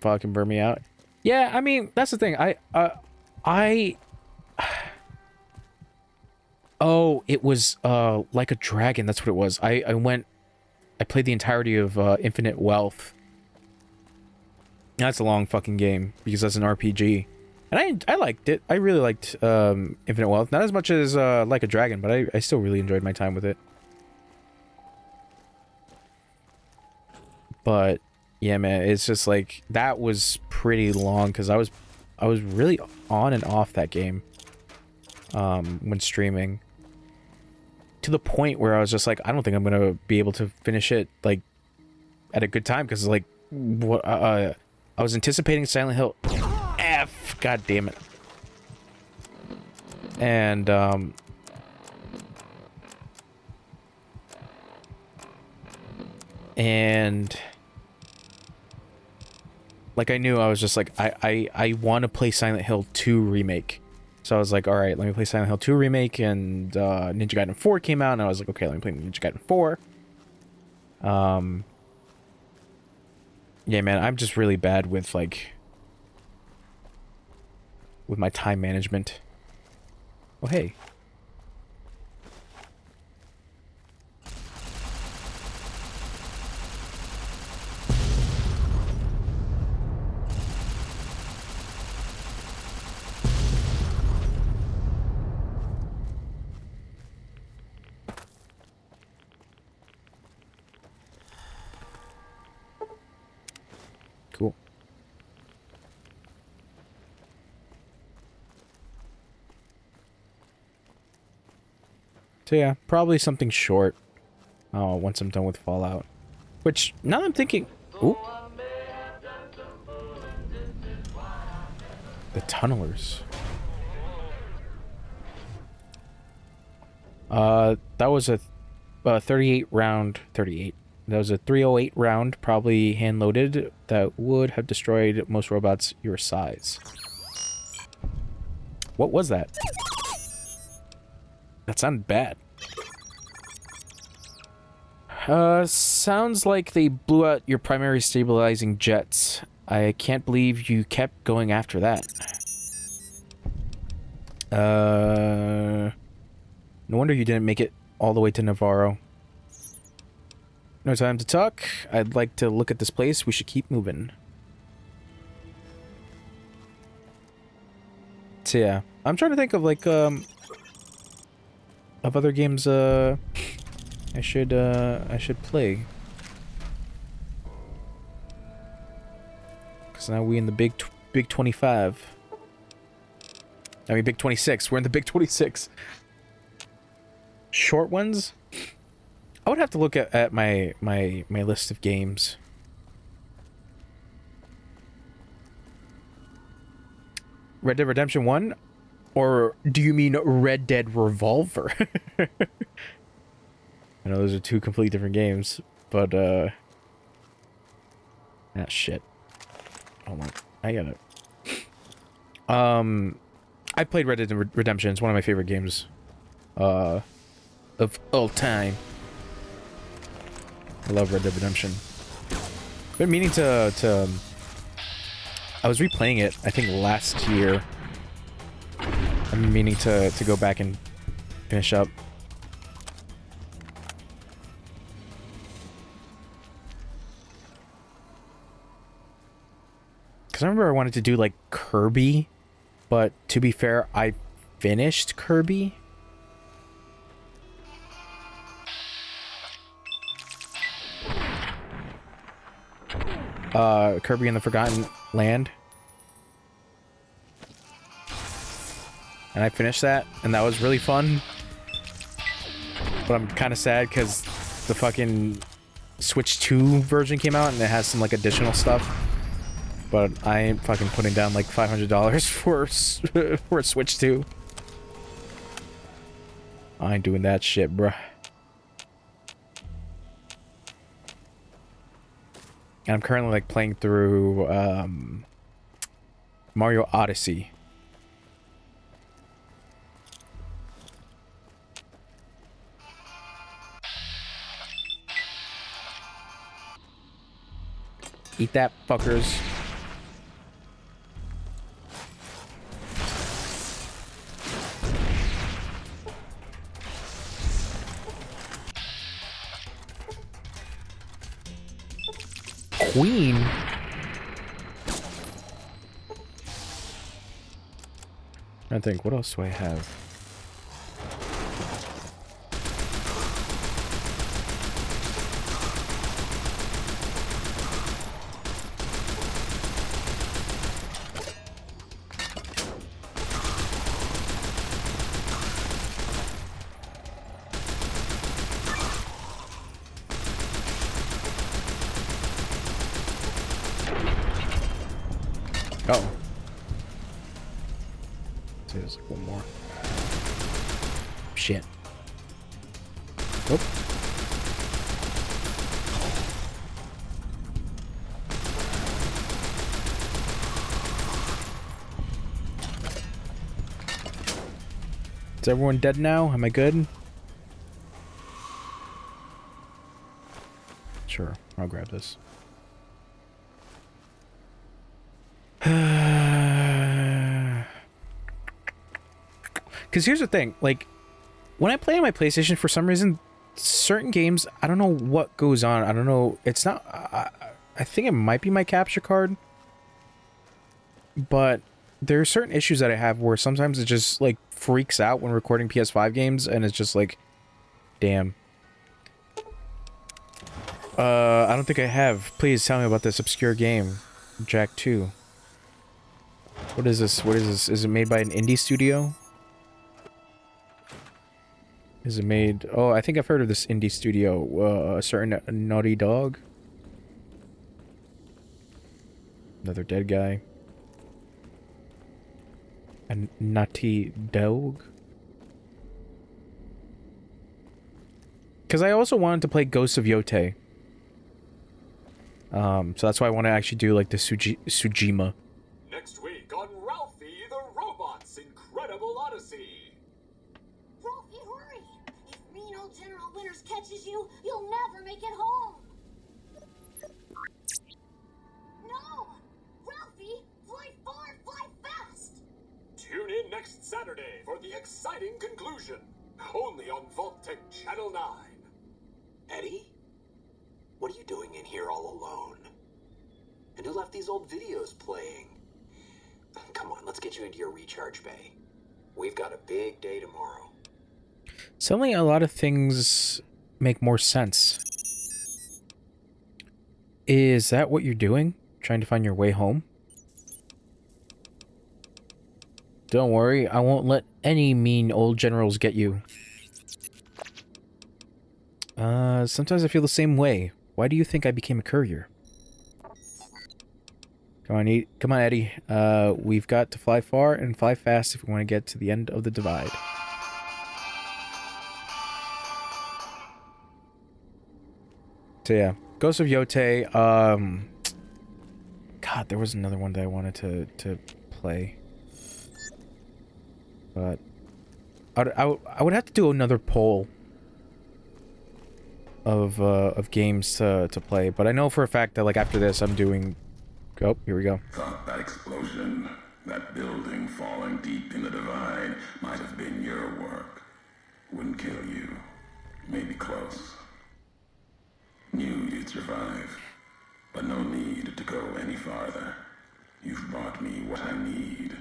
Fucking burn me out. Yeah, I mean, that's the thing. Oh, it was, Like a Dragon. That's what it was. I played the entirety of, Infinite Wealth. That's a long fucking game, because that's an RPG. And I liked it. I really liked, Infinite Wealth. Not as much as, Like a Dragon, but I still really enjoyed my time with it. But, yeah, man, it's just, like, that was pretty long, because I was really on and off that game, when streaming. To the point where I was just like, I don't think I'm gonna be able to finish it, like, at a good time, because, like, what, I was anticipating Silent Hill F. God damn it. And, like, I knew I was just like, I want to play Silent Hill 2 Remake. So I was like, alright, let me play Silent Hill 2 Remake, and, Ninja Gaiden 4 came out, and I was like, okay, let me play Ninja Gaiden 4. Yeah, man, I'm just really bad with, like, with my time management. Oh, hey. Cool. So yeah, probably something short. Once I'm done with Fallout. Which, now that I'm thinking... Ooh. The Tunnelers. That was a 38 round... 38. That was a 308 round, probably hand-loaded, that would have destroyed most robots your size. What was that? That sounded bad. Sounds like they blew out your primary stabilizing jets. I can't believe you kept going after that. No wonder you didn't make it all the way to Navarro. No time to talk. I'd like to look at this place. We should keep moving. So yeah, I'm trying to think of like of other games I should play. Cause now we in the big 25. I mean big 26. We're in the big 26. Short ones? I would have to look at my list of games. Red Dead Redemption 1? Or do you mean Red Dead Revolver? I know those are two completely different games, but ah, shit. Hold on. I got it. I played Red Dead Redemption. It's one of my favorite games of all time. I love Red Dead Redemption. Been meaning to I was replaying it, I think last year. I'm meaning to go back and finish up. Because I remember I wanted to do, like, Kirby. But, to be fair, I finished Kirby. Kirby and the Forgotten Land. And I finished that, and that was really fun. But I'm kind of sad because the fucking Switch 2 version came out, and it has some, like, additional stuff. But I ain't fucking putting down like $500 for a Switch 2. I ain't doing that shit, bruh. And I'm currently like playing through Mario Odyssey. Eat that, fuckers. Queen? I think, what else do I have? Oh. See, there's like one more. Shit. Oh. Is everyone dead now? Am I good? Sure, I'll grab this. Because here's the thing, like, when I play on my PlayStation, for some reason, certain games, I don't know what goes on. I don't know. It's not... I think it might be my capture card. But there are certain issues that I have where sometimes it just, like, freaks out when recording PS5 games, and it's just like, damn. I don't think I have. Please tell me about this obscure game. Jack 2. What is this? What is this? Is it made by an indie studio? Is it made... Oh, I think I've heard of this indie studio. A certain Naughty Dog. Another dead guy. A Naughty Dog. Because I also wanted to play Ghosts of Yotei. So that's why I want to actually do, like, the Tsushima. Next week on Ralphie the Robot's Incredible Odyssey. Ralphie, hurry! If mean old General Winters catches you, you'll never make it home! No! Ralphie, fly far, fly fast! Tune in next Saturday for the exciting conclusion. Only on Vault-Tec Channel 9. Eddie? What are you doing in here all alone? And who left these old videos playing? Come on, let's get you into your recharge bay. We've got a big day tomorrow. Suddenly a lot of things make more sense. Is that what you're doing? Trying to find your way home? Don't worry, I won't let any mean old generals get you. Sometimes I feel the same way. Why do you think I became a courier? Come on, Eddie. We've got to fly far and fly fast if we want to get to the end of the divide. So yeah, Ghost of Yote. God, there was another one that I wanted to play, but I would have to do another poll of games to play. But I know for a fact that like after this, I'm doing. Oh, here we go. Thought that explosion, that building falling deep in the divide, might have been your work. Wouldn't kill you. Maybe close. Knew you'd survive, but no need to go any farther. You've brought me what I need.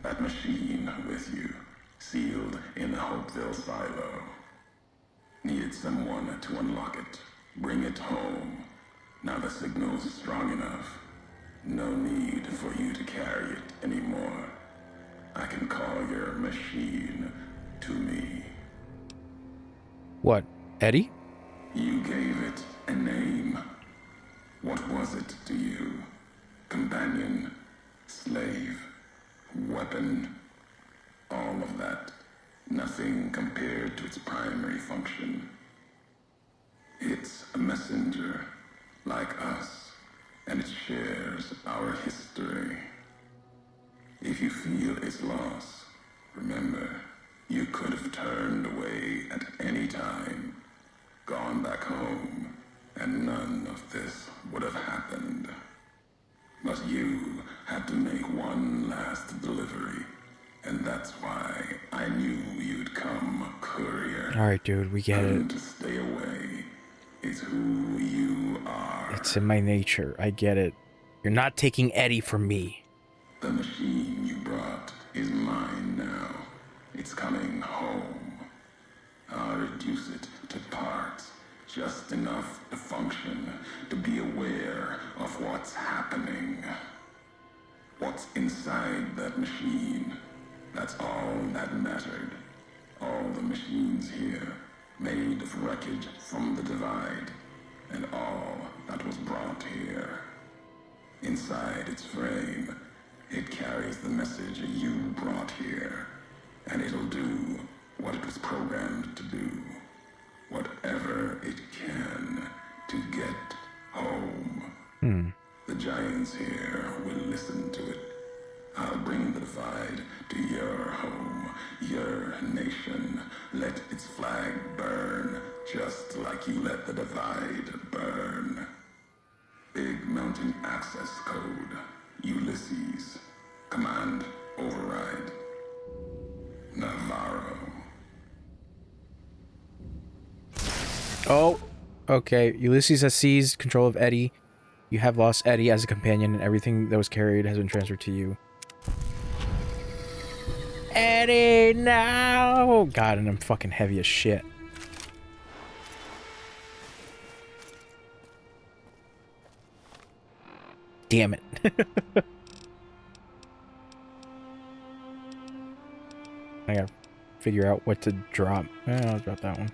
That machine with you, sealed in the Hopeville silo. Needed someone to unlock it, bring it home. Now the signal's strong enough. No need for you to carry it anymore. I can call your machine to me. What, Eddie? You gave it a name. What was it to you? Companion, slave, weapon, all of that. Nothing compared to its primary function. It's a messenger, like us, and it shares our history. If you feel its loss, remember, you could have turned away at any time, gone back home, and none of this would have happened. But you had to make one last delivery, and that's why I knew you'd come, courier. Alright, dude, we get And it. to stay away is who you are. It's in my nature. I get it. You're not taking Eddie from me. The machine you brought is mine now. It's coming home. I'll reduce it to parts, just enough to function, to be aware of what's happening. What's inside that machine, that's all that mattered. All the machines here, made of wreckage from the divide, and all that was brought here. Inside its frame, it carries the message you brought here, and it'll do what it was programmed to do. Whatever it can to get home. The giants here will listen to it. I'll bring the divide to your home, your nation. Let its flag burn, just like you let the divide burn. Big Mountain Access Code, Ulysses. Command override. Navarro. Oh, okay. Ulysses has seized control of Eddie. You have lost Eddie as a companion, and everything that was carried has been transferred to you. Eddie, no! God, and I'm fucking heavy as shit. Damn it. I gotta figure out what to drop. I'll drop that one.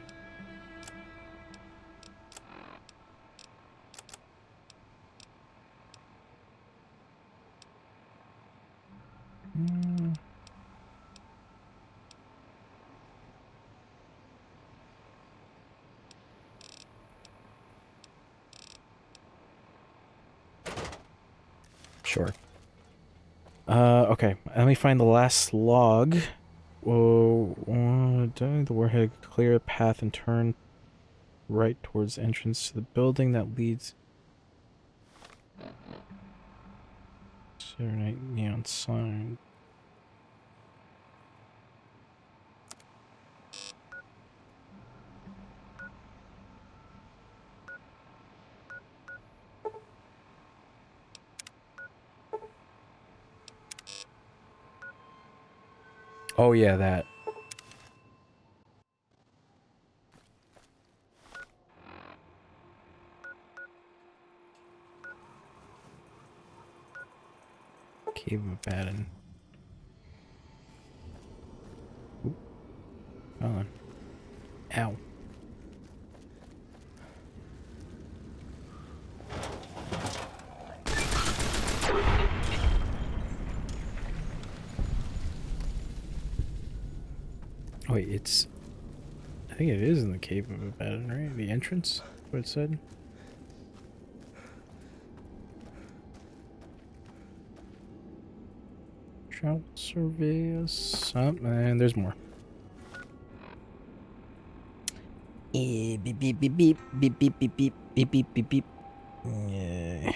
Sure. Okay. Let me find the last log. Whoa. The warhead, clear a path and turn right towards the entrance to the building that leads. Saturday neon sign. Oh yeah, that. Cave of Abaddon. Hold on. Ow. Wait, it's... I think it is in the Cave of Abaddon, right? The entrance? What it said? Travel survey us. Oh, and there's more. Beep beep beep beep beep beep beep beep beep beep beep beep beep. Yeah.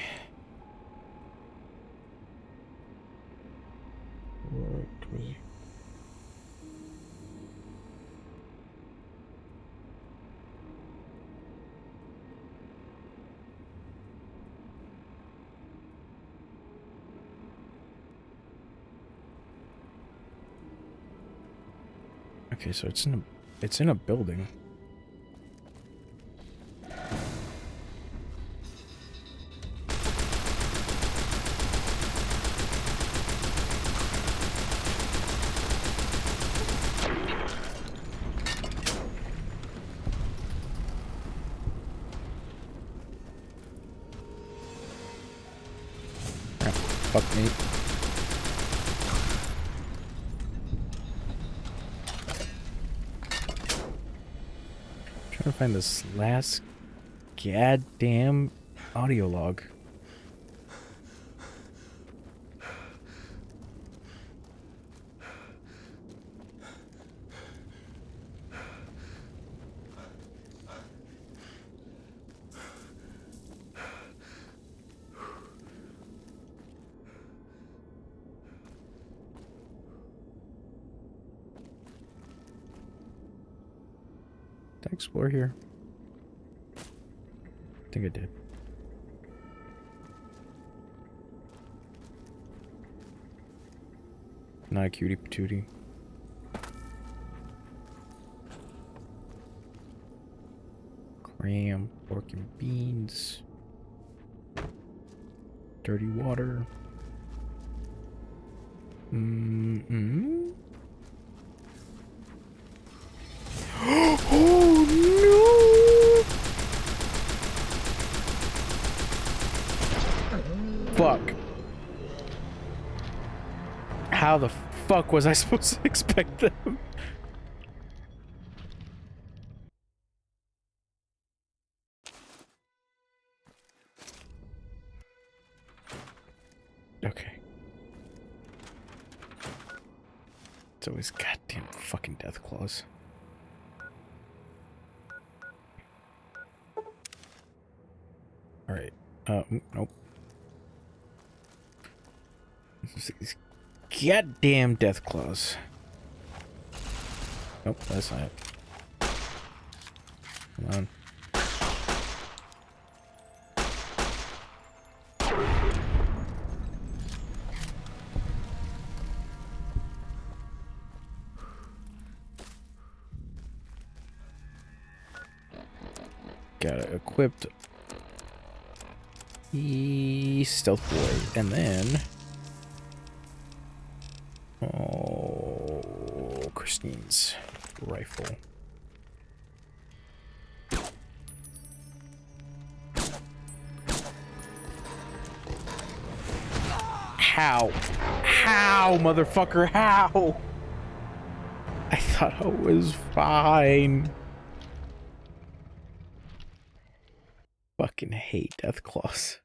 Okay, so it's in a building. Ah, fuck me. Trying to find this last goddamn audio log. Did I explore here? I think I did. Not a cutie patootie. Cram, pork and beans. Dirty water. Mm-hmm. Oh no! Fuck. How the fuck was I supposed to expect them? Okay. It's always goddamn fucking death claws. Alright. Nope. These goddamn death claws. Nope, that's not it. Come on. Got it equipped. Stealth boy, and then Christine's rifle. How? How, motherfucker? How? I thought I was fine. Fucking hate death claws.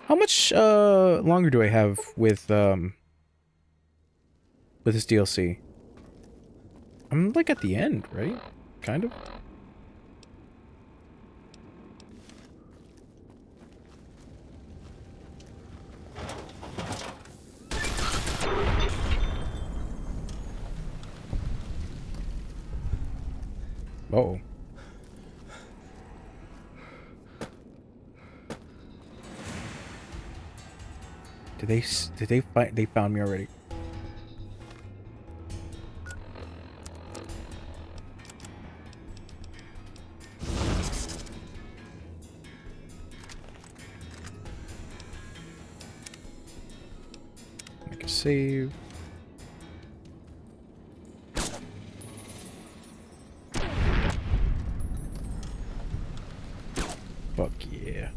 How much longer do I have with this DLC? I'm like at the end, right? Kind of. Uh-oh. Did they find, they found me already? Make a save. yeah.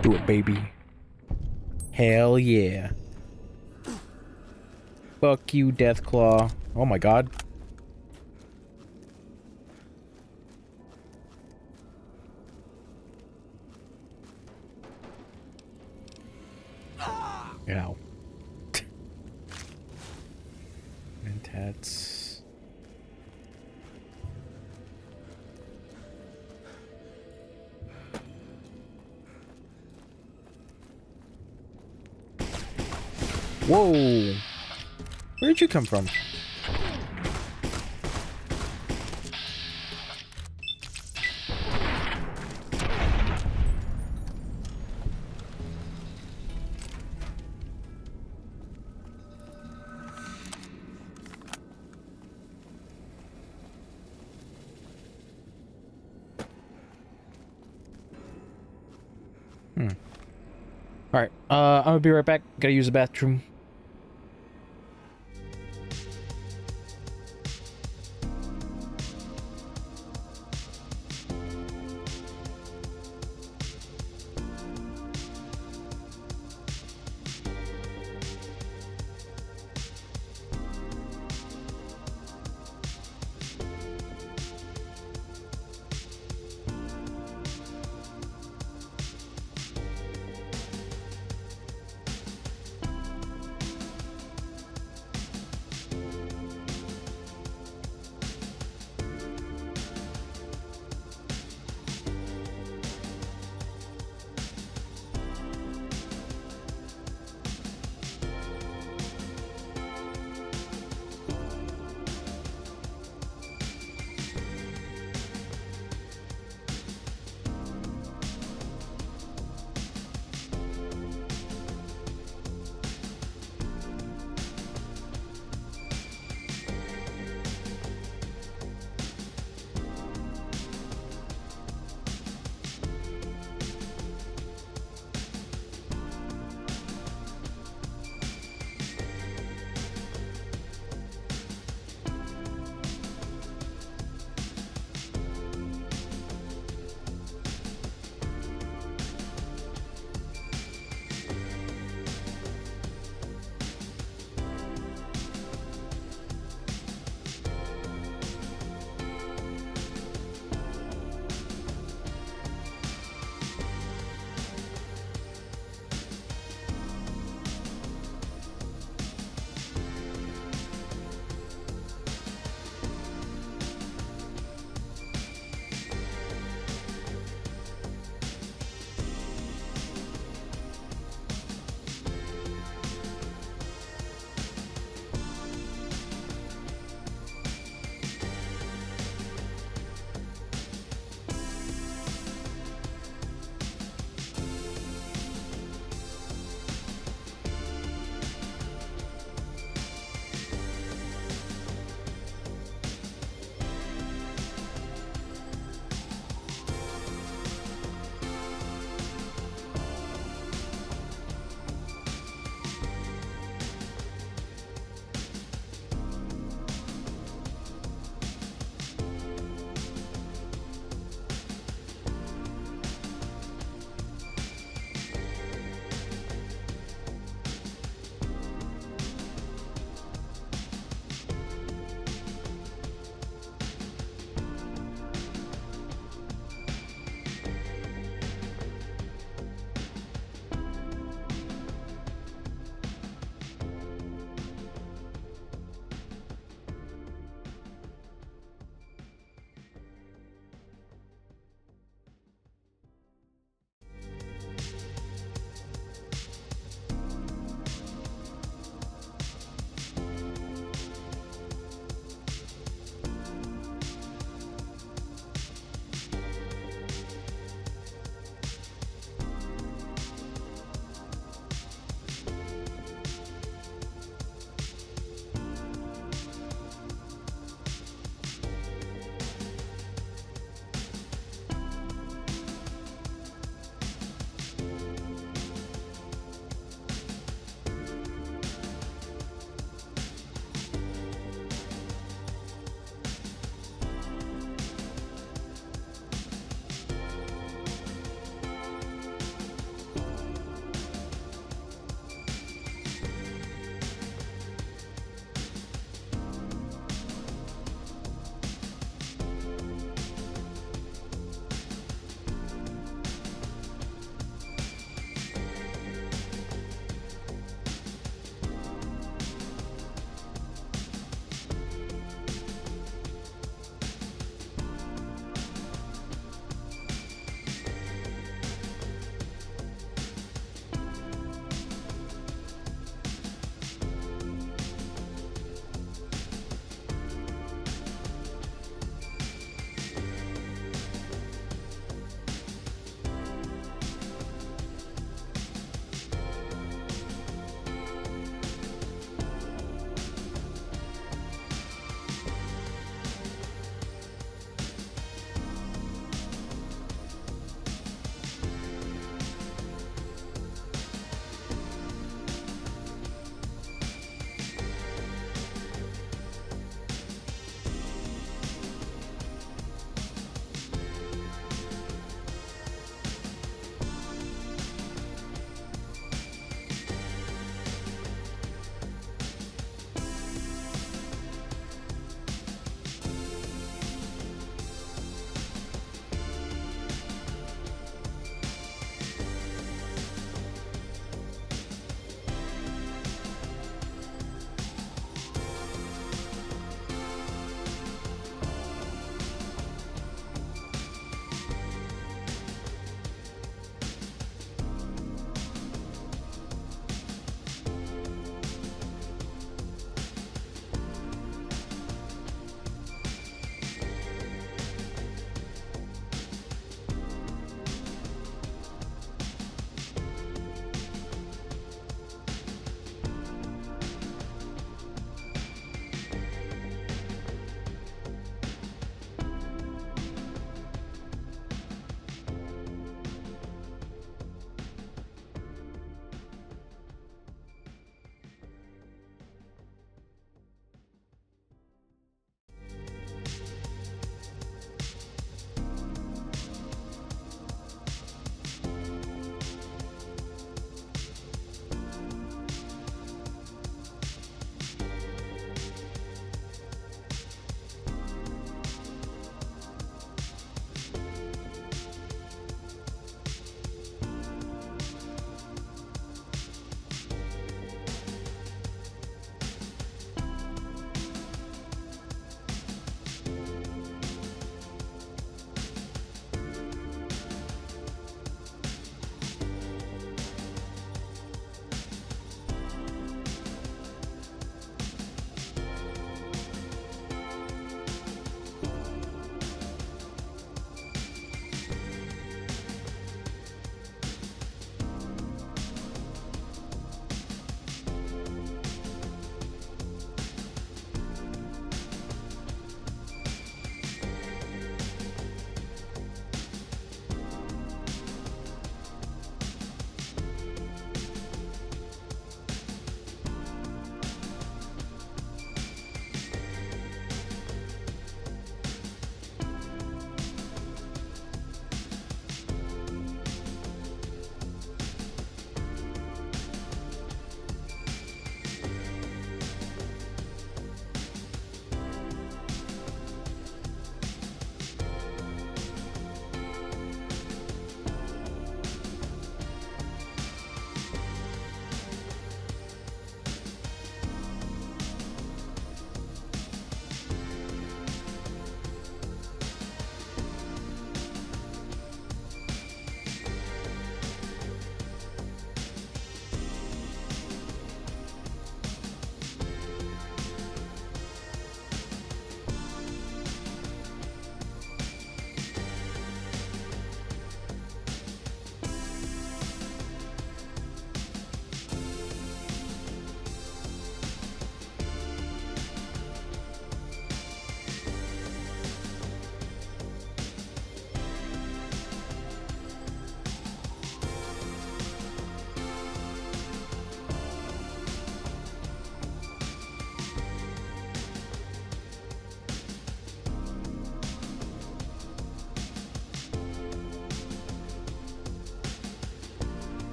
Do it, baby. Hell yeah. Fuck you, Deathclaw. Oh my god. Ow. And tats. Whoa! Where'd you come from? Alright, I'm gonna be right back. Gotta use the bathroom.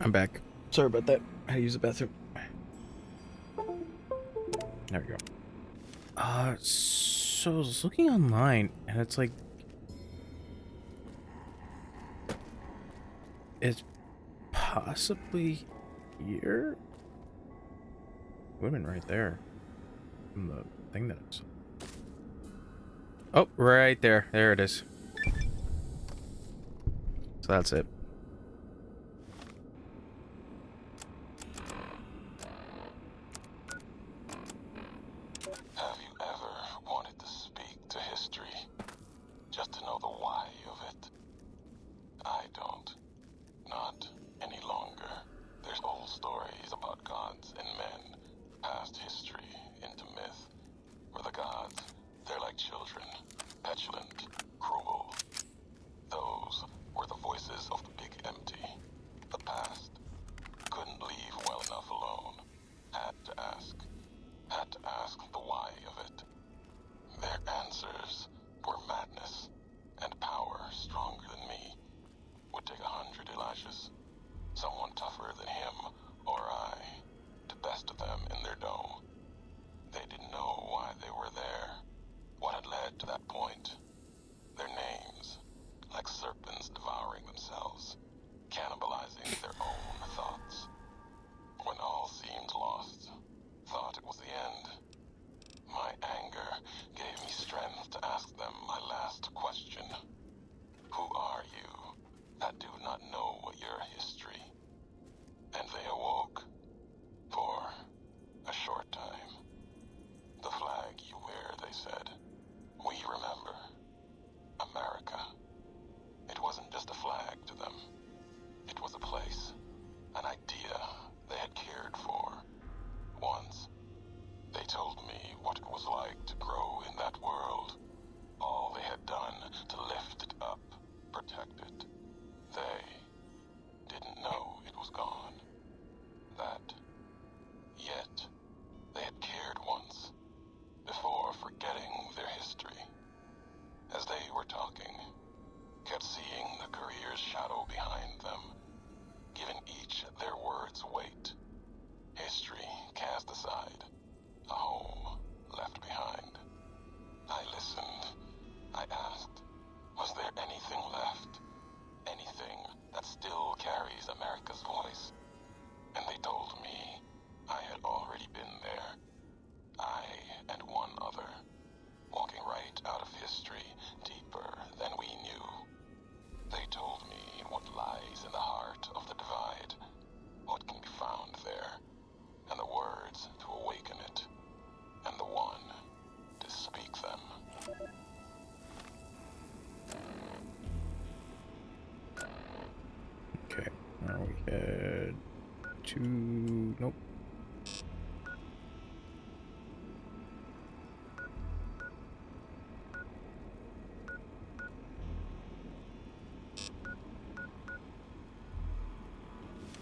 I'm back. Sorry about that. I had to use the bathroom. There we go. So I was looking online, and it's like, it's possibly here? Women right there. From the thing that I saw. Oh, right there. There it is. So that's it. Have you ever wanted to speak to history? Just to know the why of it? I don't. Not any longer. There's old stories about gods and men, past history into myth, where the gods, they're like children, petulant, cruel. Those were the voices of the big empty. The past. Couldn't leave well enough alone. Had to ask. Had to ask the why of it. Their answers were madness, and power stronger than me. Would take 100 Elishas. Someone tougher than him or I to best them in their dome. They didn't know why they were there, what had led to that point. Their names, like serpents devouring themselves, cannibalizing their own thoughts. When all seemed lost, thought it was the end. My anger gave me strength to ask them my last question. Who are you that do not know your history? And they awoke. For a short time. The flag you wear, they said. We remember. America. It wasn't just a flag to them. It was a place. An idea they had cared for. Once. They told me what it was like to grow in that world. All they had done to lift it up, protect it. They didn't know it was gone. That. Yet, they had cared once, before forgetting their history. As they were talking, kept seeing the career's shadow behind them, giving each their words weight. History cast aside, a home left behind. I listened. I asked, was there anything left? Anything that still carries America's voice? And they told me I had already been there. I and one other, walking right out of history, deeper than we knew. They told me what lies in the heart of the divide, what can be found there, and the words to awaken it, and the one to speak them. Okay. Now we head to... Nope.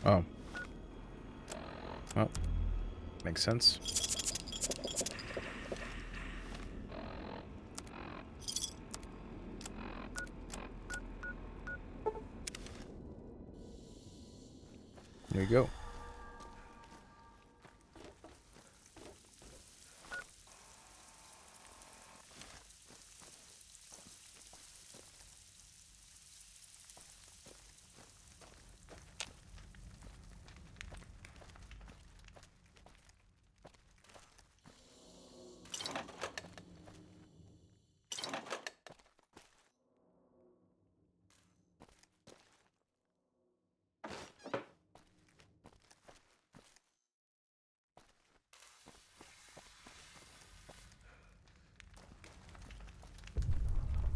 Oh. Well, makes sense. There you go.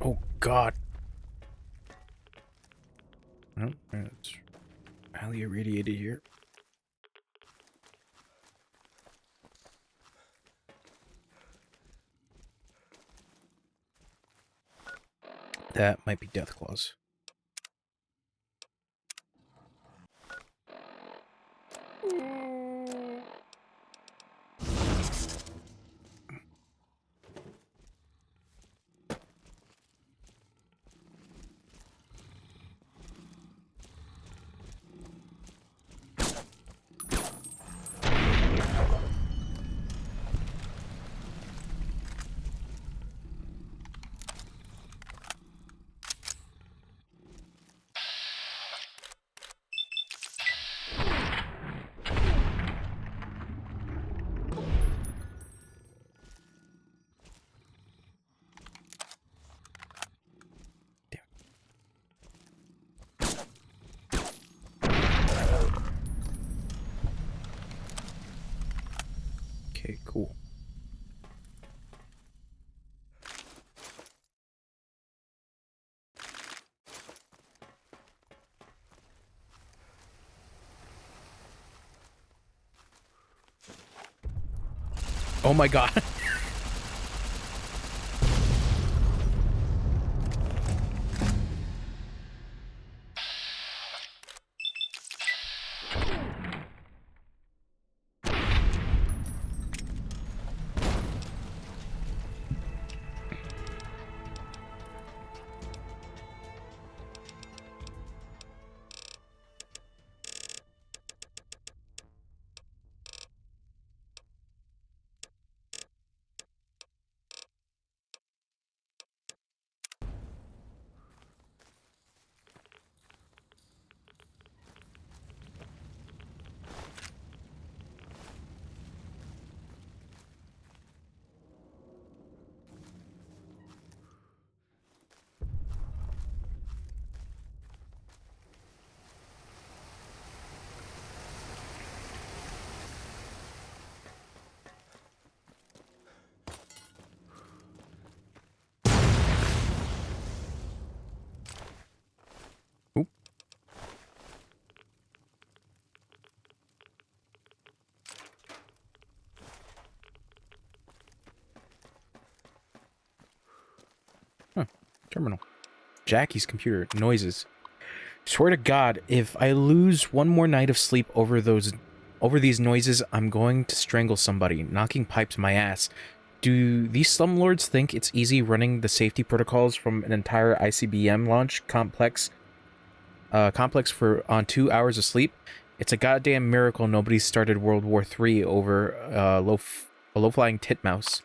Oh, God. Oh, it's highly irradiated here. That might be death claws. Okay, cool. Oh my god. Oop. Huh. Terminal. Jackie's computer. Noises. Swear to God, if I lose one more night of sleep over these noises, I'm going to strangle somebody, knocking pipes my ass. Do these slumlords think it's easy running the safety protocols from an entire ICBM launch complex for on 2 hours of sleep? It's a goddamn miracle nobody started World War III over a low-flying titmouse.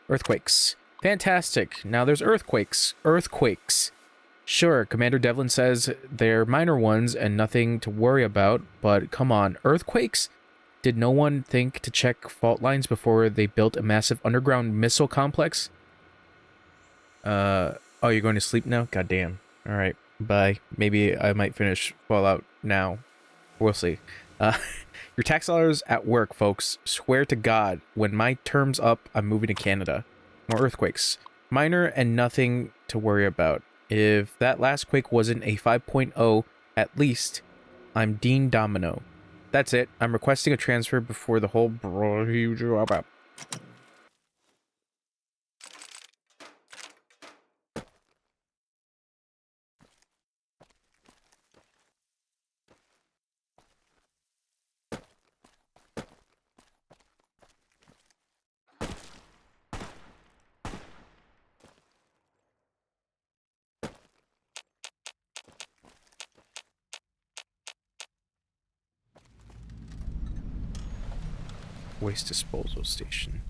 Earthquakes. Fantastic. Now there's earthquakes. Earthquakes. Sure, Commander Devlin says they're minor ones and nothing to worry about, but come on, earthquakes? Did no one think to check fault lines before they built a massive underground missile complex? Oh, you're going to sleep now? Goddamn. Alright, bye. Maybe I might finish Fallout now. We'll see. Your tax dollars at work, folks. Swear to God, when my term's up, I'm moving to Canada. More earthquakes. Minor and nothing to worry about. If that last quake wasn't a 5.0, at least, I'm Dean Domino. That's it. I'm requesting a transfer before the whole waste disposal station.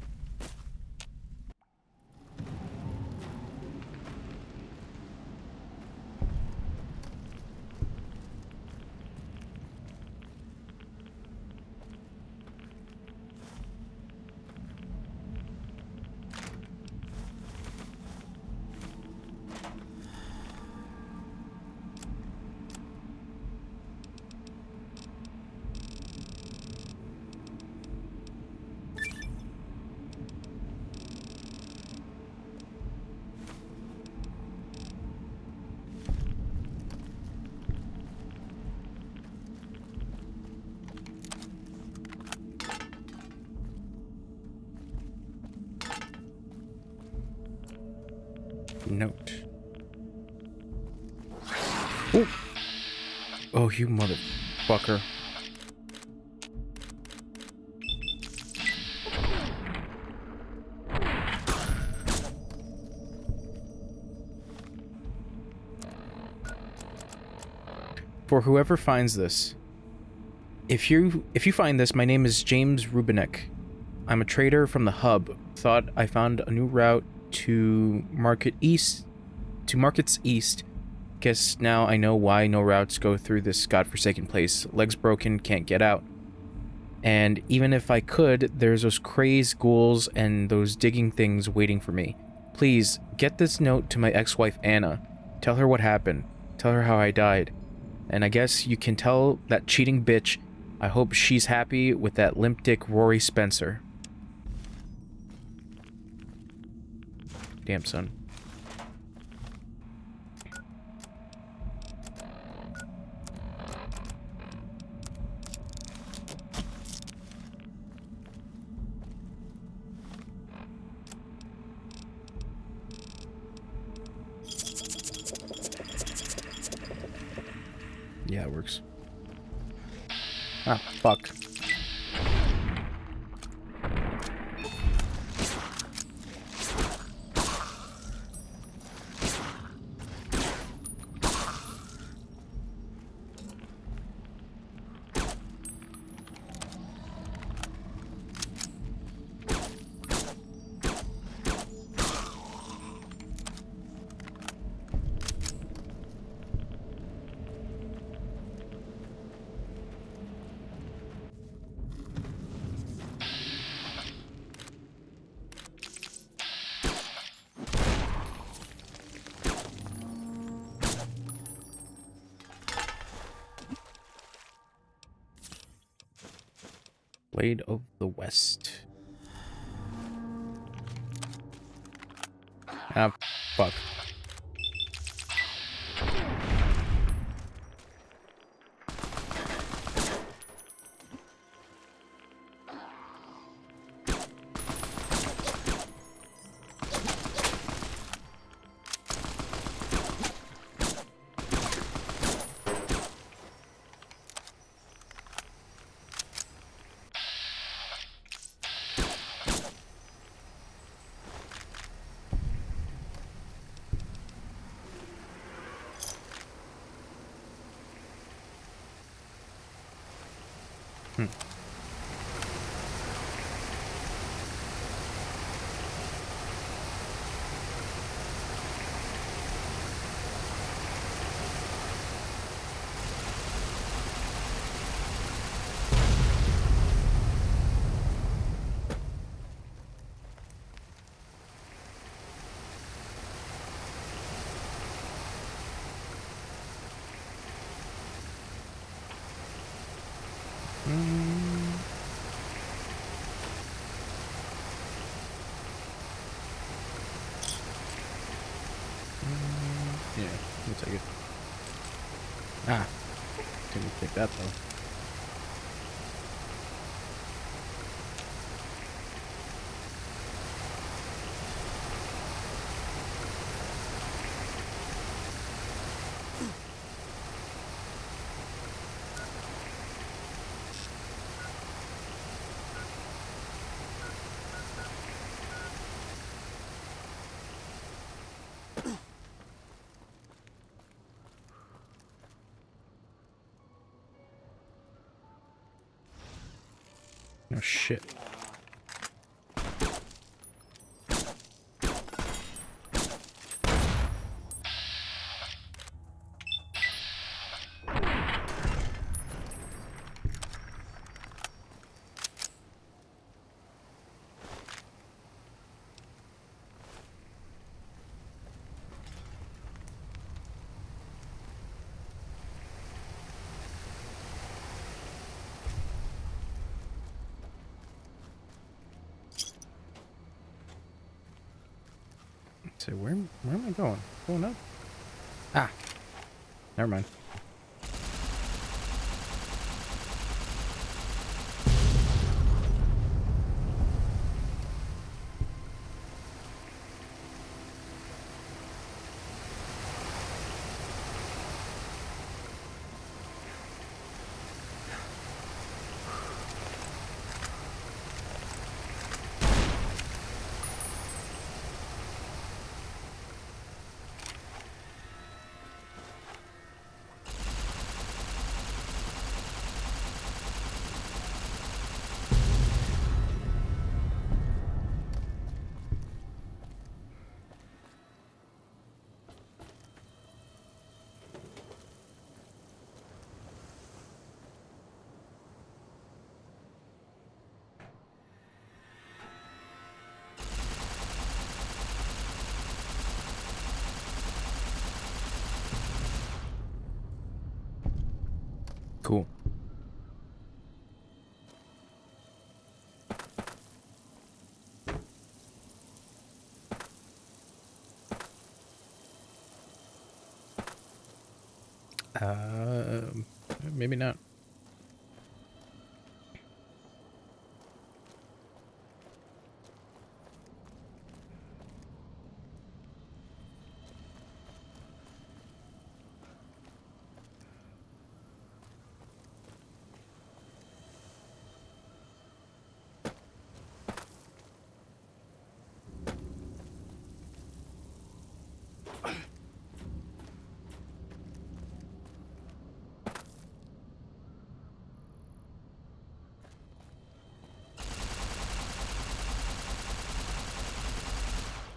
Note. Ooh. Oh, you motherfucker. For whoever finds this, if you find this, my name is James Rubinek. I'm a trader from the hub. Thought I found a new route to Markets East. Guess now I know why no routes go through this godforsaken place. Legs broken, can't get out. And even if I could, there's those crazed ghouls and those digging things waiting for me. Please, get this note to my ex-wife Anna. Tell her what happened. Tell her how I died. And I guess you can tell that cheating bitch I hope she's happy with that limp dick Rory Spencer. Damn, son. Yeah, it works. Ah, fuck. Blade of the West. Ah, fuck. Yeah, we'll take it. Ah, didn't take that though. Oh shit. So where am I going? Going up? Ah, never mind. Cool. Maybe not.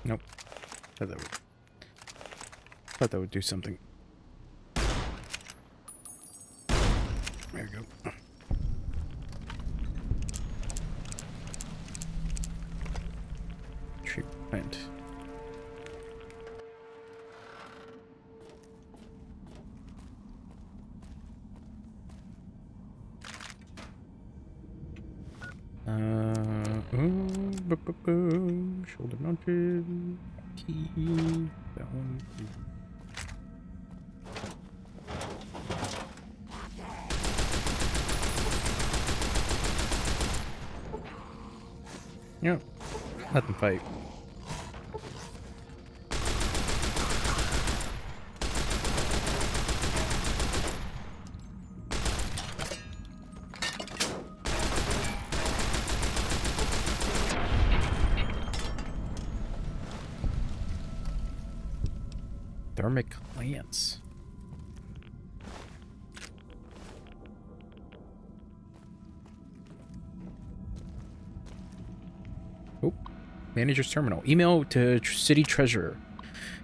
Nope. Thought that would do something. There we go. Treatment. Shoulder mounted. Key. That one. Yep. Let them fight. Thermic lance. Oh, manager's terminal. Email to city treasurer.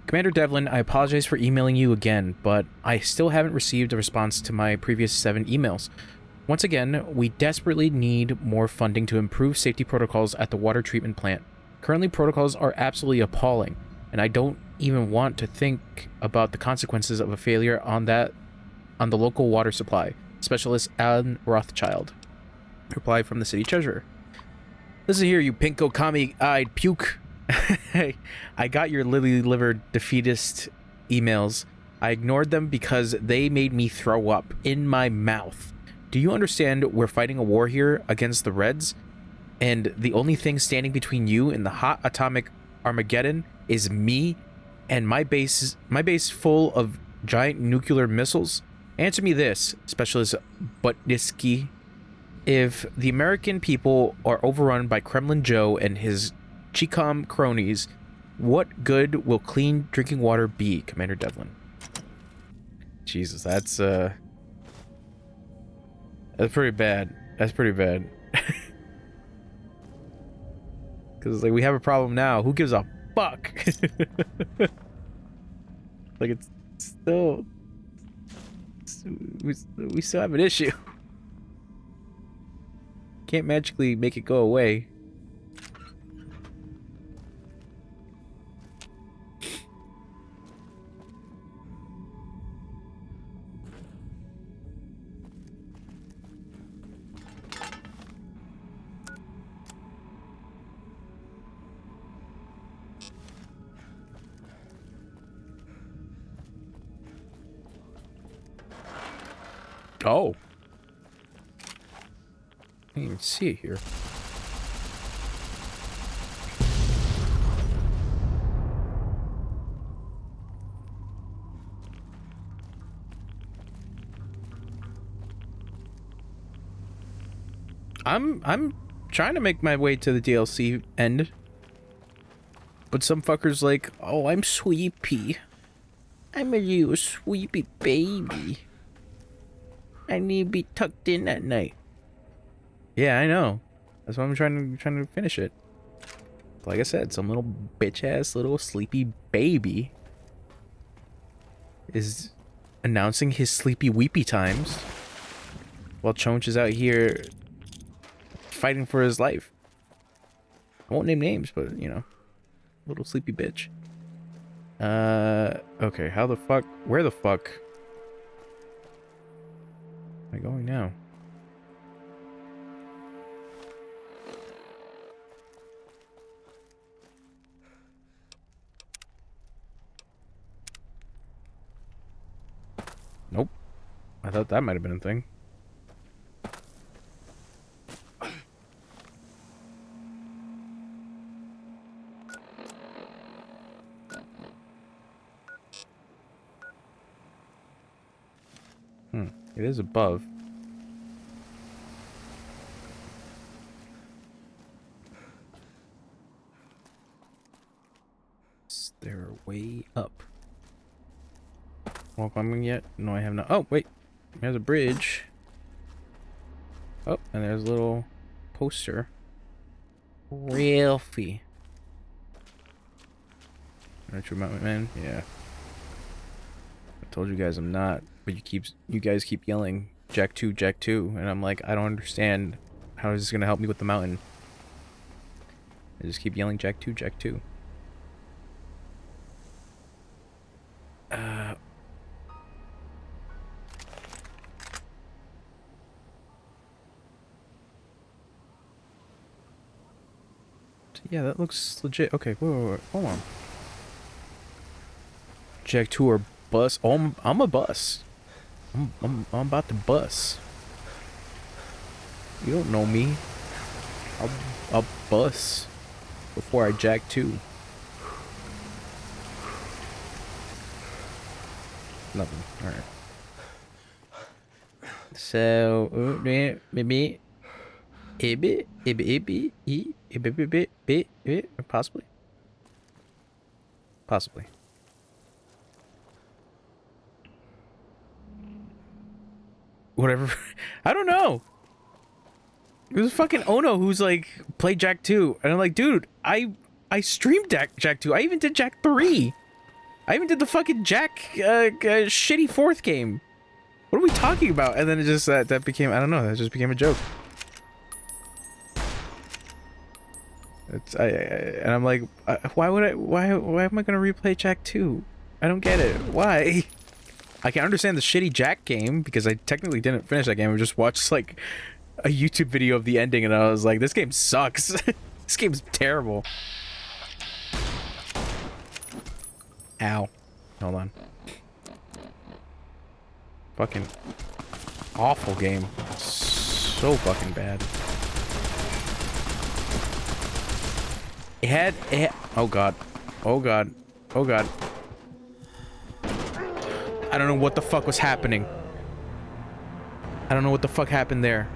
Commander Devlin, I apologize for emailing you again, but I still haven't received a response to my previous 7 emails. Once again, we desperately need more funding to improve safety protocols at the water treatment plant. Currently, protocols are absolutely appalling, and I don't even want to think about the consequences of a failure on the local water supply. Specialist Alan Rothschild. Reply from the city treasurer. Listen here, you pinko commie-eyed puke. Hey, I got your lily-livered defeatist emails. I ignored them because they made me throw up in my mouth. Do you understand we're fighting a war here against the Reds? And the only thing standing between you and the hot atomic Armageddon is me and my base full of giant nuclear missiles? Answer me this, Specialist Butnisky. If the American people are overrun by Kremlin Joe and his Chicom cronies, what good will clean drinking water be, Commander Devlin? Jesus, that's pretty bad. That's pretty bad. Because, like, we have a problem now. Who gives a fuck? Like, it's still... We still have an issue. Can't magically make it go away. Oh. I can't even see it here. I'm trying to make my way to the DLC end. But some fucker's like, oh, I'm sleepy. I'm a little sleepy baby. I need to be tucked in at night. Yeah, I know. That's why I'm trying to finish it. Like I said, some little bitch ass little sleepy baby is announcing his sleepy weepy times while Chonch is out here fighting for his life. I won't name names, but you know, little sleepy bitch. Okay, how the fuck? Where the fuck am I going now? Nope. I thought that might have been a thing. It is above. Is there a way up? Well, climbing yet? No, I have not. Oh, wait. There's a bridge. Oh, and there's a little poster. Ralphie. Aren't you my man? Yeah. I told you guys I'm not, but you guys keep yelling Jack 2, Jack 2, and I'm like, I don't understand. How is this gonna help me with the mountain? I just keep yelling Jack 2, Jack 2. Yeah, that looks legit. Okay, wait, hold on. Jack 2 or bus? Oh, I'm a bus. I'm about to bus. You don't know me. I'll bus before I Jack 2. Nothing. All right. So, maybe, possibly. Whatever. I don't know. It was fucking Ono who's like, play Jack 2. And I'm like, dude, I streamed Jack 2. I even did Jack 3. I even did the fucking Jack shitty 4th game. What are we talking about? And then it just, that became, I don't know, that just became a joke. And I'm like, why am I gonna replay Jack 2? I don't get it. Why? I can understand the shitty Jack game, because I technically didn't finish that game. I just watched, like, a YouTube video of the ending, and I was like, this game sucks. This game's terrible. Ow. Hold on. Fucking awful game. So fucking bad. It had, oh god. Oh god. Oh god. I don't know what the fuck was happening. I don't know what the fuck happened there.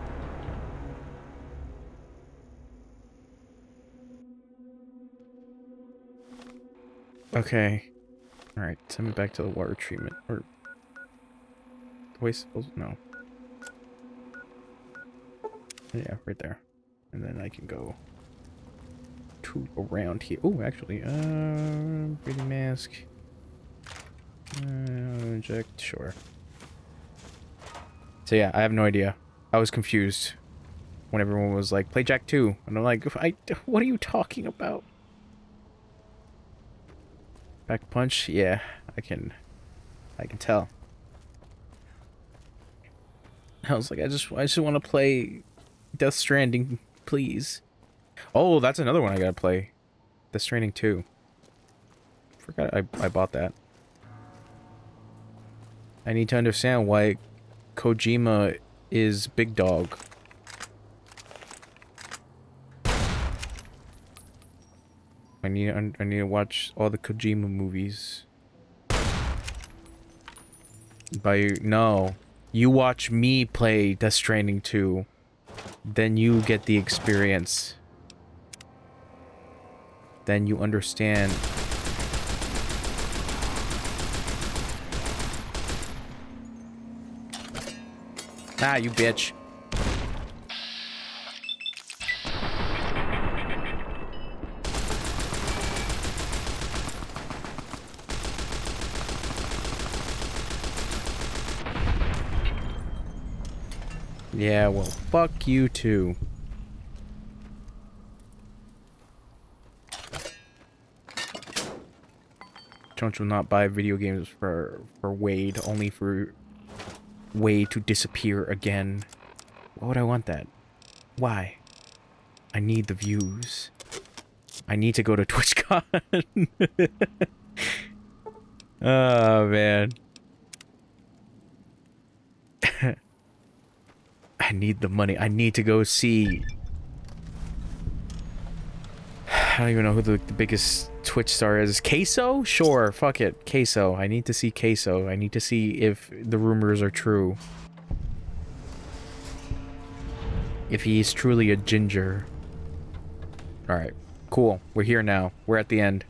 Okay. Alright, send me back to the water treatment. Or... the waste... no. Yeah, right there. And then I can go... to around here. Oh, actually, breathing mask. Inject, sure. So yeah, I have no idea. I was confused when everyone was like, play Jack 2. And I'm like, what are you talking about? Back punch? Yeah, I can tell. I was like, I just want to play Death Stranding, please. Oh, that's another one I gotta play. Death Stranding 2. Forgot I bought that. I need to understand why Kojima is big dog. I need to watch all the Kojima movies. No. You watch me play Death Stranding 2. Then you get the experience. Then you understand. Ah, you bitch. Yeah, well, fuck you too. Don't you not buy video games for Wade, only for Wade to disappear again? Why would I want that? Why? I need the views. I need to go to TwitchCon. Oh, man. I need the money. I need to go see... I don't even know who the biggest Twitch star is. Queso? Sure, fuck it. Queso. I need to see Queso. I need to see if the rumors are true. If he's truly a ginger. Alright, cool. We're here now. We're at the end.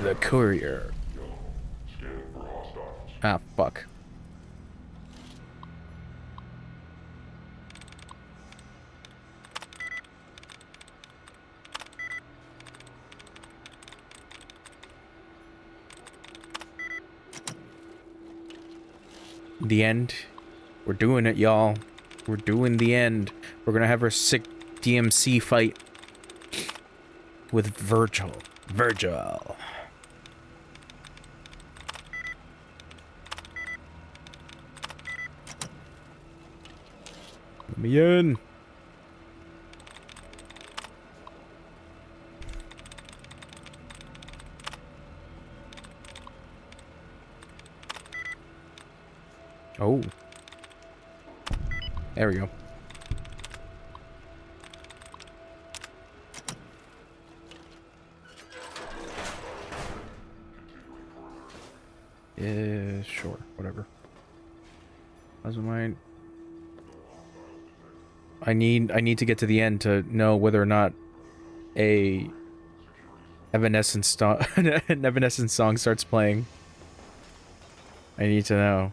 The courier. Ah, fuck. The end. We're doing it, y'all. We're doing the end. We're gonna have our sick DMC fight with Virgil. Virgil. Let me in. Oh. There we go. Yeah, sure, whatever. Doesn't mind. I need to get to the end to know whether or not a Evanescence an Evanescence song starts playing. I need to know.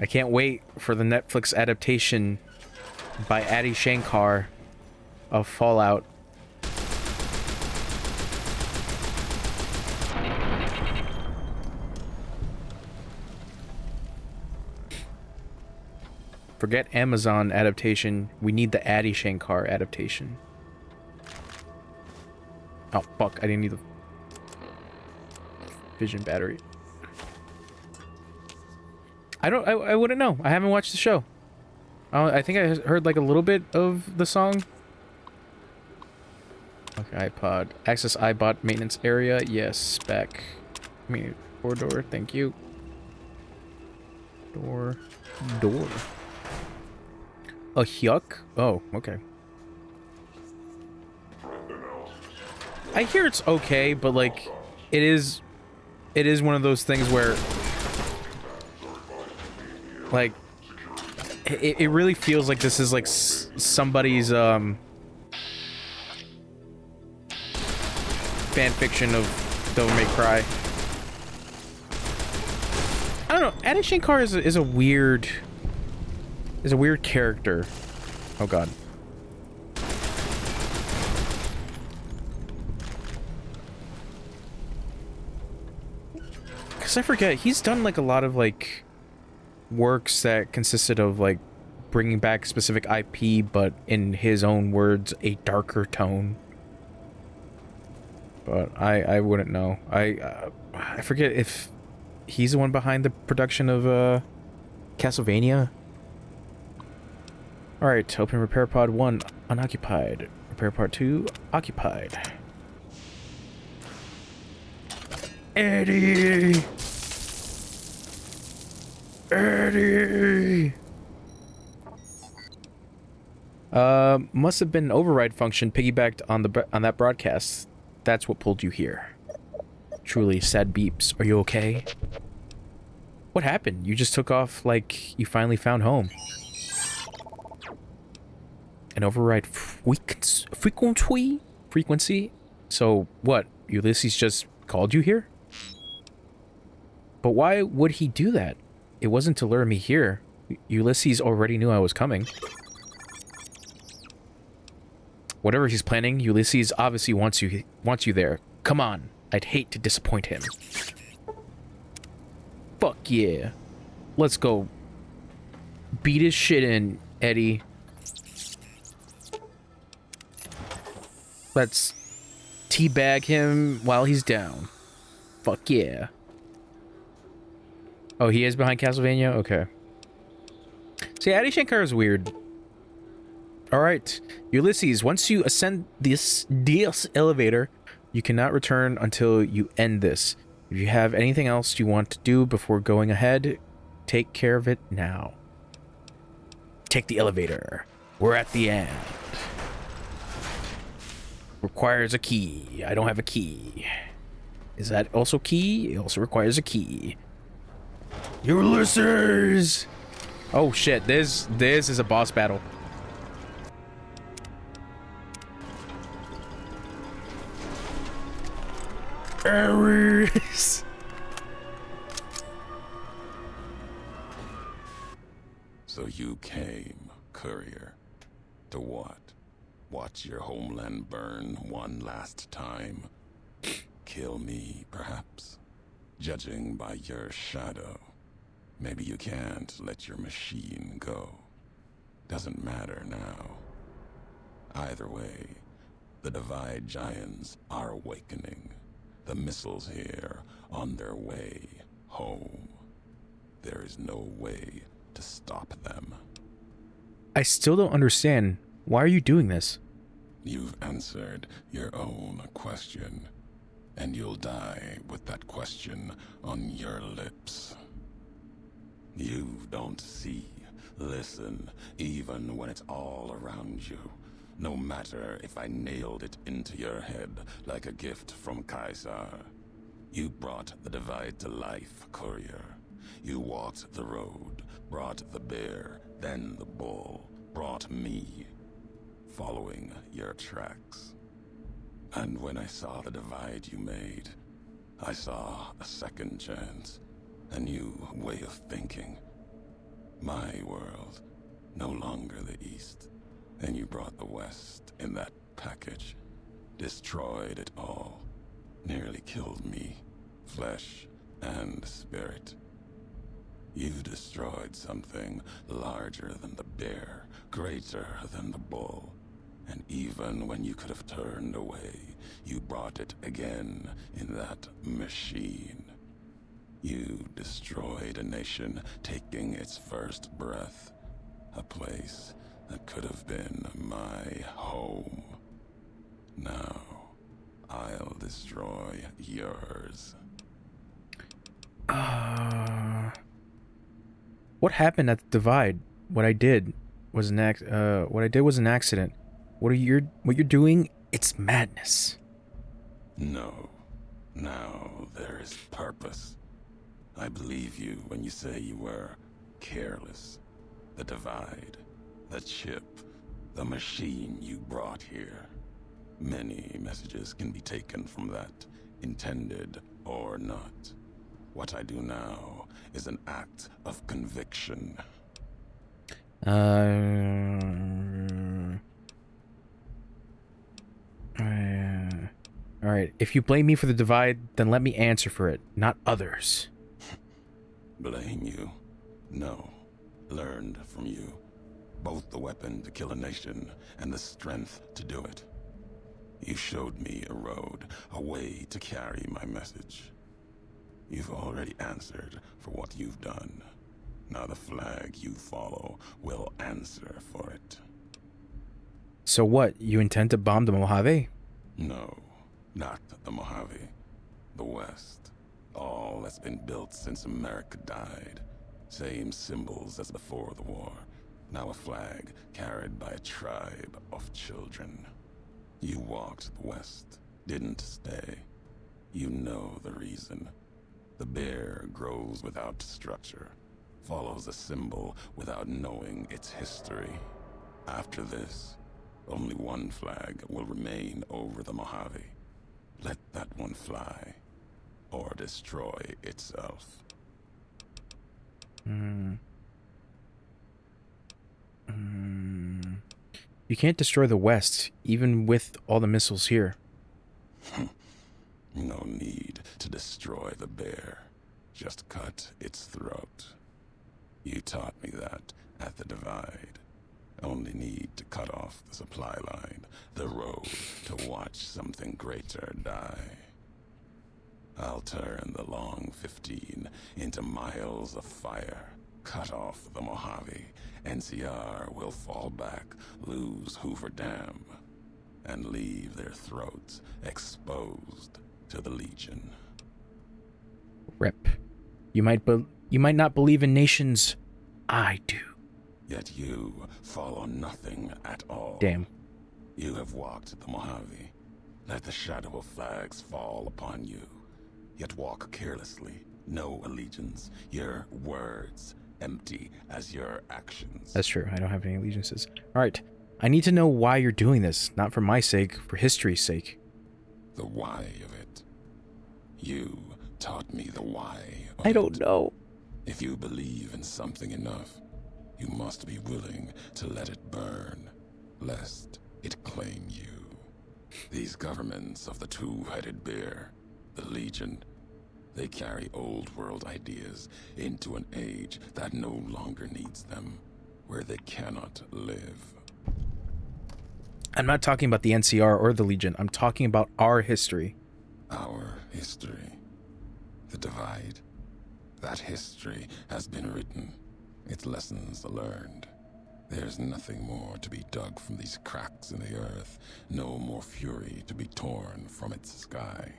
I can't wait for the Netflix adaptation by Adi Shankar of Fallout. Forget Amazon adaptation. We need the Adi Shankar adaptation. Oh, fuck. I didn't need the vision battery. I wouldn't know. I haven't watched the show. I think I heard like a little bit of the song. Okay, iPod. Access iBot maintenance area. Yes, back. I mean, door. Thank you. Door. A yuck? Oh, okay. I hear it's okay, but like, it is one of those things where, like, it really feels like this is like somebody's fan fiction of Devil May Cry. I don't know. Adi Shankar is a weird character. Oh god. Cause I forget, he's done like a lot of like works that consisted of like bringing back specific IP, but in his own words, a darker tone. But I wouldn't know. I forget if he's the one behind the production of Castlevania. Alright, open repair pod 1 unoccupied. Repair pod 2 occupied. Eddie! Must have been an override function piggybacked on that broadcast. That's what pulled you here. Truly sad beeps. Are you okay? What happened? You just took off like you finally found home. An override frequency? So what? Ulysses just called you here? But why would he do that? It wasn't to lure me here. Ulysses already knew I was coming. Whatever he's planning, Ulysses obviously wants you there. Come on. I'd hate to disappoint him. Fuck yeah. Let's go. Beat his shit in, Eddie. Let's teabag him while he's down. Fuck yeah. Oh, he is behind Castlevania? Okay. See, Adi Shankar is weird. Alright. Ulysses, once you ascend this elevator, you cannot return until you end this. If you have anything else you want to do before going ahead, take care of it now. Take the elevator. We're at the end. Requires a key. I don't have a key. Is that also key? It also requires a key. Ulysses! Oh shit, this is a boss battle. Ares! So you came, courier. To what? Watch your homeland burn one last time? Kill me, perhaps? Judging by your shadow, maybe you can't let your machine go. Doesn't matter now. Either way, the Divide Giants are awakening. The missiles here on their way home. There is no way to stop them. I still don't understand. Why are you doing this? You've answered your own question, and you'll die with that question on your lips. You don't see, listen, even when it's all around you. No matter if I nailed it into your head like a gift from Caesar. You brought the Divide to life, courier. You walked the road, brought the bear, then the bull, brought me, following your tracks. And when I saw the divide you made, I saw a second chance, a new way of thinking. My world, no longer the East. And you brought the West in that package, destroyed it all, nearly killed me, flesh and spirit. You destroyed something larger than the bear, greater than the bull. And even when you could have turned away, you brought it again in that machine. You destroyed a nation taking its first breath, a place that could have been my home. Now, I'll destroy yours. What happened at the Divide? What I did was an accident. What you're doing? It's madness. No. Now there is purpose. I believe you when you say you were careless. The Divide, the chip, the machine you brought here. Many messages can be taken from that, intended or not. What I do now is an act of conviction. Alright, if you blame me for the Divide, then let me answer for it, not others. Blame you? No. Learned from you. Both the weapon to kill a nation and the strength to do it. You showed me a road, a way to carry my message. You've already answered for what you've done. Now the flag you follow will answer for it. So what, you intend to bomb the Mojave? No, not the Mojave. The West. All that's been built since America died. Same symbols as before the war. Now a flag carried by a tribe of children. You walked the West, didn't stay. You know the reason. The bear grows without structure, follows a symbol without knowing its history. After this, only one flag will remain over the Mojave. Let that one fly, or destroy itself. You can't destroy the West, even with all the missiles here. No need to destroy the bear. Just cut its throat. You taught me that at the Divide. Only need to cut off the supply line, the road to watch something greater die. I'll turn the Long 15 into miles of fire. Cut off the Mojave. NCR will fall back, lose Hoover Dam, and leave their throats exposed to the Legion. Rep. You might not believe in nations. I do. Yet you follow nothing at all. Damn. You have walked the Mojave. Let the shadow of flags fall upon you. Yet walk carelessly. No allegiance. Your words empty as your actions. That's true. I don't have any allegiances. All right. I need to know why you're doing this. Not for my sake, for history's sake. The why of it. You taught me the why of I don't it. know. If you believe in something enough, you must be willing to let it burn, lest it claim you. These governments of the two-headed bear, the Legion, they carry old world ideas into an age that no longer needs them, where they cannot live. I'm not talking about the NCR or the Legion. I'm talking about our history. Our history. The divide. That history has been written. Its lessons learned. There's nothing more to be dug from these cracks in the earth. No more fury to be torn from its sky.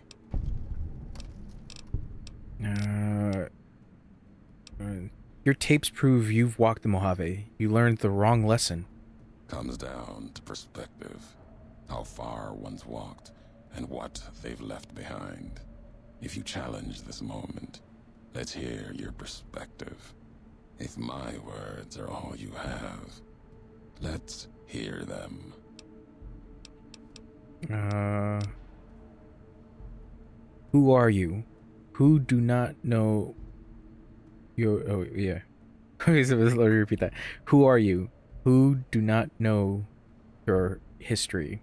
Your tapes prove you've walked the Mojave. You learned the wrong lesson. Comes down to perspective. How far one's walked, and what they've left behind. If you challenge this moment, let's hear your perspective. If my words are all you have, let's hear them. Who are you? Who do not know your... Oh, yeah. Okay, so let me repeat that. Who are you? Who do not know your history?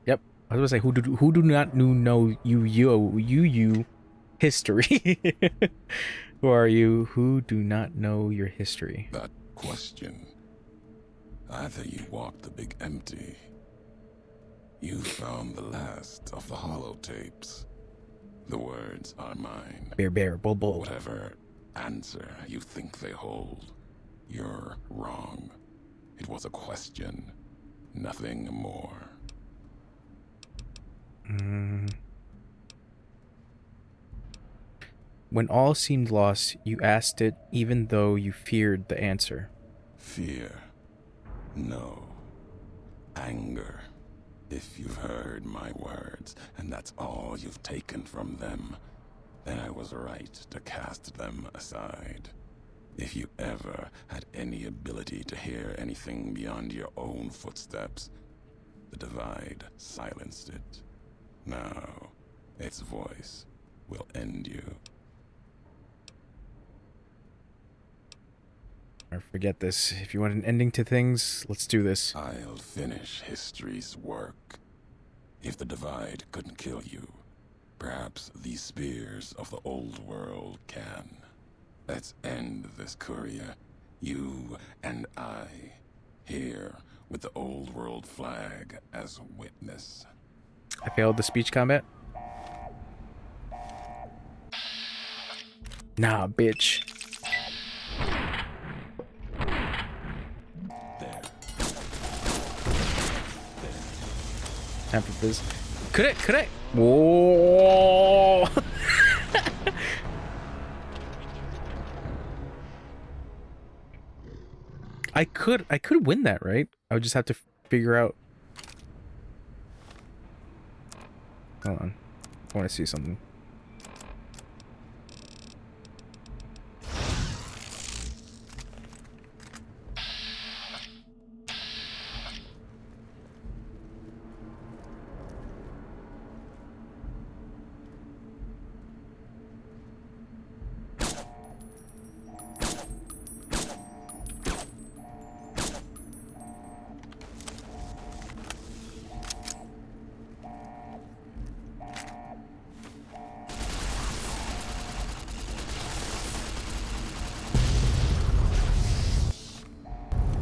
Yep. I was gonna say, who do not know you history? Who are you? Who do not know your history? That question. Either you walked the big empty. You found the last of the holotapes. The words are mine. Bear, bull. Whatever answer you think they hold, you're wrong. It was a question, nothing more. When all seemed lost, you asked it even though you feared the answer. Fear. No. Anger. If you've heard my words, and that's all you've taken from them, then I was right to cast them aside. If you ever had any ability to hear anything beyond your own footsteps, the divide silenced it. Now, its voice will end you. Or forget this. If you want an ending to things, let's do this. I'll finish history's work. If the divide couldn't kill you, perhaps these spears of the old world can. Let's end this courier, you and I, here with the old world flag as witness. I failed the speech combat. Nah, bitch. There. Time for fizz. Could I? Whoa! I could win that, right? I would just have to figure out. Hold on. I want to see something.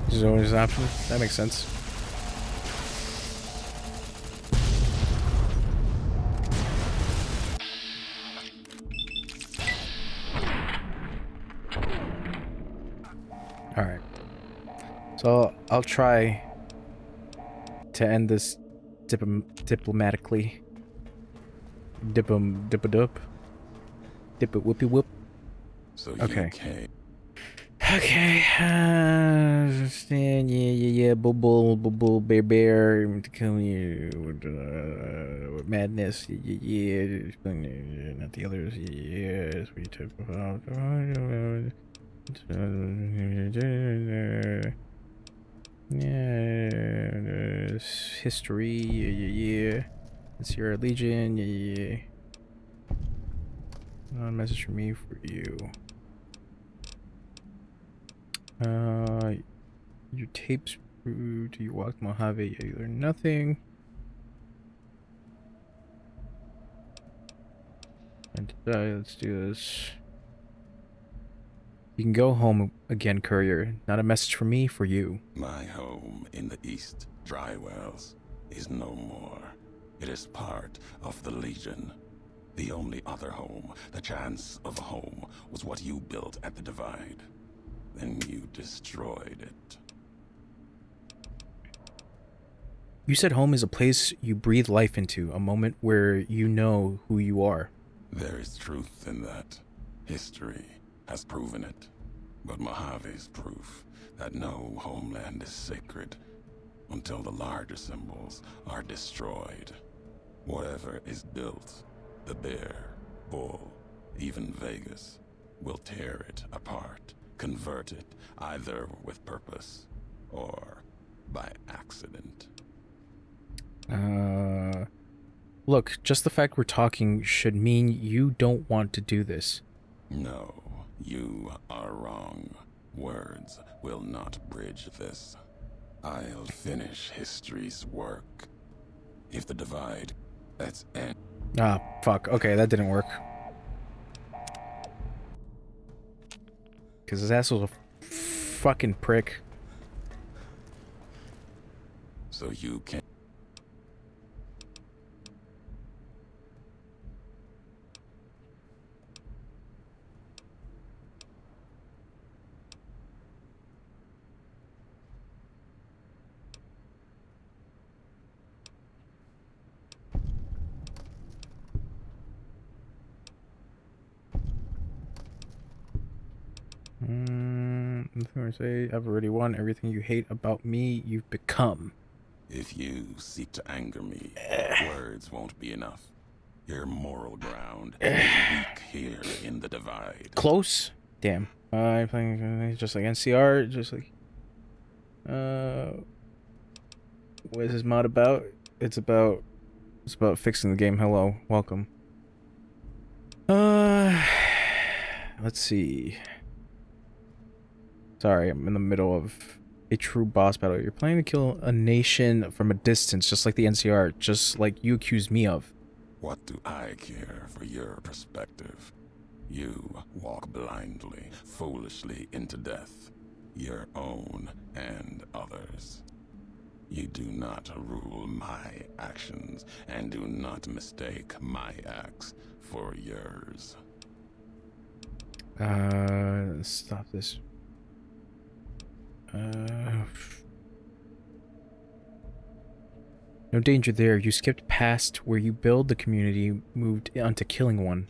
There's always an option. That makes sense. Alright. So I'll try to end this diplomatically. Dipadup. Dip it, whoopie whoop. So Okay. you came. Okay. Yeah. Bull, bear, to kill you with madness. Yeah. Not the others. Yes, we took. Yeah. History. Yeah. It's your legion. Yeah. Message from me for you. Your tapes through. You walk Mojave? Yeah, you learn nothing. And let's do this. You can go home again, courier. Not a message from me, for you. My home in the East Drywells is no more. It is part of the Legion. The only other home, the chance of a home, was what you built at the Divide. Then you destroyed it. You said home is a place you breathe life into, a moment where you know who you are. There is truth in that. History has proven it. But Mojave's proof that no homeland is sacred until the larger symbols are destroyed. Whatever is built, the bear, bull, even Vegas, will tear it apart, convert it either with purpose or by accident. Look, just the fact we're talking should mean you don't want to do this. No, you are wrong. Words will not bridge this. I'll finish history's work. If the Divide, that's end. Ah, fuck. Okay, that didn't work. Because his ass was a fucking prick. So you can. Nothing to say. I've already won. Everything you hate about me, you've become. If you seek to anger me, words won't be enough. Your moral ground is weak here in the Divide. Close? Damn. I'm playing just like NCR, just like... What is this mod about? It's about fixing the game. Hello. Welcome. Let's see. Sorry, I'm in the middle of a true boss battle. You're planning to kill a nation from a distance, just like the NCR, just like you accused me of. What do I care for your perspective? You walk blindly, foolishly into death, your own and others. You do not rule my actions, and do not mistake my acts for yours. Stop this. No danger there. You skipped past where you build the community, moved onto killing one.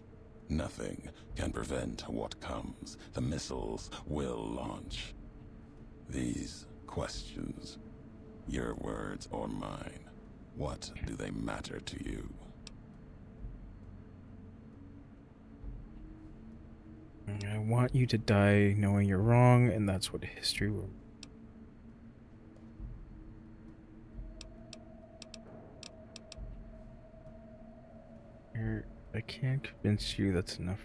Nothing can prevent what comes. The missiles will launch. These questions, your words or mine, what do they matter to you? I want you to die knowing you're wrong, and that's what history will... I can't convince you that's enough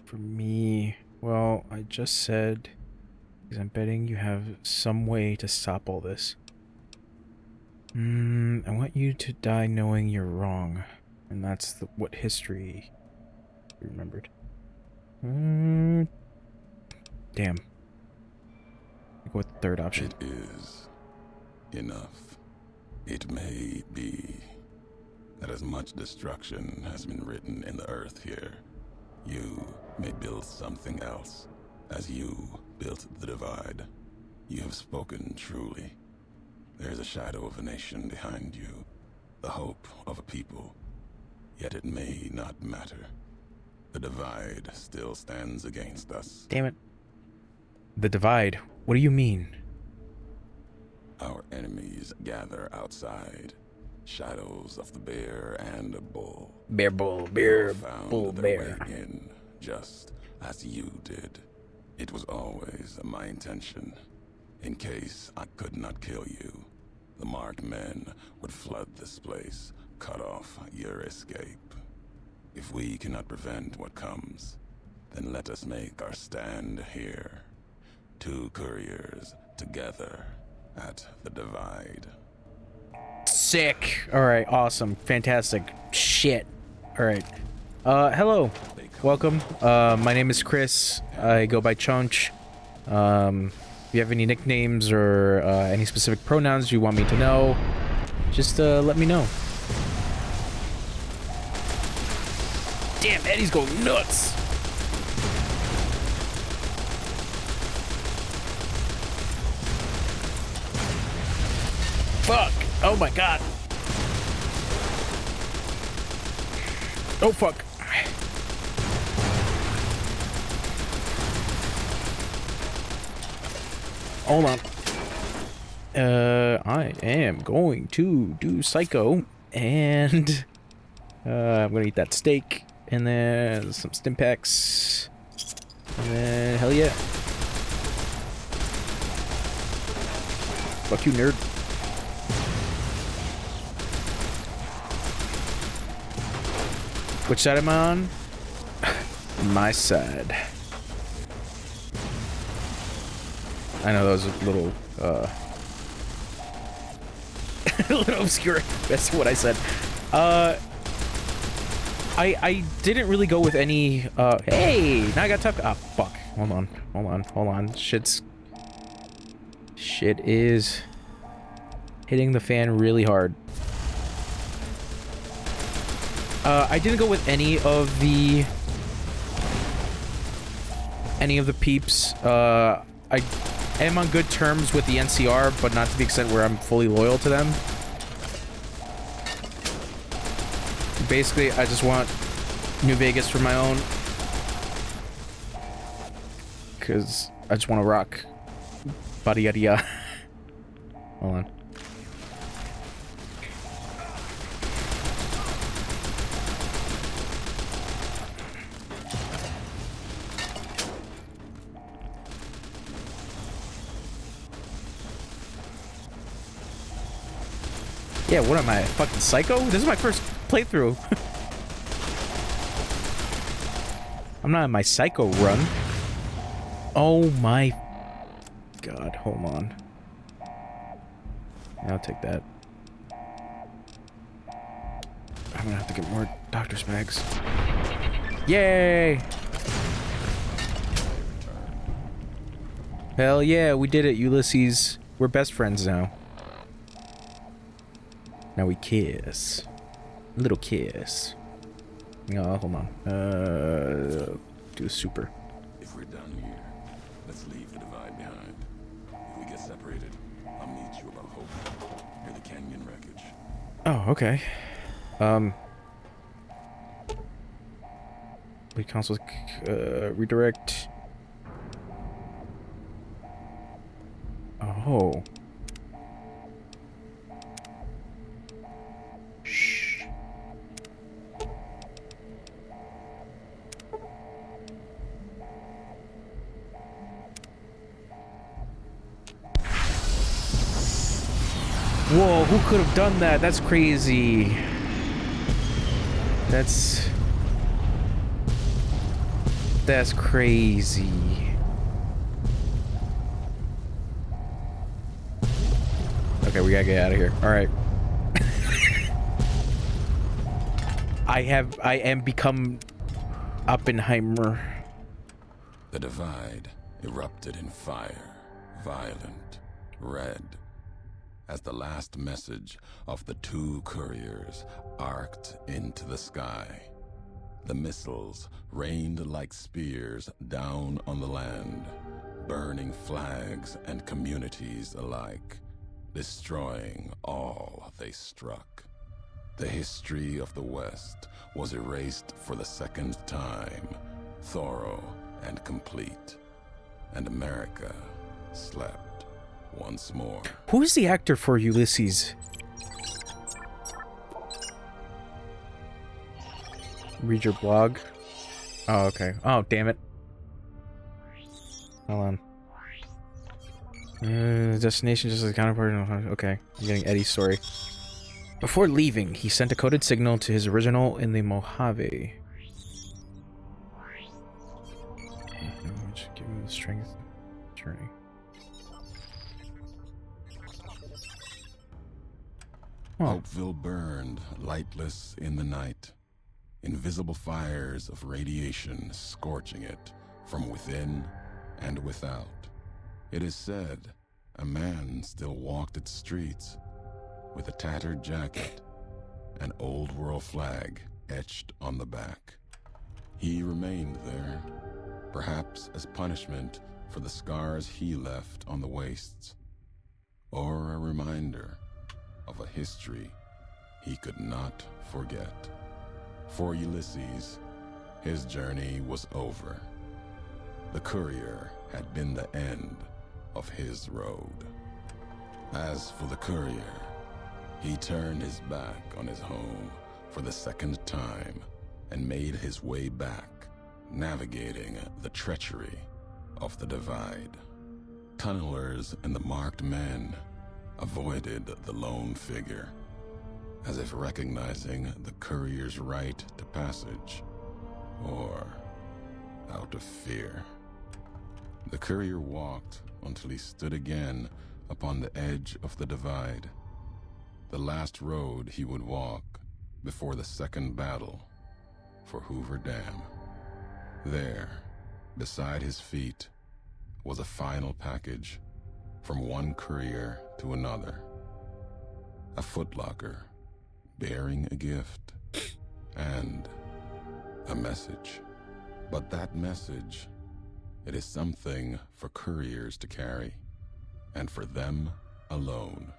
for me. Well, I just said, because I'm betting you have some way to stop all this. I want you to die knowing you're wrong, and that's what history remembered. Damn. Go with the third option. It is enough. It may be that as much destruction has been written in the earth here, you may build something else. As you built the Divide, you have spoken truly. There is a shadow of a nation behind you, the hope of a people, yet it may not matter. The divide still stands against us. Damn it. The divide. What do you mean? Our enemies gather outside. Shadows of the bear and bull. Bear, bull, bear, Found bull, their bear. way in, just as you did. It was always my intention. In case I could not kill you, the marked men would flood this place, cut off your escape. If we cannot prevent what comes, then let us make our stand here. 2 couriers together at the divide. Sick. Alright, awesome. Fantastic. Shit. Alright. Hello. Welcome. My name is Chris. I go by Chunch. If you have any nicknames or any specific pronouns you want me to know, just let me know. Damn, Eddie's going nuts. Fuck. Oh my god. Oh fuck. Hold on. I am going to do Psycho, and I'm gonna eat that steak, and then some stim packs, and then hell yeah. Fuck you, nerd. Which side am I on? My side. I know that was a little, a little obscure. That's what I said. I didn't really go with any, hey! Now I got tough. Ah, fuck. Hold on. Shit is hitting the fan really hard. I didn't go with any of the peeps. I am on good terms with the NCR, but not to the extent where I'm fully loyal to them. Basically, I just want New Vegas for my own. Because I just want to rock. Body yada yada. Hold on. Yeah, what am I, fucking psycho? This is my first playthrough. I'm not in my psycho run. Oh my god, hold on. I'll take that. I'm gonna have to get more doctor's bags. Yay! Hell yeah, we did it, Ulysses. We're best friends now. Now we kiss. A little kiss. Oh, hold on. Do a super. If we're done here, let's leave the divide behind. If we get separated, I'll meet you above Hope, near the canyon wreckage. Oh, okay. Lead console, redirect. Oh. Shh. Whoa, who could have done that? That's crazy. That's crazy. Okay, we gotta get out of here. All right. I am become Oppenheimer. The divide erupted in fire, violent, red, as the last message of the 2 couriers arced into the sky. The missiles rained like spears down on the land, burning flags and communities alike, destroying all they struck. The history of the West was erased for the second time, thorough and complete. And America slept once more. Who is the actor for Ulysses? Read your blog. Oh, okay. Oh, damn it. Hold on. Destination just as a counterpart. Okay, I'm getting Eddie's story. Before leaving, he sent a coded signal to his original in the Mojave. Just give him the strength journey. Oh. Hopeville burned lightless in the night. Invisible fires of radiation scorching it from within and without. It is said a man still walked its streets with a tattered jacket, an old world flag etched on the back. He remained there, perhaps as punishment for the scars he left on the wastes, or a reminder of a history he could not forget. For Ulysses, his journey was over. The courier had been the end of his road. As for the courier, he turned his back on his home for the second time and made his way back, navigating the treachery of the divide. Tunnelers and the marked men avoided the lone figure, as if recognizing the courier's right to passage, or out of fear. The courier walked until he stood again upon the edge of the divide, the last road he would walk before the second battle for Hoover Dam. There, beside his feet, was a final package from one courier to another. A footlocker bearing a gift and a message. But that message, it is something for couriers to carry, and for them alone.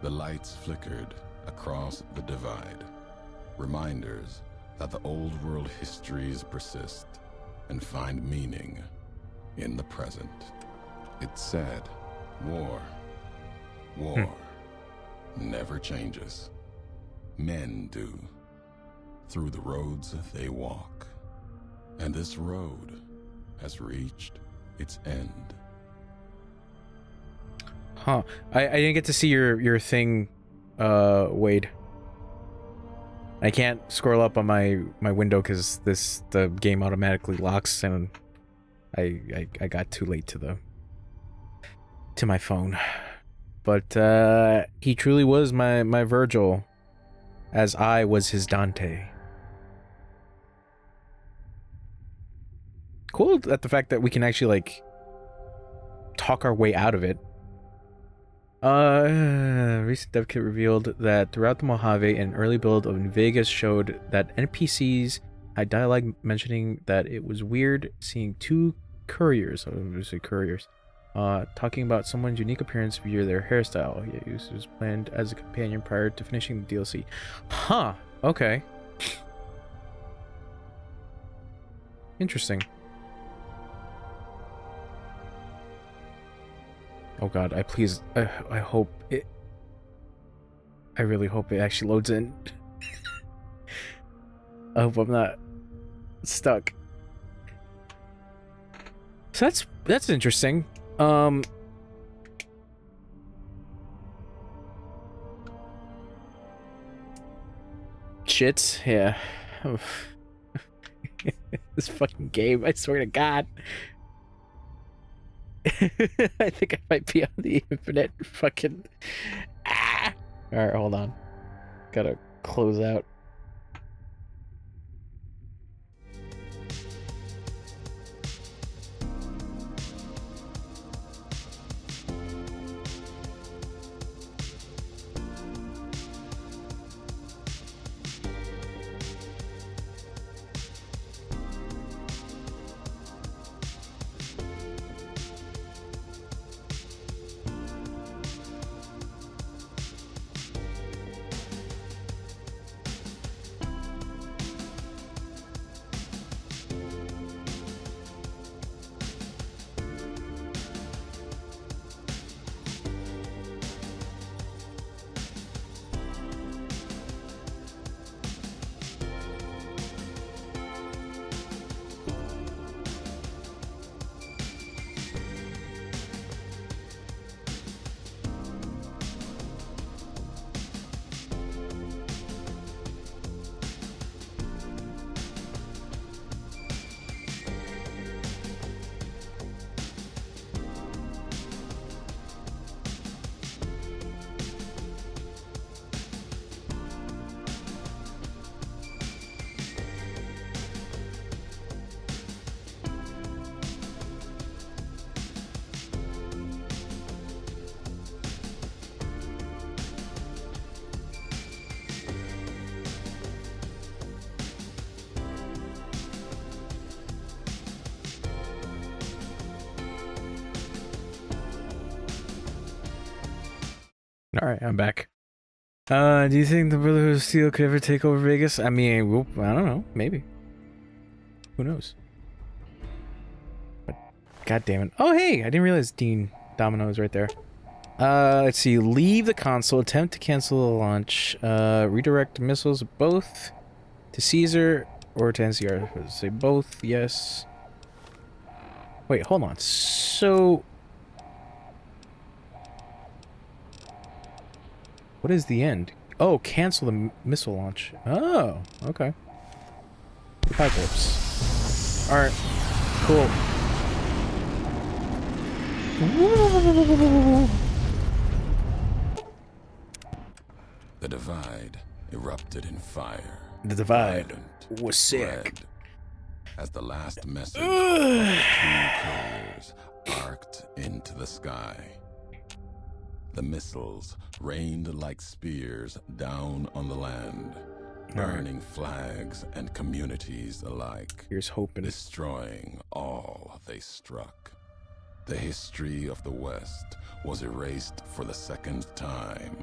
The lights flickered across the divide, reminders that the old world histories persist and find meaning in the present. It said, war never changes. Men do, through the roads they walk. And this road has reached its end. Huh. I didn't get to see your thing, Wade. I can't scroll up on my window because the game automatically locks, and I got too late to my phone. But he truly was my Virgil, as I was his Dante. Cool at the fact that we can actually like talk our way out of it. Recent dev kit revealed that throughout the Mojave, an early build of Vegas showed that NPCs had dialogue mentioning that it was weird seeing two couriers, talking about someone's unique appearance via their hairstyle. Yeah, it was planned as a companion prior to finishing the DLC. Huh, okay. Interesting. Oh god, I hope it... I really hope it actually loads in. I hope I'm not stuck. So that's interesting. Shit, yeah. This fucking game, I swear to god. I think I might be on the infinite fucking... Ah! Alright, hold on. Gotta close out. All right, I'm back. Do you think the Brotherhood of Steel could ever take over Vegas? I mean, I don't know. Maybe. Who knows? But, God damn it. Oh, hey! I didn't realize Dean Domino is right there. Let's see. Leave the console. Attempt to cancel the launch. Redirect missiles both to Caesar or to NCR. Say both. Yes. Wait, hold on. So... what is the end? Oh, cancel the missile launch. Oh, okay. Apocalypse. Alright. Cool. The divide erupted in fire. The divide Violent, was sick. red, as the last message of the two couriers arced into the sky. The missiles rained like spears down on the land, burning flags and communities alike, Here's hoping. destroying all they struck. The history of the West was erased for the second time,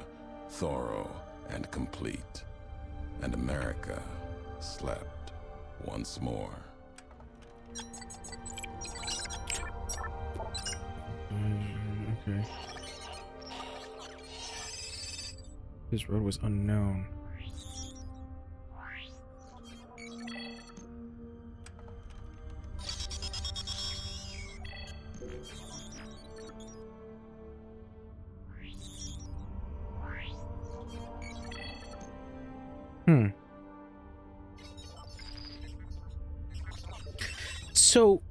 thorough and complete, and America slept once more. Okay. This road was unknown. So,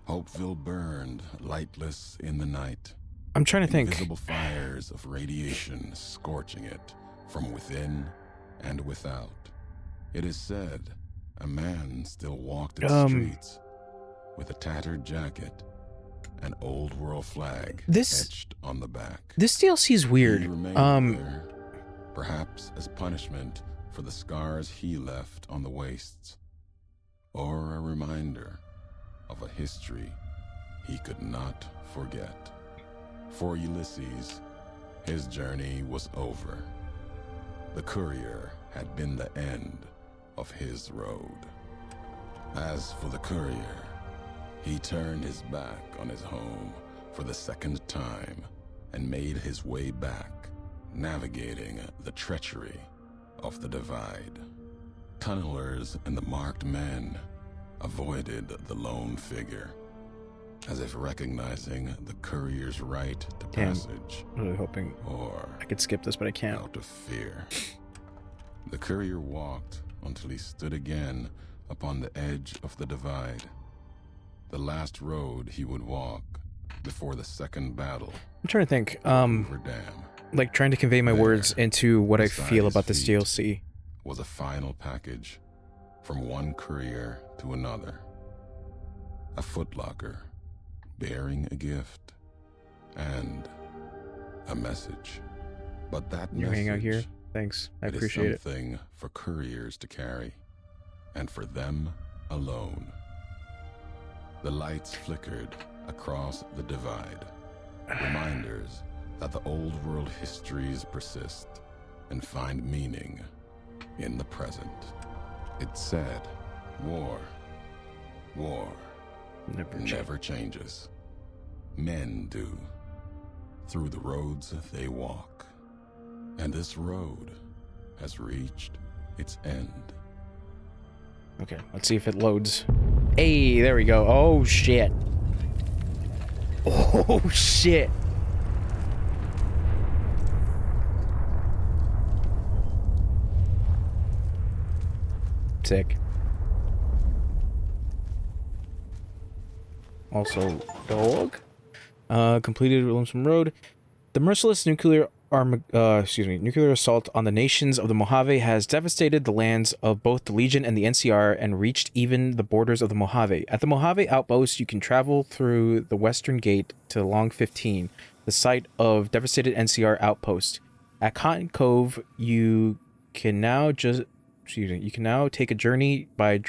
Hopeville burned, lightless in the night. I'm trying to think. Invisible fires of radiation scorching it from within and without. It is said a man still walked its streets with a tattered jacket, an old world flag etched on the back. This DLC is weird. He remained there, perhaps as punishment for the scars he left on the wastes, or a reminder of a history he could not forget. For Ulysses, his journey was over. The courier had been the end of his road. As for the courier, he turned his back on his home for the second time and made his way back, navigating the treachery of the divide. Tunnelers and the marked men avoided the lone figure, as if recognizing the courier's right to passage. I'm really hoping or I could skip this, but I can't. out of fear. The courier walked until he stood again upon the edge of the divide, the last road he would walk before the second battle. I'm trying to think. Hoover Dam. Like trying to convey my words into what I beside feel his about this feet, DLC. Was a final package from one courier to another. A footlocker bearing a gift and a message. But that You're message, hanging out here? Thanks. I it is appreciate it. something for couriers to carry, and for them alone. The lights flickered across the divide, reminders that the old world histories persist and find meaning in the present. It said, war never changes. Men do, through the roads they walk. And this road has reached its end. Okay, let's see if it loads. Hey, there we go. Oh, shit. Oh, shit. Sick. Also, dog. Completed Williamson Road. The merciless nuclear assault on the nations of the Mojave has devastated the lands of both the Legion and the NCR and reached even the borders of the Mojave. At the Mojave outpost, you can travel through the western gate to Long 15, the site of devastated NCR outpost. At Cotton Cove, you can now take a journey by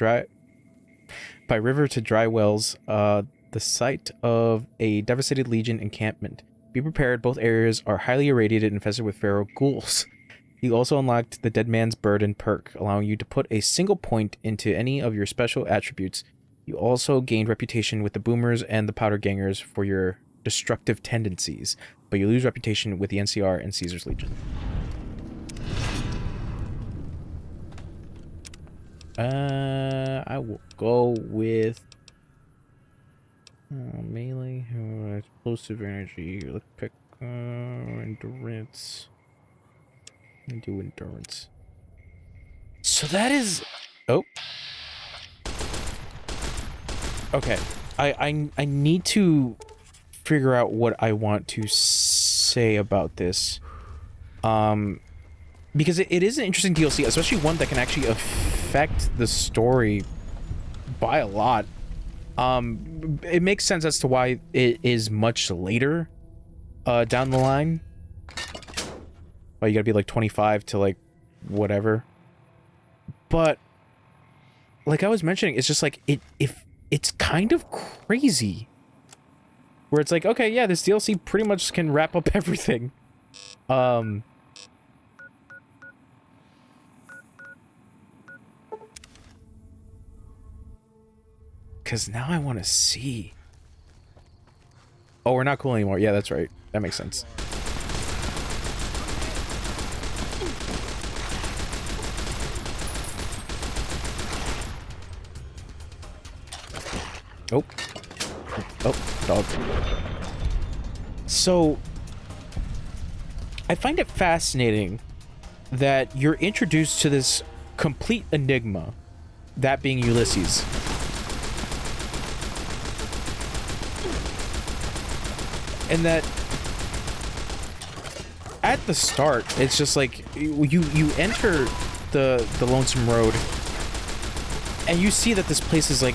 river to Dry Wells, the site of a devastated Legion encampment. Be prepared, both areas are highly irradiated and infested with feral ghouls. You also unlocked the Dead Man's Burden perk, allowing you to put a single point into any of your special attributes. You also gained reputation with the Boomers and the Powder Gangers for your destructive tendencies, but you lose reputation with the NCR and Caesar's Legion. I will go with melee, explosive energy. Let's pick endurance. Let me do endurance. So that is. Oh. Okay. I need to figure out what I want to say about this. Because it is an interesting DLC, especially one that can actually affect the story by a lot. It makes sense as to why it is much later down the line. Well, you gotta be like 25 to like whatever. But like I was mentioning, it's just like it's kind of crazy. Where it's like, okay, yeah, this DLC pretty much can wrap up everything. Because now I want to see. Oh, we're not cool anymore. Yeah, that's right. That makes sense. Oh. Oh, dog. So, I find it fascinating that you're introduced to this complete enigma, that being Ulysses. And that at the start, it's just like you enter the Lonesome Road, and you see that this place is like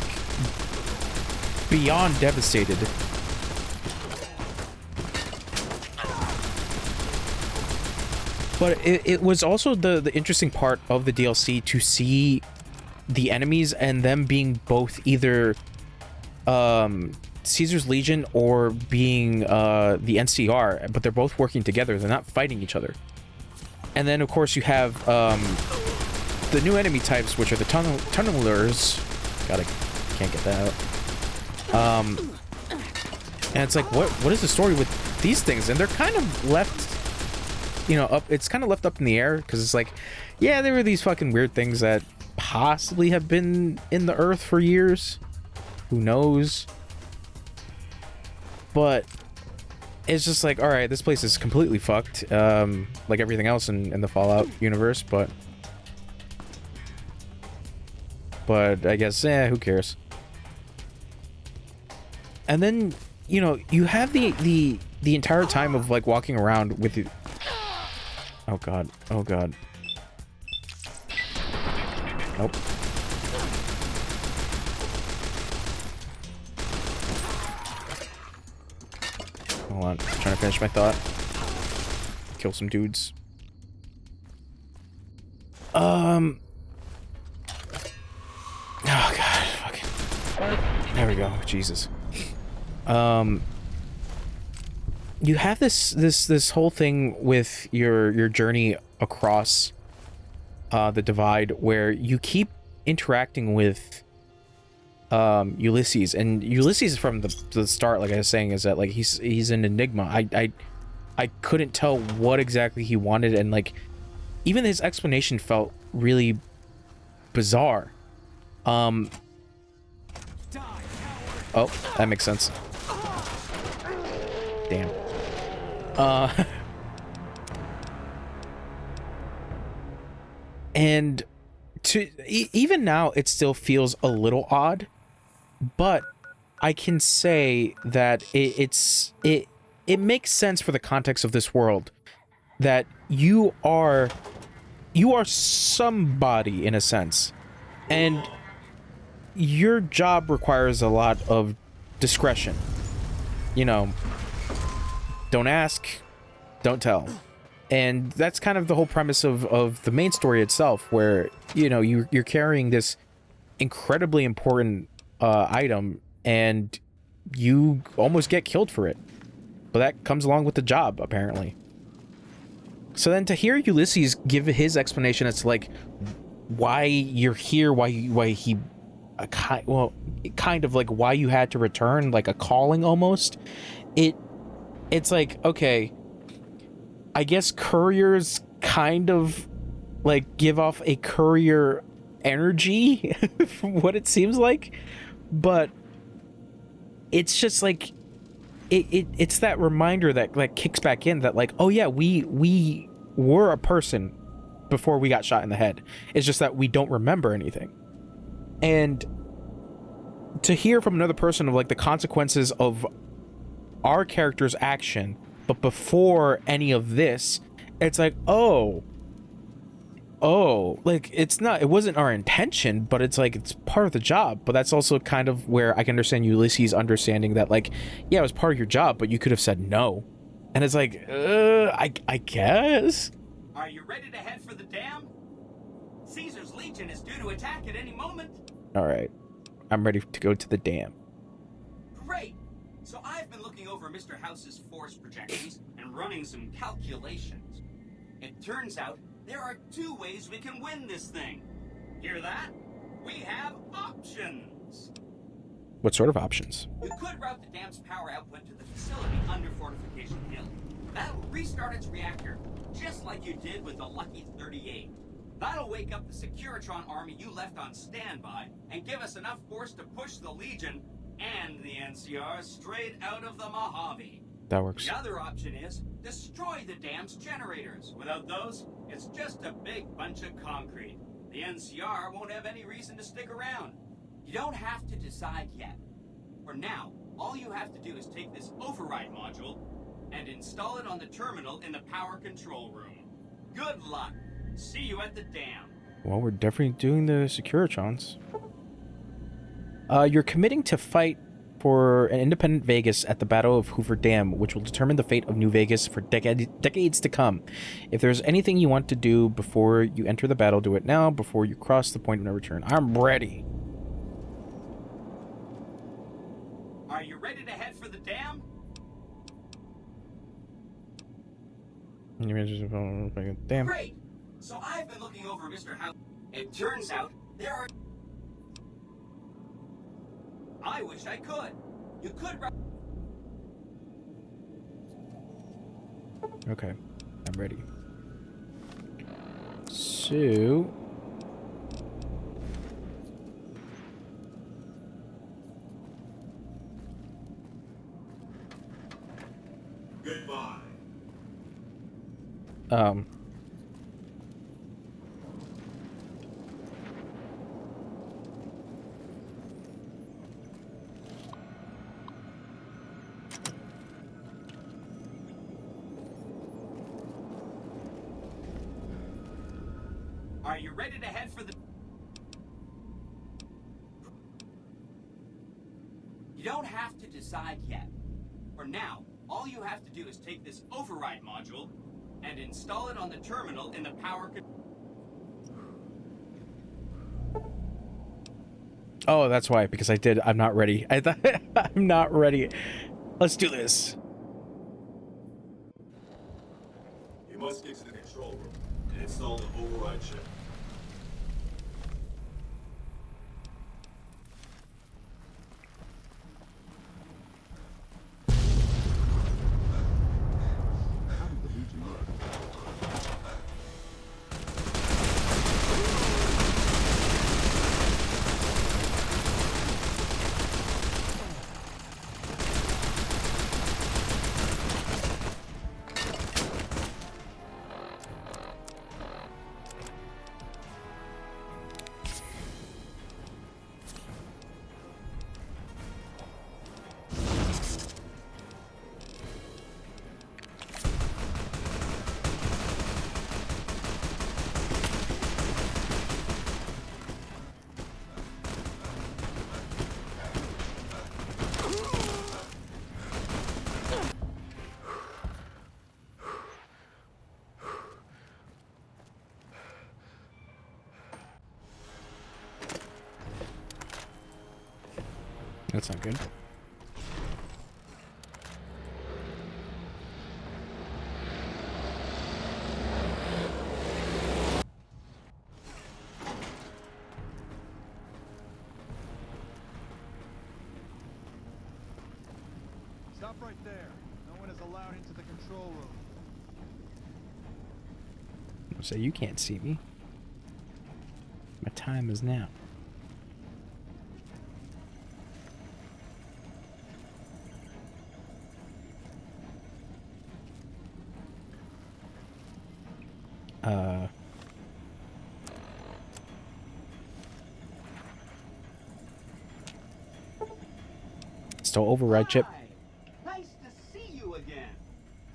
beyond devastated. But it was also the interesting part of the DLC to see the enemies and them being both either Caesar's Legion or being the NCR, but they're both working together. They're not fighting each other. And then, of course, you have the new enemy types, which are the tunnelers. God, I can't get that out. And it's like, what is the story with these things? And they're kind of left, you know, up. It's kind of left up in the air because it's like, yeah, there were these fucking weird things that possibly have been in the earth for years. Who knows? But it's just like, all right, this place is completely fucked, like everything else in the Fallout universe. But I guess, who cares? And then, you know, you have the entire time of like walking around with you. Oh god, oh god. Nope. Hold on, I'm trying to finish my thought. Kill some dudes. Oh god, fucking. There we go. Jesus. You have this whole thing with your journey across the divide where you keep interacting with Ulysses, and Ulysses from the start, like I was saying, is that like he's an enigma. I couldn't tell what exactly he wanted, and like even his explanation felt really bizarre. Oh, that makes sense. Damn. And even now it still feels a little odd, but I can say that it makes sense for the context of this world that you are somebody in a sense, and your job requires a lot of discretion. You know, don't ask, don't tell. And that's kind of the whole premise of the main story itself, where, you know, you're carrying this incredibly important item and you almost get killed for it. but that comes along with the job, apparently. So then to hear Ulysses give his explanation as to, like, why you're here, why he, kind of like why you had to return, like a calling almost. It's like, okay, I guess couriers kind of like give off a courier energy from what it seems like, but it's just like it's that reminder that like kicks back in that like, oh yeah, we were a person before we got shot in the head. It's just that we don't remember anything. And to hear from another person of like the consequences of our character's action, but before any of this, it's like, oh, like it wasn't our intention, but it's like it's part of the job. But that's also kind of where I can understand Ulysses understanding that, like, yeah, it was part of your job, but you could have said no. And it's like, I guess. Are you ready to head for the dam? Caesar's Legion is due to attack at any moment. All right, I'm ready to go to the dam. Great. So I've been looking over Mr. House's force projections and running some calculations. It turns out there are 2 ways we can win this thing. Hear that? We have options. What sort of options? You could route the dam's power output to the facility under Fortification Hill. That'll restart its reactor, just like you did with the Lucky 38. That'll wake up the Securitron army you left on standby and give us enough force to push the Legion and the NCR straight out of the Mojave. That works. The other option is destroy the dam's generators. Without those, it's just a big bunch of concrete. The NCR won't have any reason to stick around. You don't have to decide yet. For now, all you have to do is take this override module and install it on the terminal in the power control room. Good luck. See you at the dam. Well, we're definitely doing the Securitrons. You're committing to fight for an independent Vegas at the Battle of Hoover Dam, which will determine the fate of New Vegas for decades to come. If there's anything you want to do before you enter the battle, do it now, before you cross the point of no return. I'm ready. Are you ready to head for the dam? Damn. Great! So I've been looking over Mr. House. It turns out there are... I wish I could. You could... Okay, I'm ready. So... Goodbye. Are you ready to head for the... You don't have to decide yet. For now, all you have to do is take this override module and install it on the terminal in the power... Oh, that's why, because I'm not ready. I thought I'm not ready. Let's do this. You must get to the control room and install the override chip. That's not good. Stop right there. No one is allowed into the control room. So you can't see me. My time is now. Still override chip. Hi. Nice to see you again.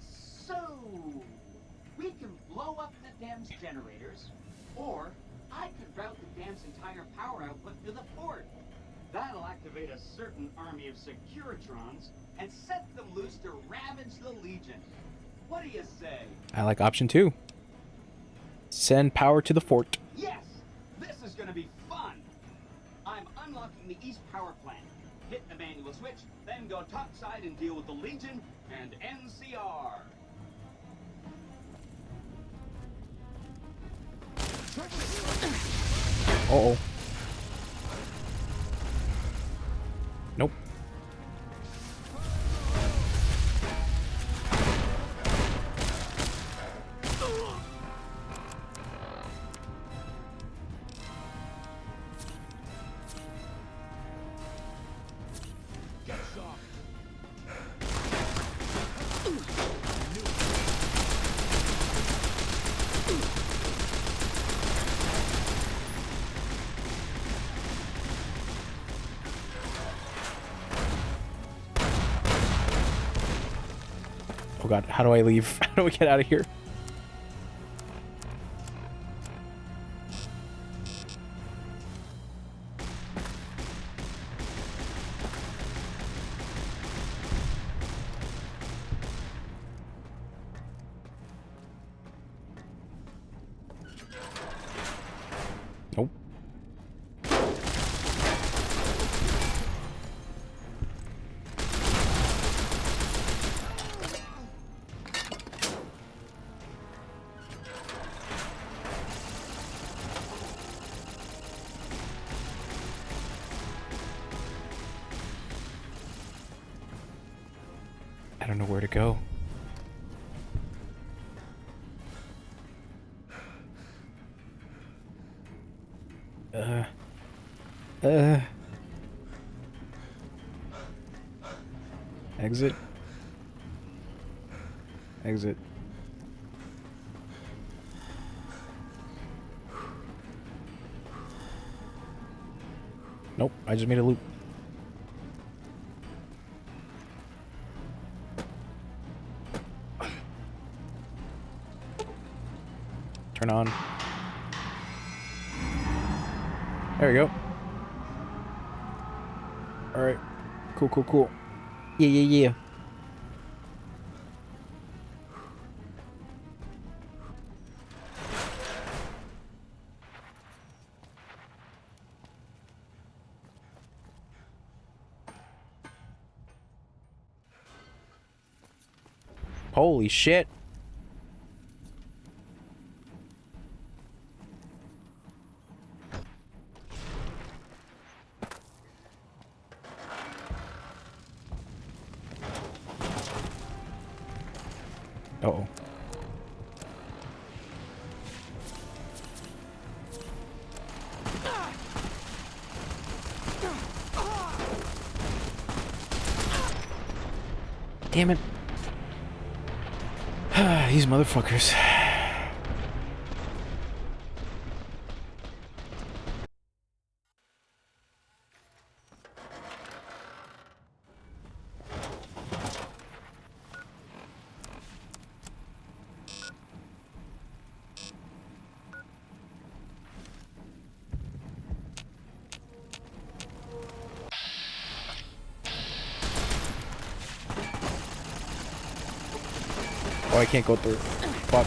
So, we can blow up the dam's generators, or I could route the dam's entire power output to the port. That'll activate a certain army of Securitrons and set them loose to ravage the Legion. What do you say? I like option 2. Send power to the fort. Yes! This is gonna be fun! I'm unlocking the East Power Plant. Hit the manual switch, then go topside and deal with the Legion and NCR. Uh-oh. Nope. Oh god, how do I leave? How do we get out of here? Nope. I don't know where to go. Exit. Exit. Nope, I just made a loop. Turn on. There we go. Alright. Cool, cool, cool. Yeah, yeah, yeah. Holy shit. Uh-oh. Damn it. These motherfuckers. Oh, I can't go through. Fuck.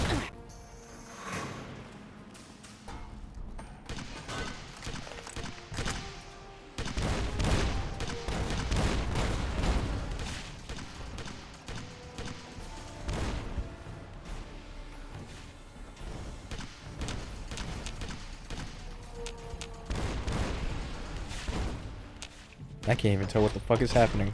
I can't even tell what the fuck is happening.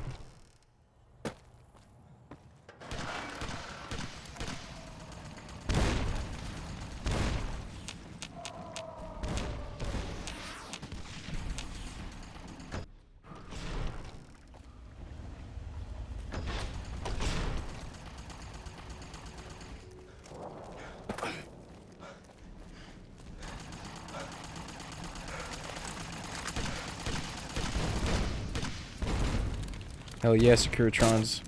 Hell yeah, Securitrons.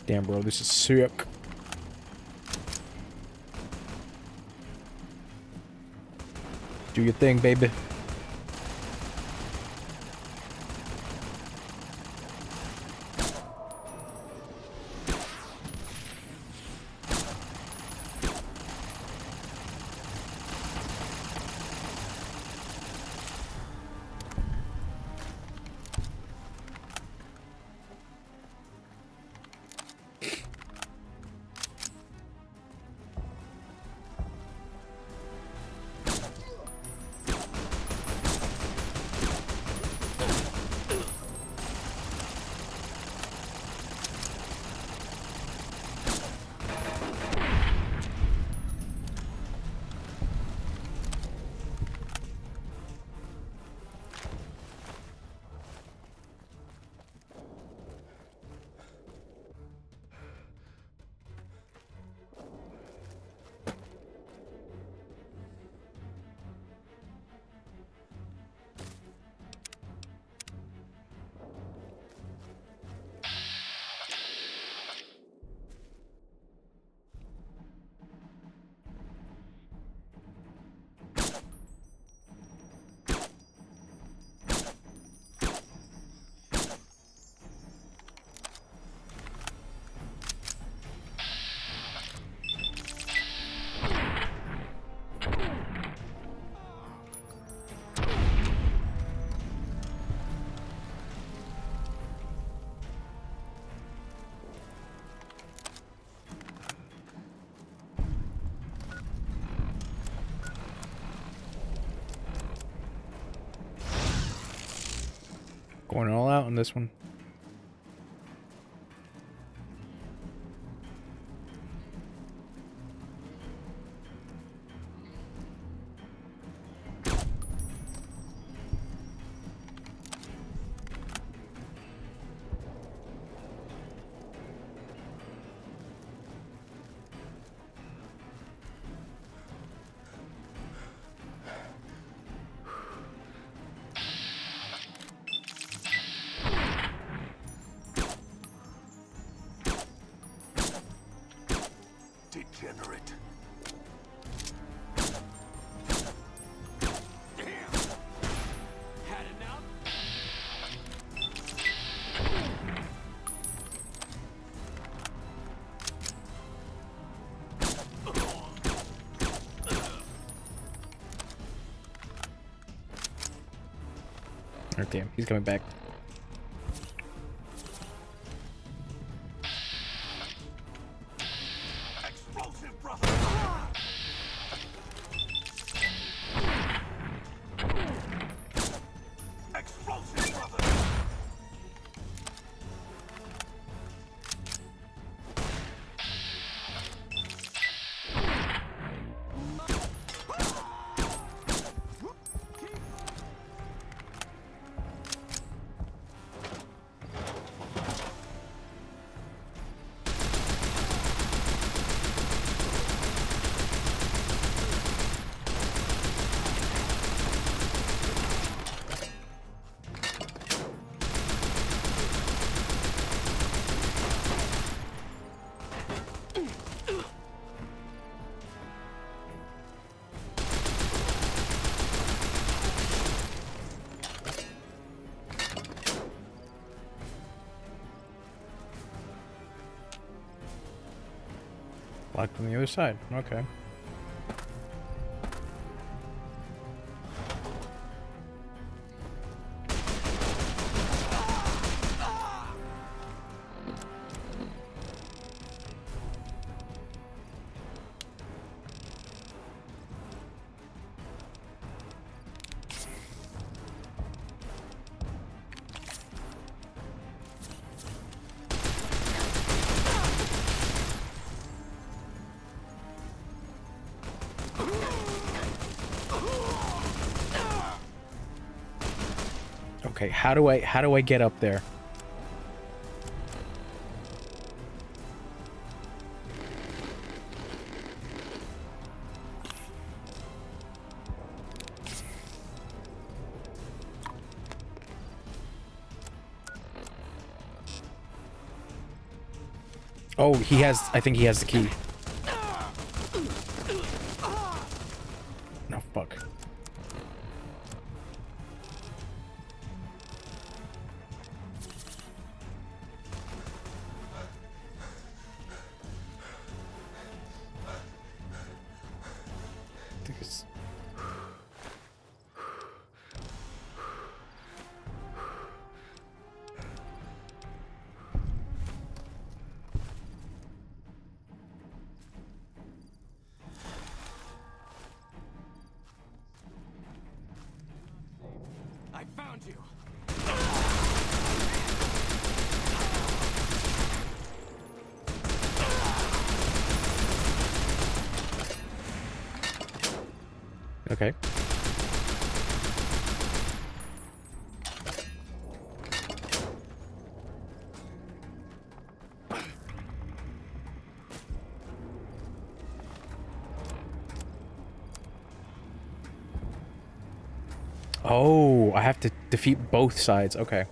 Damn, bro, this is sick. Do your thing, baby. Going all out on this one. Degenerate. Had enough? Oh, damn, he's coming back. Explosive, brother. Explosive, brother. Locked on the other side. Okay. Okay, how do I get up there? Oh, he has, I think he has the key. No, fuck. I found you. Okay. Oh, I have to defeat both sides. Okay.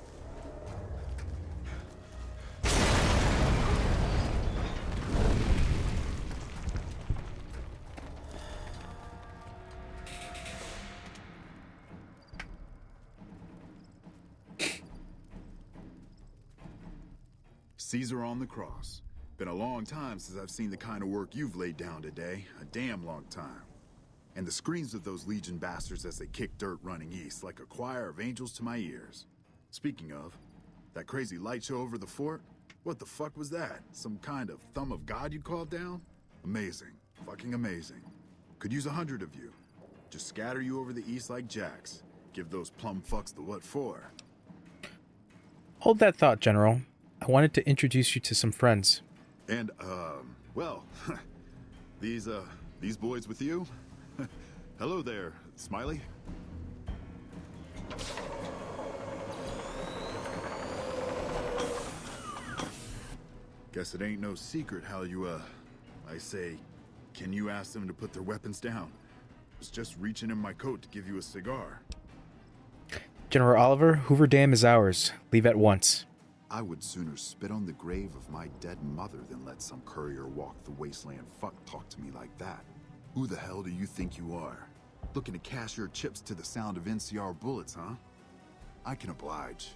Caesar on the cross. Been a long time since I've seen the kind of work you've laid down today. A damn long time. And the screams of those Legion bastards as they kick dirt running east like a choir of angels to my ears. Speaking of, that crazy light show over the fort? What the fuck was that? Some kind of thumb of God you called down? Amazing. Fucking amazing. Could use 100 of you. Just scatter you over the east like jacks. Give those plum fucks the what for. Hold that thought, General. I wanted to introduce you to some friends. And, well, these boys with you? Hello there, Smiley. Guess it ain't no secret how you, I say, can you ask them to put their weapons down? Was just reaching in my coat to give you a cigar. General Oliver, Hoover Dam is ours. Leave at once. I would sooner spit on the grave of my dead mother than let some courier walk the wasteland fuck talk to me like that. Who the hell do you think you are? Looking to cash your chips to the sound of NCR bullets, huh? I can oblige.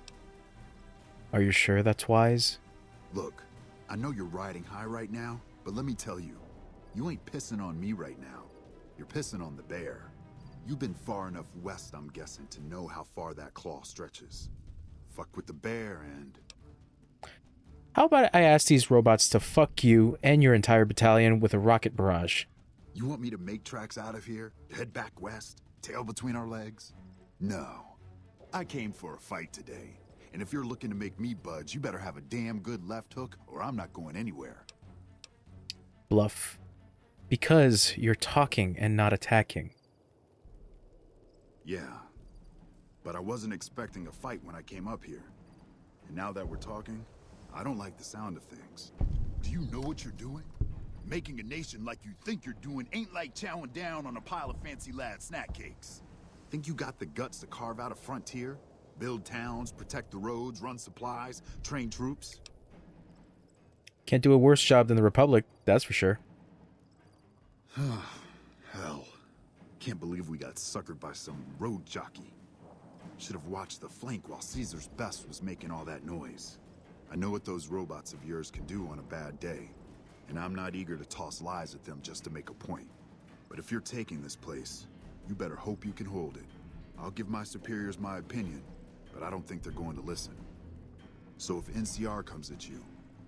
Are you sure that's wise? Look, I know you're riding high right now, but let me tell you, you ain't pissing on me right now. You're pissing on the bear. You've been far enough west, I'm guessing, to know how far that claw stretches. Fuck with the bear and... How about I ask these robots to fuck you and your entire battalion with a rocket barrage? You want me to make tracks out of here? Head back west? Tail between our legs? No. I came for a fight today. And if you're looking to make me budge, you better have a damn good left hook or I'm not going anywhere. Bluff. Because you're talking and not attacking. Yeah. But I wasn't expecting a fight when I came up here. And now that we're talking, I don't like the sound of things. Do you know what you're doing? Making a nation like you think you're doing ain't like chowing down on a pile of fancy lad snack cakes. Think you got the guts to carve out a frontier? Build towns, protect the roads, run supplies, train troops? Can't do a worse job than the Republic, that's for sure. Hell. Can't believe we got suckered by some road jockey. Should have watched the flank while Caesar's best was making all that noise. I know what those robots of yours can do on a bad day, and I'm not eager to toss lies at them just to make a point. But if you're taking this place, you better hope you can hold it. I'll give my superiors my opinion, but I don't think they're going to listen. So if NCR comes at you,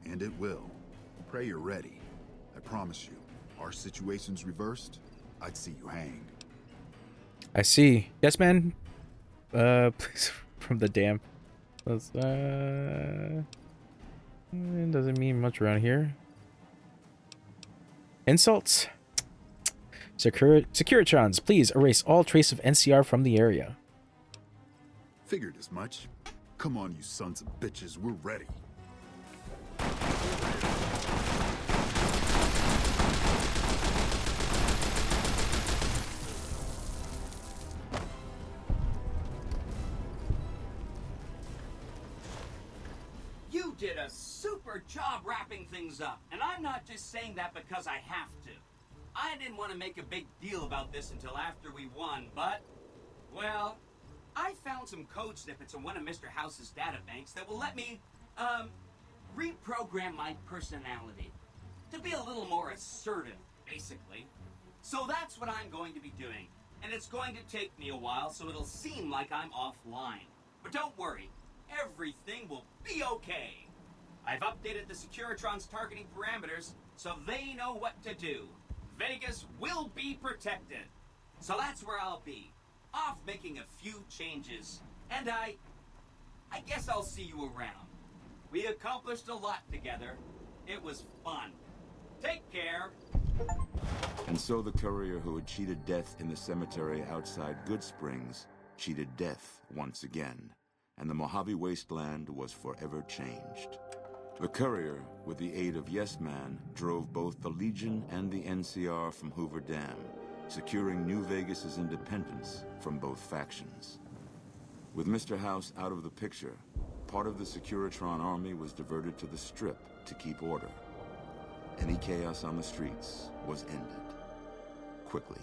and it will, pray you're ready. I promise you, our situation's reversed, I'd see you hanged. I see. Yes, man. Please, from the dam. That's, it doesn't mean much around here. Insults? Securitrons, please erase all trace of NCR from the area. Figured as much. Come on, you sons of bitches, we're ready. You did a super job wrapping things up, and I'm not just saying that because I have to. I didn't want to make a big deal about this until after we won, but, well, I found some code snippets in one of Mr. House's databanks that will let me, reprogram my personality to be a little more assertive, basically. So that's what I'm going to be doing, and it's going to take me a while, so it'll seem like I'm offline. But don't worry, everything will be okay. I've updated the Securitron's targeting parameters so they know what to do. Vegas will be protected. So that's where I'll be, off making a few changes. And I guess I'll see you around. We accomplished a lot together. It was fun. Take care. And so the courier who had cheated death in the cemetery outside Good Springs cheated death once again, and the Mojave Wasteland was forever changed. The courier, with the aid of Yes Man, drove both the Legion and the NCR from Hoover Dam, securing New Vegas's independence from both factions. With Mr. House out of the picture, part of the Securitron army was diverted to the Strip to keep order. Any chaos on the streets was ended. Quickly.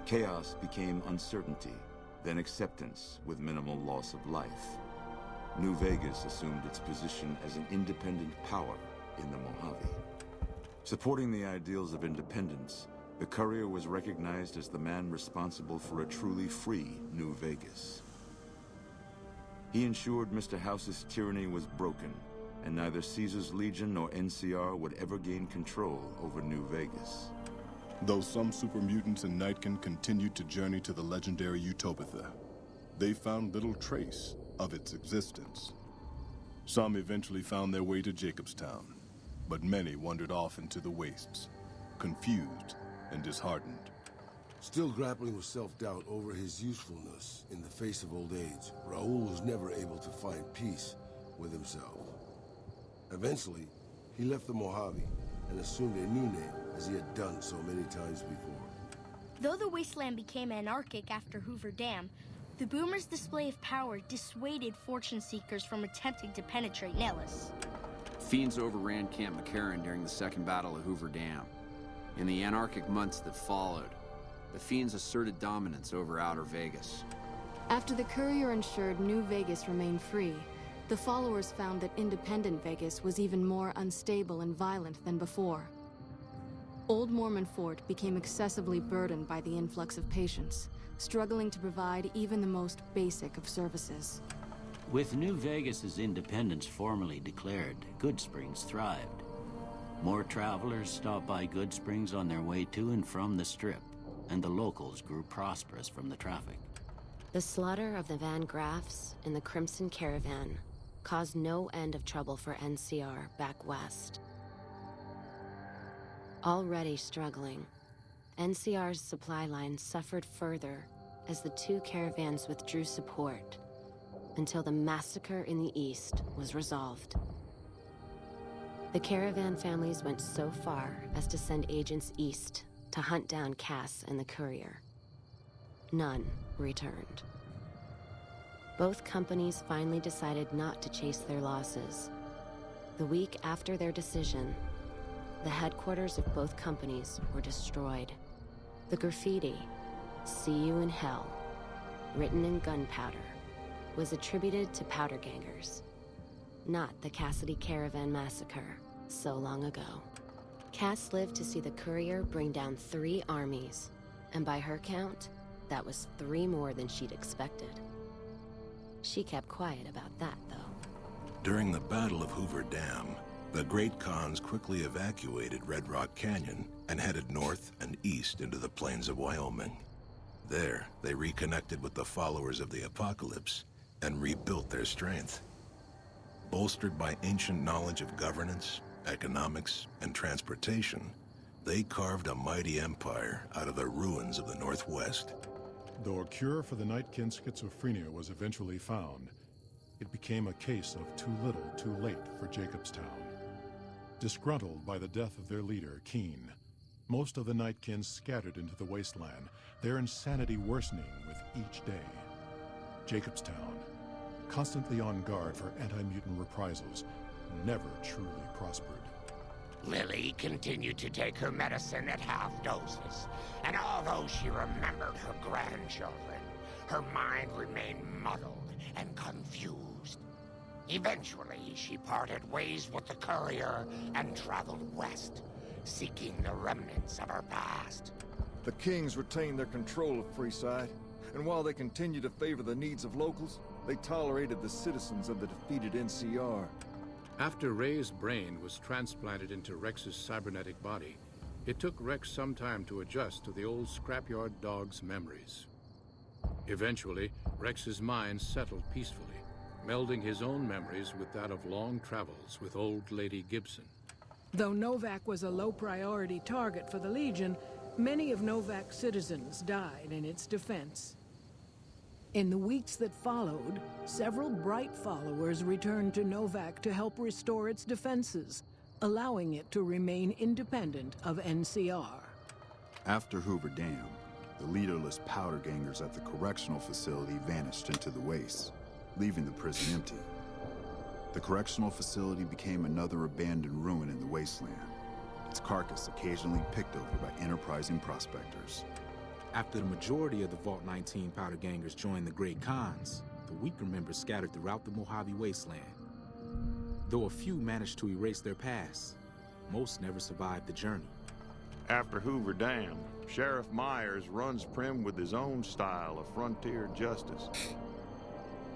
Chaos became uncertainty, then acceptance with minimal loss of life. New Vegas assumed its position as an independent power in the Mojave. Supporting the ideals of independence, the courier was recognized as the man responsible for a truly free New Vegas. He ensured Mr. House's tyranny was broken, and neither Caesar's Legion nor NCR would ever gain control over New Vegas. Though some super mutants in Nightkin continued to journey to the legendary Utopia, they found little trace of its existence. Some eventually found their way to Jacobstown, but many wandered off into the wastes, confused and disheartened. Still grappling with self-doubt over his usefulness in the face of old age, Raul was never able to find peace with himself. Eventually, he left the Mojave and assumed a new name, as he had done so many times before. Though the wasteland became anarchic after Hoover Dam, the Boomers' display of power dissuaded fortune seekers from attempting to penetrate Nellis. Fiends overran Camp McCarran during the Second Battle of Hoover Dam. In the anarchic months that followed, the Fiends asserted dominance over Outer Vegas. After the courier ensured New Vegas remained free, the followers found that independent Vegas was even more unstable and violent than before. Old Mormon Fort became excessively burdened by the influx of patients, struggling to provide even the most basic of services. With New Vegas's independence formally declared, Good Springs thrived. More travelers stopped by Good Springs on their way to and from the Strip, and the locals grew prosperous from the traffic. The slaughter of the Van Graffs and the Crimson Caravan caused no end of trouble for NCR back west. Already struggling, NCR's supply line suffered further as the two caravans withdrew support until the massacre in the east was resolved. The caravan families went so far as to send agents east to hunt down Cass and the courier. None returned. Both companies finally decided not to chase their losses. The week after their decision, the headquarters of both companies were destroyed. The graffiti, "See You in Hell," written in gunpowder, was attributed to powder gangers, not the Cassidy Caravan massacre so long ago. Cass lived to see the courier bring down 3 armies, and by her count, that was 3 more than she'd expected. She kept quiet about that, though. During the Battle of Hoover Dam, the Great Khans quickly evacuated Red Rock Canyon and headed north and east into the plains of Wyoming. There, they reconnected with the followers of the Apocalypse and rebuilt their strength. Bolstered by ancient knowledge of governance, economics, and transportation, they carved a mighty empire out of the ruins of the Northwest. Though a cure for the Nightkin schizophrenia was eventually found, It became a case of too little, too late for Jacobstown. Disgruntled by the death of their leader, Keen, most of the Nightkins scattered into the wasteland, their insanity worsening with each day. Jacobstown, constantly on guard for anti-mutant reprisals, never truly prospered. Lily continued to take her medicine at half doses, and although she remembered her grandchildren, her mind remained muddled and confused. Eventually, she parted ways with the courier and traveled west, seeking the remnants of her past. The Kings retained their control of Freeside, and while they continued to favor the needs of locals, they tolerated the citizens of the defeated NCR. After Ray's brain was transplanted into Rex's cybernetic body, it took Rex some time to adjust to the old scrapyard dog's memories. Eventually, Rex's mind settled peacefully, melding his own memories with that of long travels with old Lady Gibson. Though Novak was a low-priority target for the Legion, many of Novak's citizens died in its defense. In the weeks that followed, several bright followers returned to Novak to help restore its defenses, allowing it to remain independent of NCR. After Hoover Dam, the leaderless powder gangers at the correctional facility vanished into the wastes, leaving the prison empty. The correctional facility became another abandoned ruin in the wasteland, its carcass occasionally picked over by enterprising prospectors. After the majority of the Vault 19 powder gangers joined the Great Khans, the weaker members scattered throughout the Mojave Wasteland. Though a few managed to erase their past, most never survived the journey. After Hoover Dam, Sheriff Myers runs Prim with his own style of frontier justice.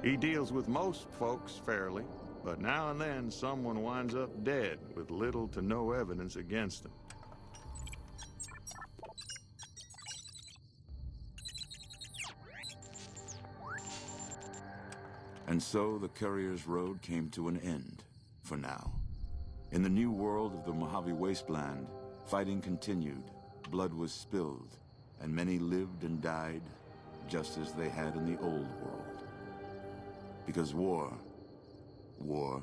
He deals with most folks fairly, but now and then someone winds up dead with little to no evidence against them. And so the Courier's Road came to an end, for now. In the new world of the Mojave Wasteland, fighting continued, blood was spilled, and many lived and died just as they had in the old world. Because war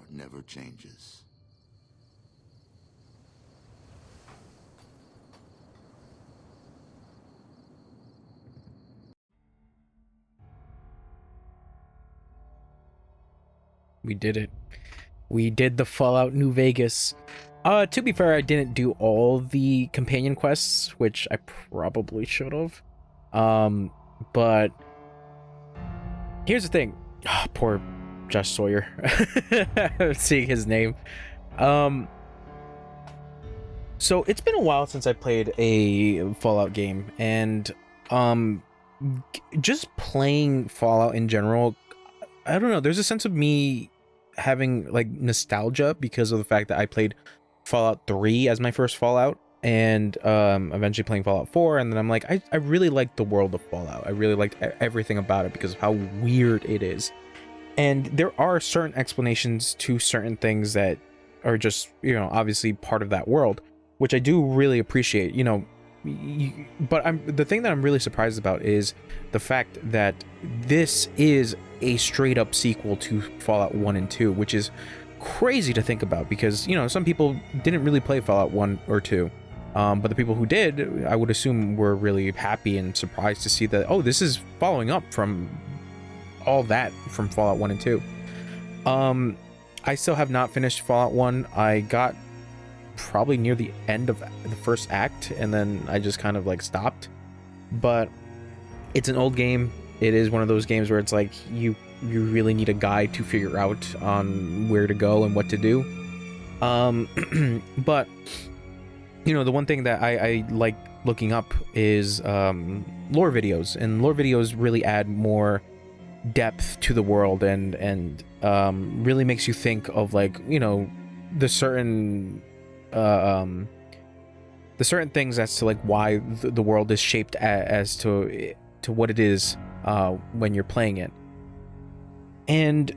never changes. We did it. We did the Fallout New Vegas. To be fair, I didn't do all the companion quests, which I probably should have. But here's the thing. Poor Josh Sawyer. Seeing his name. So it's been a while since I played a Fallout game, and just playing Fallout in general, I don't know, there's a sense of me having like nostalgia because of the fact that I played Fallout 3 as my first Fallout, and eventually playing Fallout 4, and then I'm like, I really liked the world of Fallout. I really liked everything about it because of how weird it is. And there are certain explanations to certain things that are just, you know, obviously part of that world, which I do really appreciate, you know. But the thing that I'm really surprised about is the fact that this is a straight up sequel to Fallout 1 and 2, which is crazy to think about because, you know, some people didn't really play Fallout 1 or 2. But the people who did, I would assume, were really happy and surprised to see that, oh, this is following up from all that from Fallout 1 and 2. I still have not finished Fallout 1. I got probably near the end of the first act, and then I just kind of like stopped. But it's an old game. It is one of those games where it's like you really need a guide to figure out on where to go and what to do. But you know, the one thing that I like looking up is lore videos, and lore videos really add more depth to the world and really makes you think of, like, you know, the certain things as to like why the world is shaped as to what it is when you're playing it. And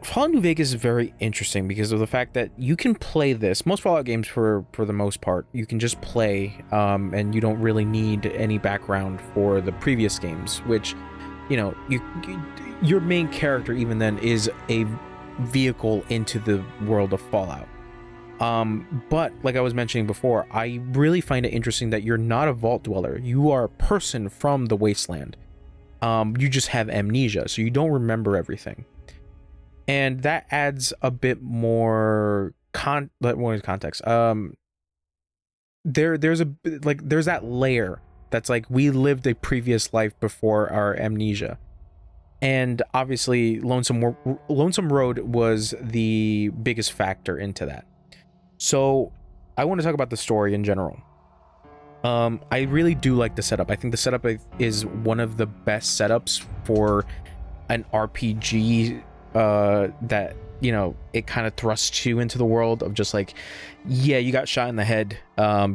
Fallout New Vegas is very interesting because of the fact that you can play this. Most Fallout games, for the most part, you can just play, and you don't really need any background for the previous games, which you know, your main character even then is a vehicle into the world of Fallout. But like I was mentioning before, I really find it interesting that you're not a vault dweller. You are a person from the wasteland. You just have amnesia, so you don't remember everything. And that adds a bit more context. There's that layer that's like, we lived a previous life before our amnesia. And obviously Lonesome Road was the biggest factor into that. So I want to talk about the story in general. I really do like the setup. I think the setup is one of the best setups for an RPG that, you know, it kind of thrusts you into the world of just like, yeah, you got shot in the head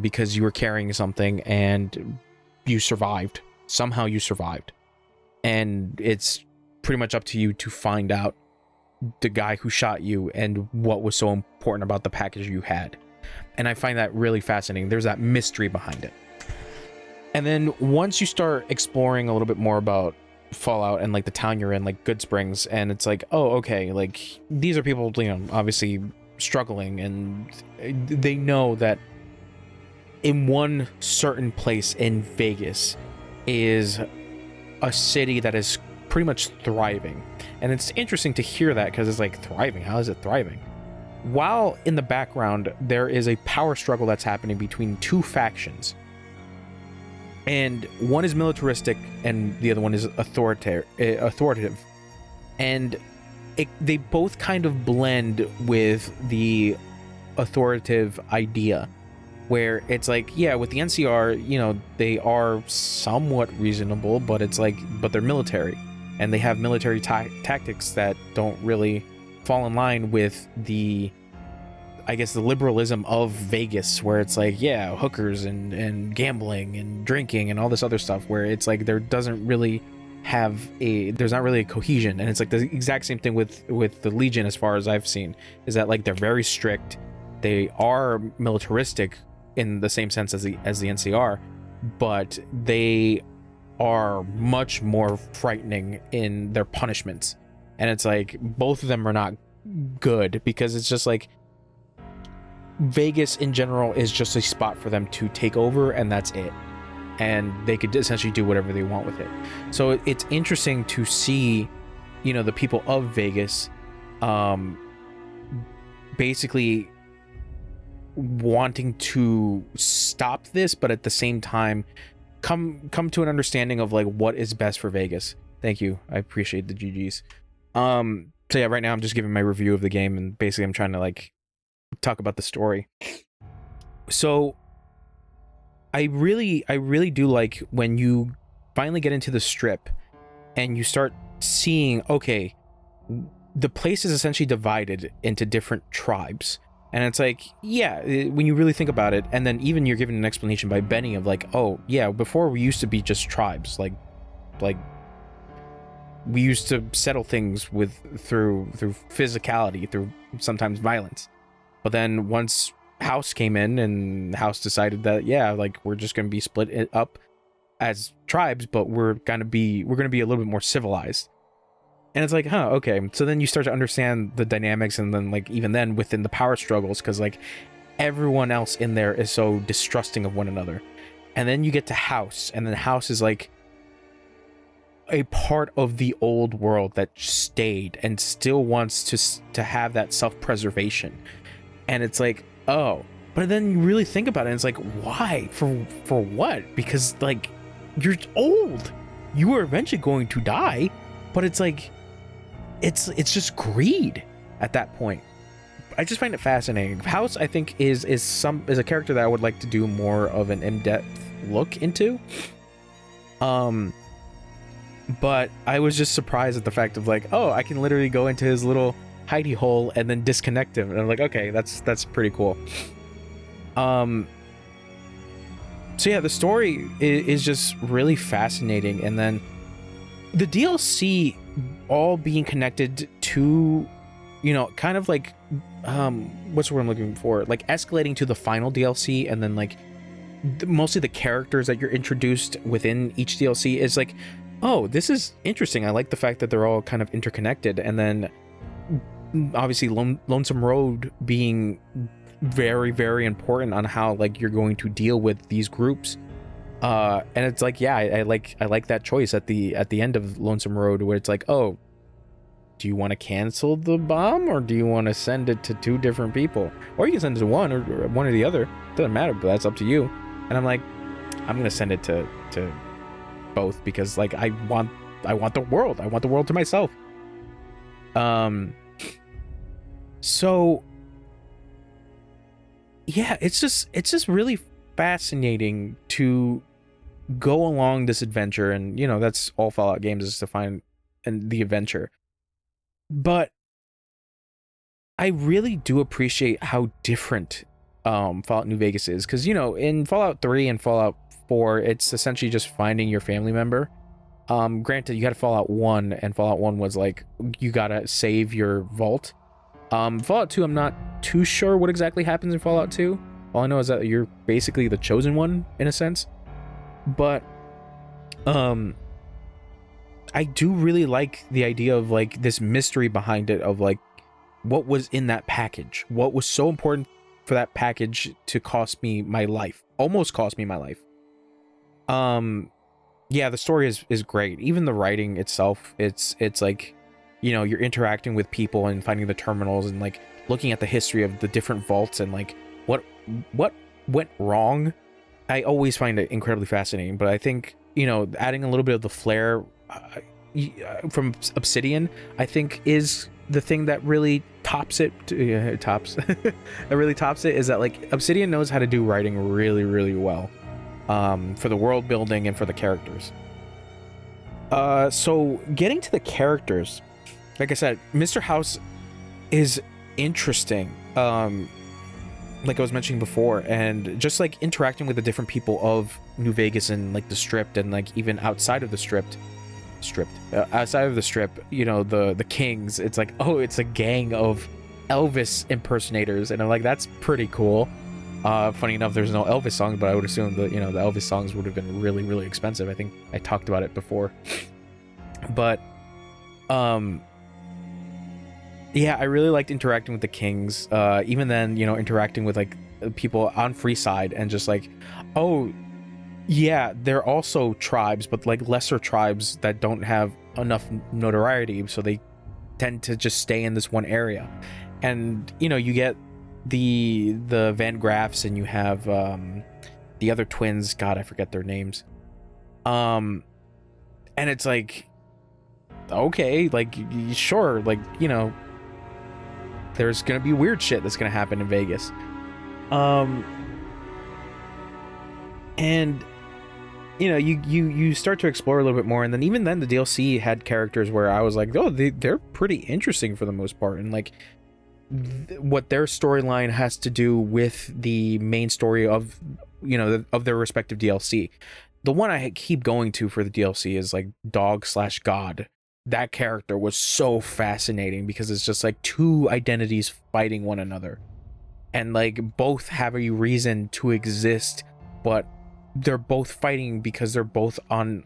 because you were carrying something and you survived. Somehow you survived. And it's pretty much up to you to find out the guy who shot you and what was so important about the package you had. And I find that really fascinating. There's that mystery behind it. And then once you start exploring a little bit more about Fallout and like the town you're in, like Good Springs, and it's like, oh, okay, like these are people, you know, obviously struggling, and they know that in one certain place in Vegas is a city that is pretty much thriving. And it's interesting to hear that, because it's like, thriving, how is it thriving? While in the background there is a power struggle that's happening between two factions, and one is militaristic and the other one is authoritative, and they both kind of blend with the authoritative idea, where it's like, yeah, with the NCR, you know, they are somewhat reasonable, but it's like, but they're military, and they have military tactics that don't really fall in line with the, I guess, the liberalism of Vegas, where it's like, yeah, hookers and gambling and drinking and all this other stuff, where it's like there's not really a cohesion. And it's like the exact same thing with the Legion, as far as I've seen, is that like they're very strict. They are militaristic in the same sense as the NCR, but they are much more frightening in their punishments. And it's like both of them are not good, because it's just like Vegas in general is just a spot for them to take over, and that's it. And they could essentially do whatever they want with it. So it's interesting to see, you know, the people of Vegas basically wanting to stop this, but at the same time come to an understanding of like what is best for Vegas. Thank you. I appreciate the GGs. So yeah, right now I'm just giving my review of the game, and basically I'm trying to like talk about the story. So I really do like when you finally get into the strip and you start seeing, okay, the place is essentially divided into different tribes. And it's like, yeah, when you really think about it, and then even you're given an explanation by Benny of like, oh yeah, before we used to be just tribes, like we used to settle things through physicality, through sometimes violence. But then once House came in, and House decided that, yeah, like we're just going to be split up as tribes, but we're going to be a little bit more civilized. And it's like, huh, okay. So then you start to understand the dynamics, and then like even then within the power struggles, because like everyone else in there is so distrusting of one another. And then you get to House, and then House is like a part of the old world that stayed and still wants to have that self-preservation. And it's like, oh, but then you really think about it, and it's like, why? For what? Because like you're old, you are eventually going to die. But it's like it's just greed at that point. I just find it fascinating. House, I think, is a character that I would like to do more of an in-depth look into. But I was just surprised at the fact of like, oh, I can literally go into his little hidey hole and then disconnect him, and I'm like, okay, that's pretty cool. So yeah, the story is just really fascinating, and then the DLC all being connected to, you know, kind of like what's the word I'm looking for, like escalating to the final DLC, and then like mostly the characters that you're introduced within each DLC is like oh, this is interesting. I like the fact that they're all kind of interconnected, and then obviously Lonesome Road being very, very important on how like you're going to deal with these groups. And it's like, yeah, I like that choice at the end of Lonesome Road, where it's like, oh, do you want to cancel the bomb, or do you want to send it to two different people, or you can send it to one or one or the other. Doesn't matter, but that's up to you. And I'm like, I'm gonna send it to both, because like I want the world. I want the world to myself. So yeah, it's just really fascinating to go along this adventure, and you know, that's all Fallout games, is to find and the adventure. But I really do appreciate how different Fallout New Vegas is, because you know, in Fallout 3 and Fallout 4, it's essentially just finding your family member. Granted, you had Fallout 1, and Fallout 1 was like, you gotta save your vault. Fallout 2, I'm not too sure what exactly happens in Fallout 2. All I know is that you're basically the chosen one, in a sense. But I do really like the idea of like this mystery behind it, of like what was in that package, what was so important for that package to cost me my life, almost cost me my life. Yeah, the story is great. Even the writing itself, it's like, you know, you're interacting with people and finding the terminals, and like looking at the history of the different vaults, and like what went wrong. I always find it incredibly fascinating. But I think, you know, adding a little bit of the flair from Obsidian, I think, is the thing that really tops it. That really tops it, is that like Obsidian knows how to do writing really, really well, for the world building and for the characters. So getting to the characters, like I said, Mr. House is interesting, like I was mentioning before, and just like interacting with the different people of New Vegas and like the Strip, and like even outside of the Strip, outside of the Strip, you know, the Kings, it's like, oh, it's a gang of Elvis impersonators, and I'm like, that's pretty cool. Funny enough, there's no Elvis song, but I would assume that, you know, the Elvis songs would have been really, really expensive. I think I talked about it before. But yeah, I really liked interacting with the Kings. Even then, you know, interacting with like people on Freeside, and just like, oh yeah, they're also tribes, but like lesser tribes that don't have enough notoriety, so they tend to just stay in this one area. And you know, you get the Van Graffs, and you have the other twins, god, I forget their names. And it's like, okay, like, sure, like, you know, there's gonna be weird shit that's gonna happen in Vegas. And you know, you start to explore a little bit more, and then even then the DLC had characters where I was like, oh, they're pretty interesting for the most part, and like what their storyline has to do with the main story of, you know, of their respective DLC. The one I keep going to for the DLC is like Dog/God. That character was so fascinating, because it's just like two identities fighting one another, and like both have a reason to exist, but they're both fighting because they're both on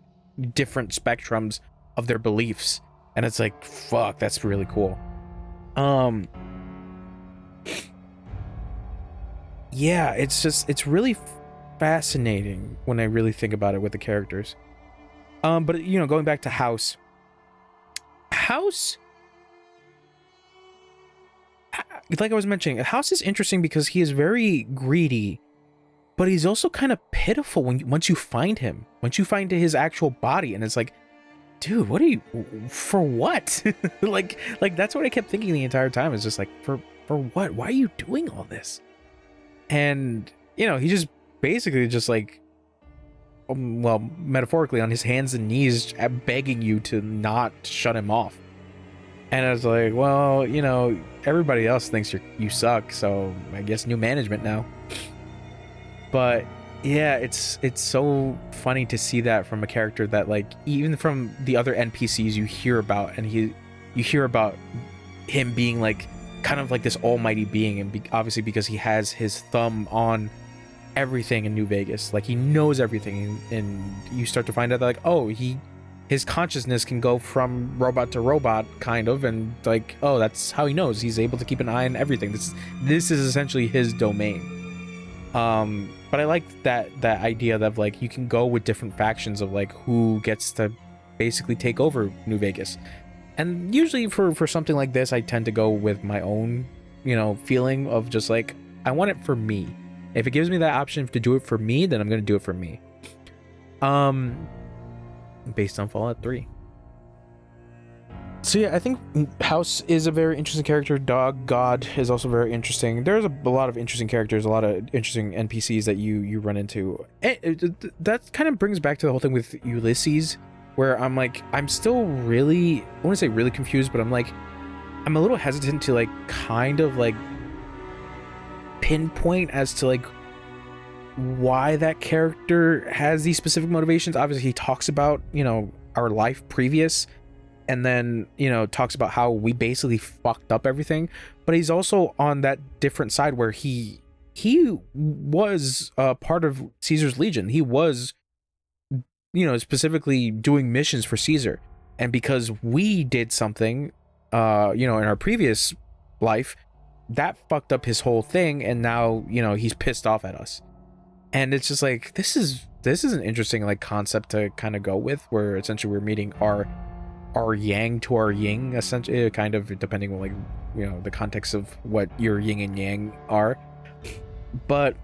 different spectrums of their beliefs. And it's like, fuck, that's really cool. Yeah, it's really fascinating when I really think about it with the characters. But you know, going back to House, like I was mentioning, House is interesting because he is very greedy, but he's also kind of pitiful once you find him, once you find his actual body, and it's like, dude, what are you, for what? like that's what I kept thinking the entire time. It's just like, for what? Why are you doing all this? And you know, he just basically just like, well, metaphorically, on his hands and knees begging you to not shut him off. And I was like, well, you know, everybody else thinks you suck, so I guess new management now. But yeah, it's so funny to see that from a character that, like, even from the other NPCs you hear about, and you hear about him being like kind of like this almighty being, and obviously because he has his thumb on everything in New Vegas, like he knows everything, and you start to find out that, like, oh, he his consciousness can go from robot to robot, kind of, and like, oh, that's how he knows. He's able to keep an eye on everything. This is essentially his domain. But I like that idea that like you can go with different factions of like who gets to basically take over New Vegas. And usually for something like this, I tend to go with my own, you know, feeling of just like, I want it for me. If it gives me that option to do it for me, then I'm going to do it for me. Based on Fallout 3. So yeah, I think House is a very interesting character. Dog God is also very interesting. There's a lot of interesting characters, a lot of interesting NPCs that you run into. That kind of brings back to the whole thing with Ulysses, where I'm like, I'm still really, I want to say really confused, but I'm like, I'm a little hesitant to like kind of like pinpoint as to like why that character has these specific motivations. Obviously he talks about, you know, our life previous, and then, you know, talks about how we basically fucked up everything, but he's also on that different side where he was part of Caesar's Legion. He was, you know, specifically doing missions for Caesar, and because we did something you know, in our previous life, that fucked up his whole thing, and now, you know, he's pissed off at us. And it's just like, this is an interesting like concept to kind of go with, where essentially we're meeting our yang to our yin, essentially, kind of depending on like, you know, the context of what your yin and yang are. But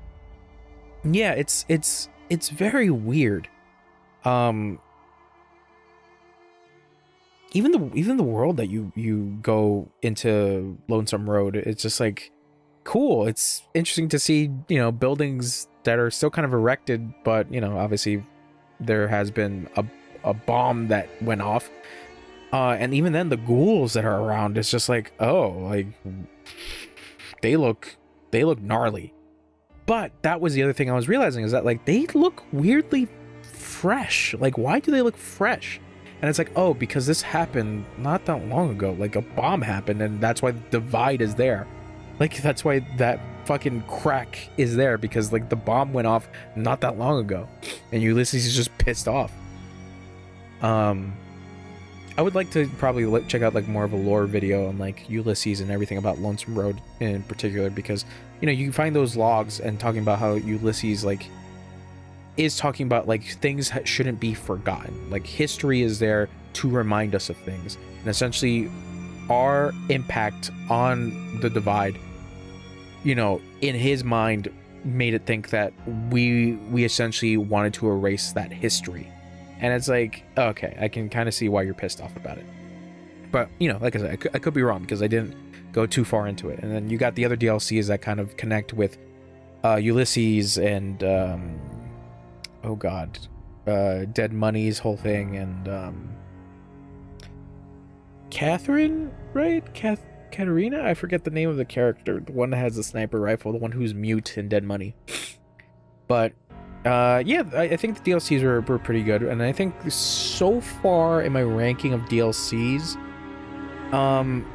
yeah, it's very weird. Even the world that you go into Lonesome Road, it's just like cool. It's interesting to see, you know, buildings that are still kind of erected, but, you know, obviously there has been a bomb that went off, and even then the ghouls that are around, it's just like, oh, like they look gnarly. But that was the other thing I was realizing, is that like they look weirdly fresh. Like, why do they look fresh? And it's like, oh, because this happened not that long ago. Like, a bomb happened, and that's why the divide is there. Like, that's why that fucking crack is there, because like the bomb went off not that long ago, and Ulysses is just pissed off. I would like to probably check out like more of a lore video on like Ulysses and everything about Lonesome Road in particular, because, you know, you can find those logs and talking about how Ulysses like is talking about like things shouldn't be forgotten. Like, history is there to remind us of things, and essentially our impact on the divide, you know, in his mind made it think that we essentially wanted to erase that history. And it's like, okay, I can kind of see why you're pissed off about it. But, you know, like I said, I could be wrong because I didn't go too far into it. And then you got the other DLCs that kind of connect with Ulysses and oh god, Dead Money's whole thing, and Catherine, right? Katerina? I forget the name of the character. The one that has the sniper rifle, the one who's mute in Dead Money. But yeah, I think the DLCs were pretty good, and I think so far in my ranking of DLCs, God,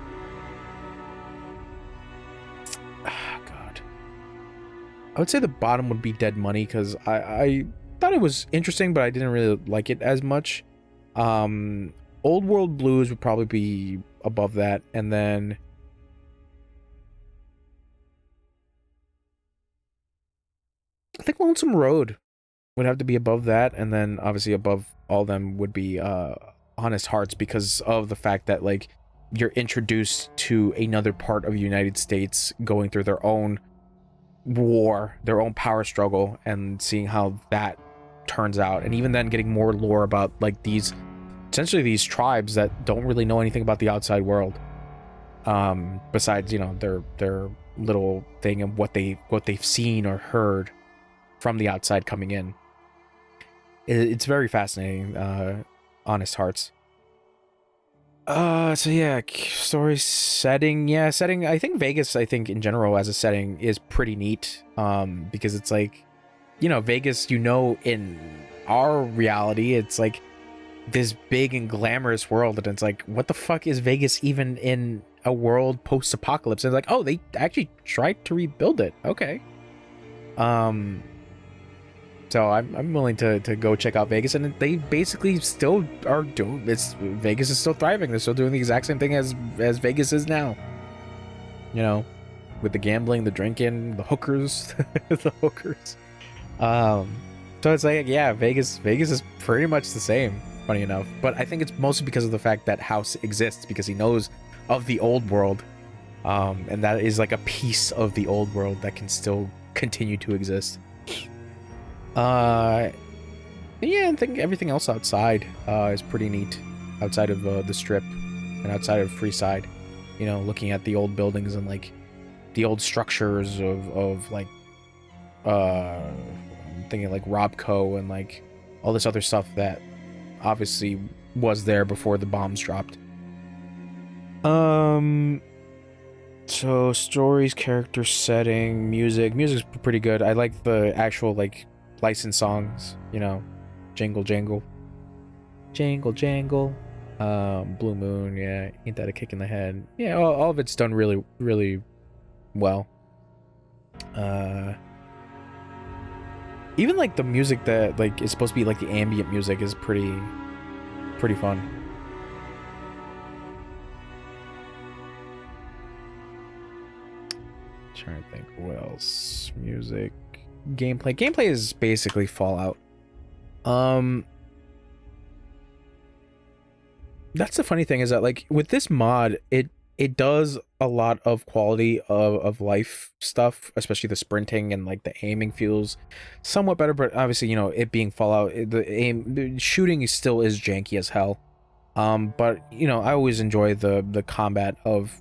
I would say the bottom would be Dead Money, because I thought it was interesting, but I didn't really like it as much. Old World Blues would probably be above that, and then I think Lonesome Road would have to be above that, and then obviously above all them would be Honest Hearts, because of the fact that like you're introduced to another part of the United States going through their own war, their own power struggle, and seeing how that turns out, and even then getting more lore about like these tribes that don't really know anything about the outside world, besides, you know, their little thing and what they've seen or heard from the outside coming in. It's very fascinating. Honest Hearts. So yeah, story setting. Yeah, setting. I think Vegas, I think in general as a setting, is pretty neat. Because it's like, you know, Vegas, you know, in our reality, it's like this big and glamorous world, and it's like, what the fuck is Vegas even in a world post-apocalypse? And like, oh, they actually tried to rebuild it. Okay. So I'm willing to go check out Vegas, and they basically still are doing Vegas is still thriving. They're still doing the exact same thing as Vegas is now. You know, with the gambling, the drinking, the hookers, the hookers. So it's like, yeah, Vegas is pretty much the same, funny enough. But I think it's mostly because of the fact that House exists, because he knows of the old world. And that is like a piece of the old world that can still continue to exist. Yeah, I think everything else outside is pretty neat. Outside of the strip and outside of Freeside, you know, looking at the old buildings and like the old structures of like I'm thinking like Robco and like all this other stuff that obviously was there before the bombs dropped. So stories, character setting, music's pretty good. I like the actual like licensed songs, you know, Jingle Jangle, Jangle Jangle, Blue Moon, yeah, Ain't That a Kick in the Head? Yeah, all of it's done really, really well. Even like the music that like is supposed to be like the ambient music is pretty fun. Trying to think what else. Music, gameplay is basically Fallout. That's the funny thing, is that like with this mod, it does a lot of quality of life stuff, especially the sprinting and like the aiming feels somewhat better, but obviously, you know, it being Fallout, the shooting still is janky as hell. But you know, I always enjoy the combat of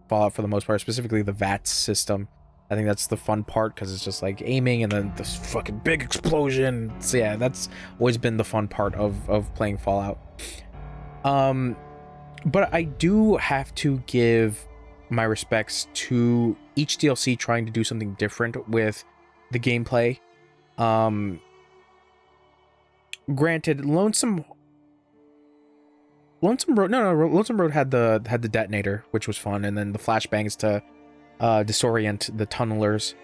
Fallout for the most part, specifically the VATS system. I think that's the fun part, because it's just like aiming and then this fucking big explosion. So yeah, that's always been the fun part of playing Fallout. But I do have to give my respects to each DLC trying to do something different with the gameplay. Granted, Lonesome Road had the detonator, which was fun, and then the flashbangs to disorient the tunnelers.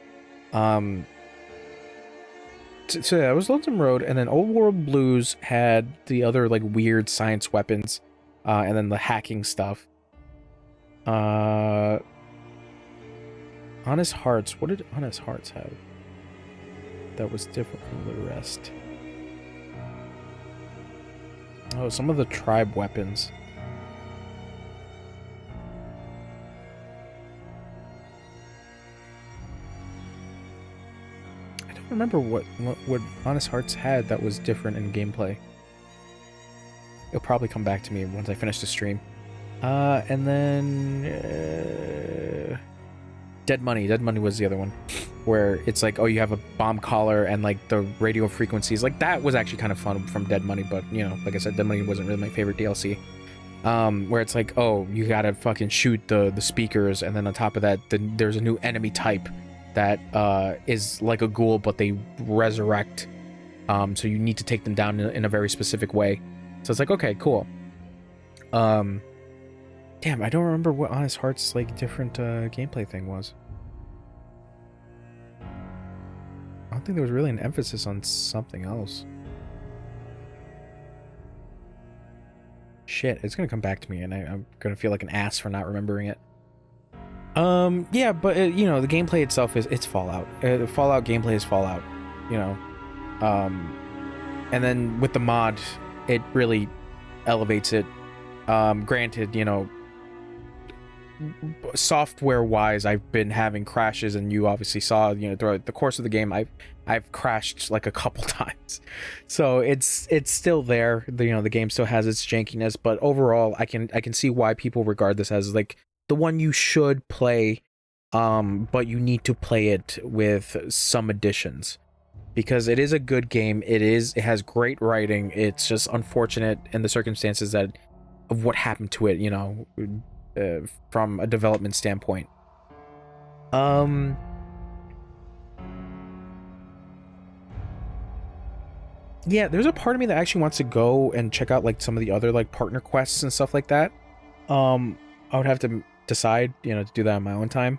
So yeah, it was Lonesome Road, and then Old World Blues had the other like weird science weapons, and then the hacking stuff. Honest Hearts. What did Honest Hearts have that was different from the rest? Oh, some of the tribe weapons. I don't remember what Honest Hearts had that was different in gameplay. It'll probably come back to me once I finish the stream. And then Dead Money. Dead Money was the other one, where it's like, oh, you have a bomb collar and like the radio frequencies. Like that was actually kind of fun from Dead Money, but you know, like I said, Dead Money wasn't really my favorite DLC. Where it's like, oh, you gotta fucking shoot the speakers, and then on top of that, there's a new enemy type that is like a ghoul, but they resurrect. So you need to take them down in a very specific way. So it's like, okay, cool. Damn, I don't remember what Honest Hearts like different gameplay thing was. I don't think there was really an emphasis on something else. Shit, it's gonna come back to me, and I'm gonna feel like an ass for not remembering it. Yeah, but you know, the gameplay itself it's Fallout. Fallout gameplay is Fallout, you know. And then with the mod, it really elevates it. Granted, you know, software wise, I've been having crashes, and you obviously saw, you know, throughout the course of the game, I've crashed like a couple times. So it's still there. You know, the game still has its jankiness, but overall, I can see why people regard this as like the one you should play, but you need to play it with some additions, because it is a good game. It has great writing. It's just unfortunate in the circumstances of what happened to it, you know, from a development standpoint. Yeah, there's a part of me that actually wants to go and check out like some of the other like partner quests and stuff like that. I would have to decide, you know, to do that on my own time.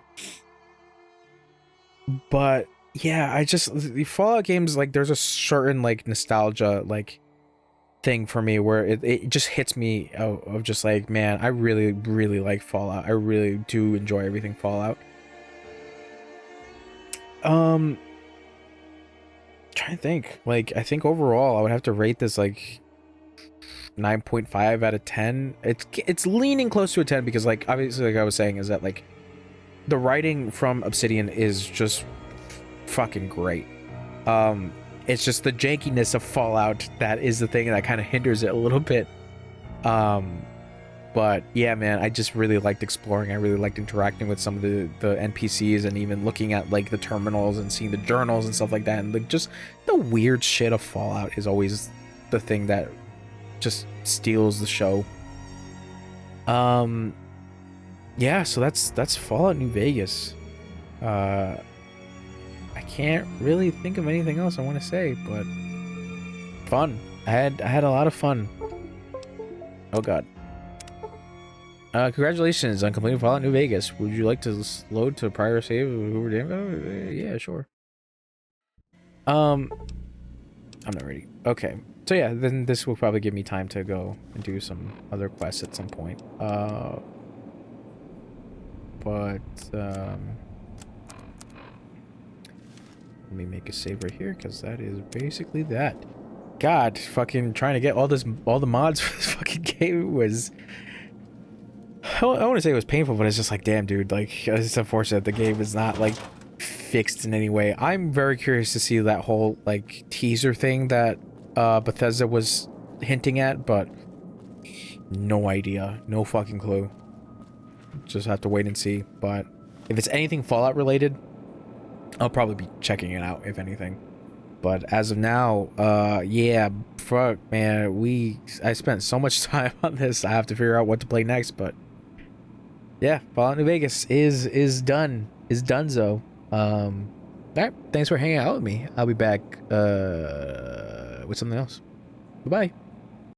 But yeah, I just the Fallout games, like there's a certain like nostalgia like thing for me where it just hits me of just like, man, I really really like Fallout. I really do enjoy everything Fallout. Trying to think, like I think overall I would have to rate this like 9.5 out of 10. It's leaning close to a 10 because like obviously like I was saying is that like the writing from Obsidian is just fucking great. It's just the jankiness of Fallout that is the thing that kind of hinders it a little bit. But yeah, man, I just really liked exploring. I really liked interacting with some of the NPCs and even looking at like the terminals and seeing the journals and stuff like that. And like just the weird shit of Fallout is always the thing that just steals the show. Yeah, so that's Fallout New Vegas. I can't really think of anything else I want to say, but fun. I had a lot of fun. Oh god. Congratulations on completing Fallout New Vegas. Would you like to load to a prior save of Hoover Dam? Yeah, sure. I'm not ready. Okay. So yeah, then this will probably give me time to go and do some other quests at some point. Let me make a save right here, because that is basically that. God, fucking trying to get all the mods for this fucking game was... I want to say it was painful, but it's just like, damn, dude, like, it's unfortunate the game is not, like, fixed in any way. I'm very curious to see that whole, like, teaser thing that Bethesda was hinting at, but no idea. No fucking clue. Just have to wait and see. But if it's anything Fallout related, I'll probably be checking it out, if anything. But as of now, yeah, fuck, man, I spent so much time on this, I have to figure out what to play next, but yeah, Fallout New Vegas is done. Is donezo. Alright, thanks for hanging out with me. I'll be back with something else. Bye-bye.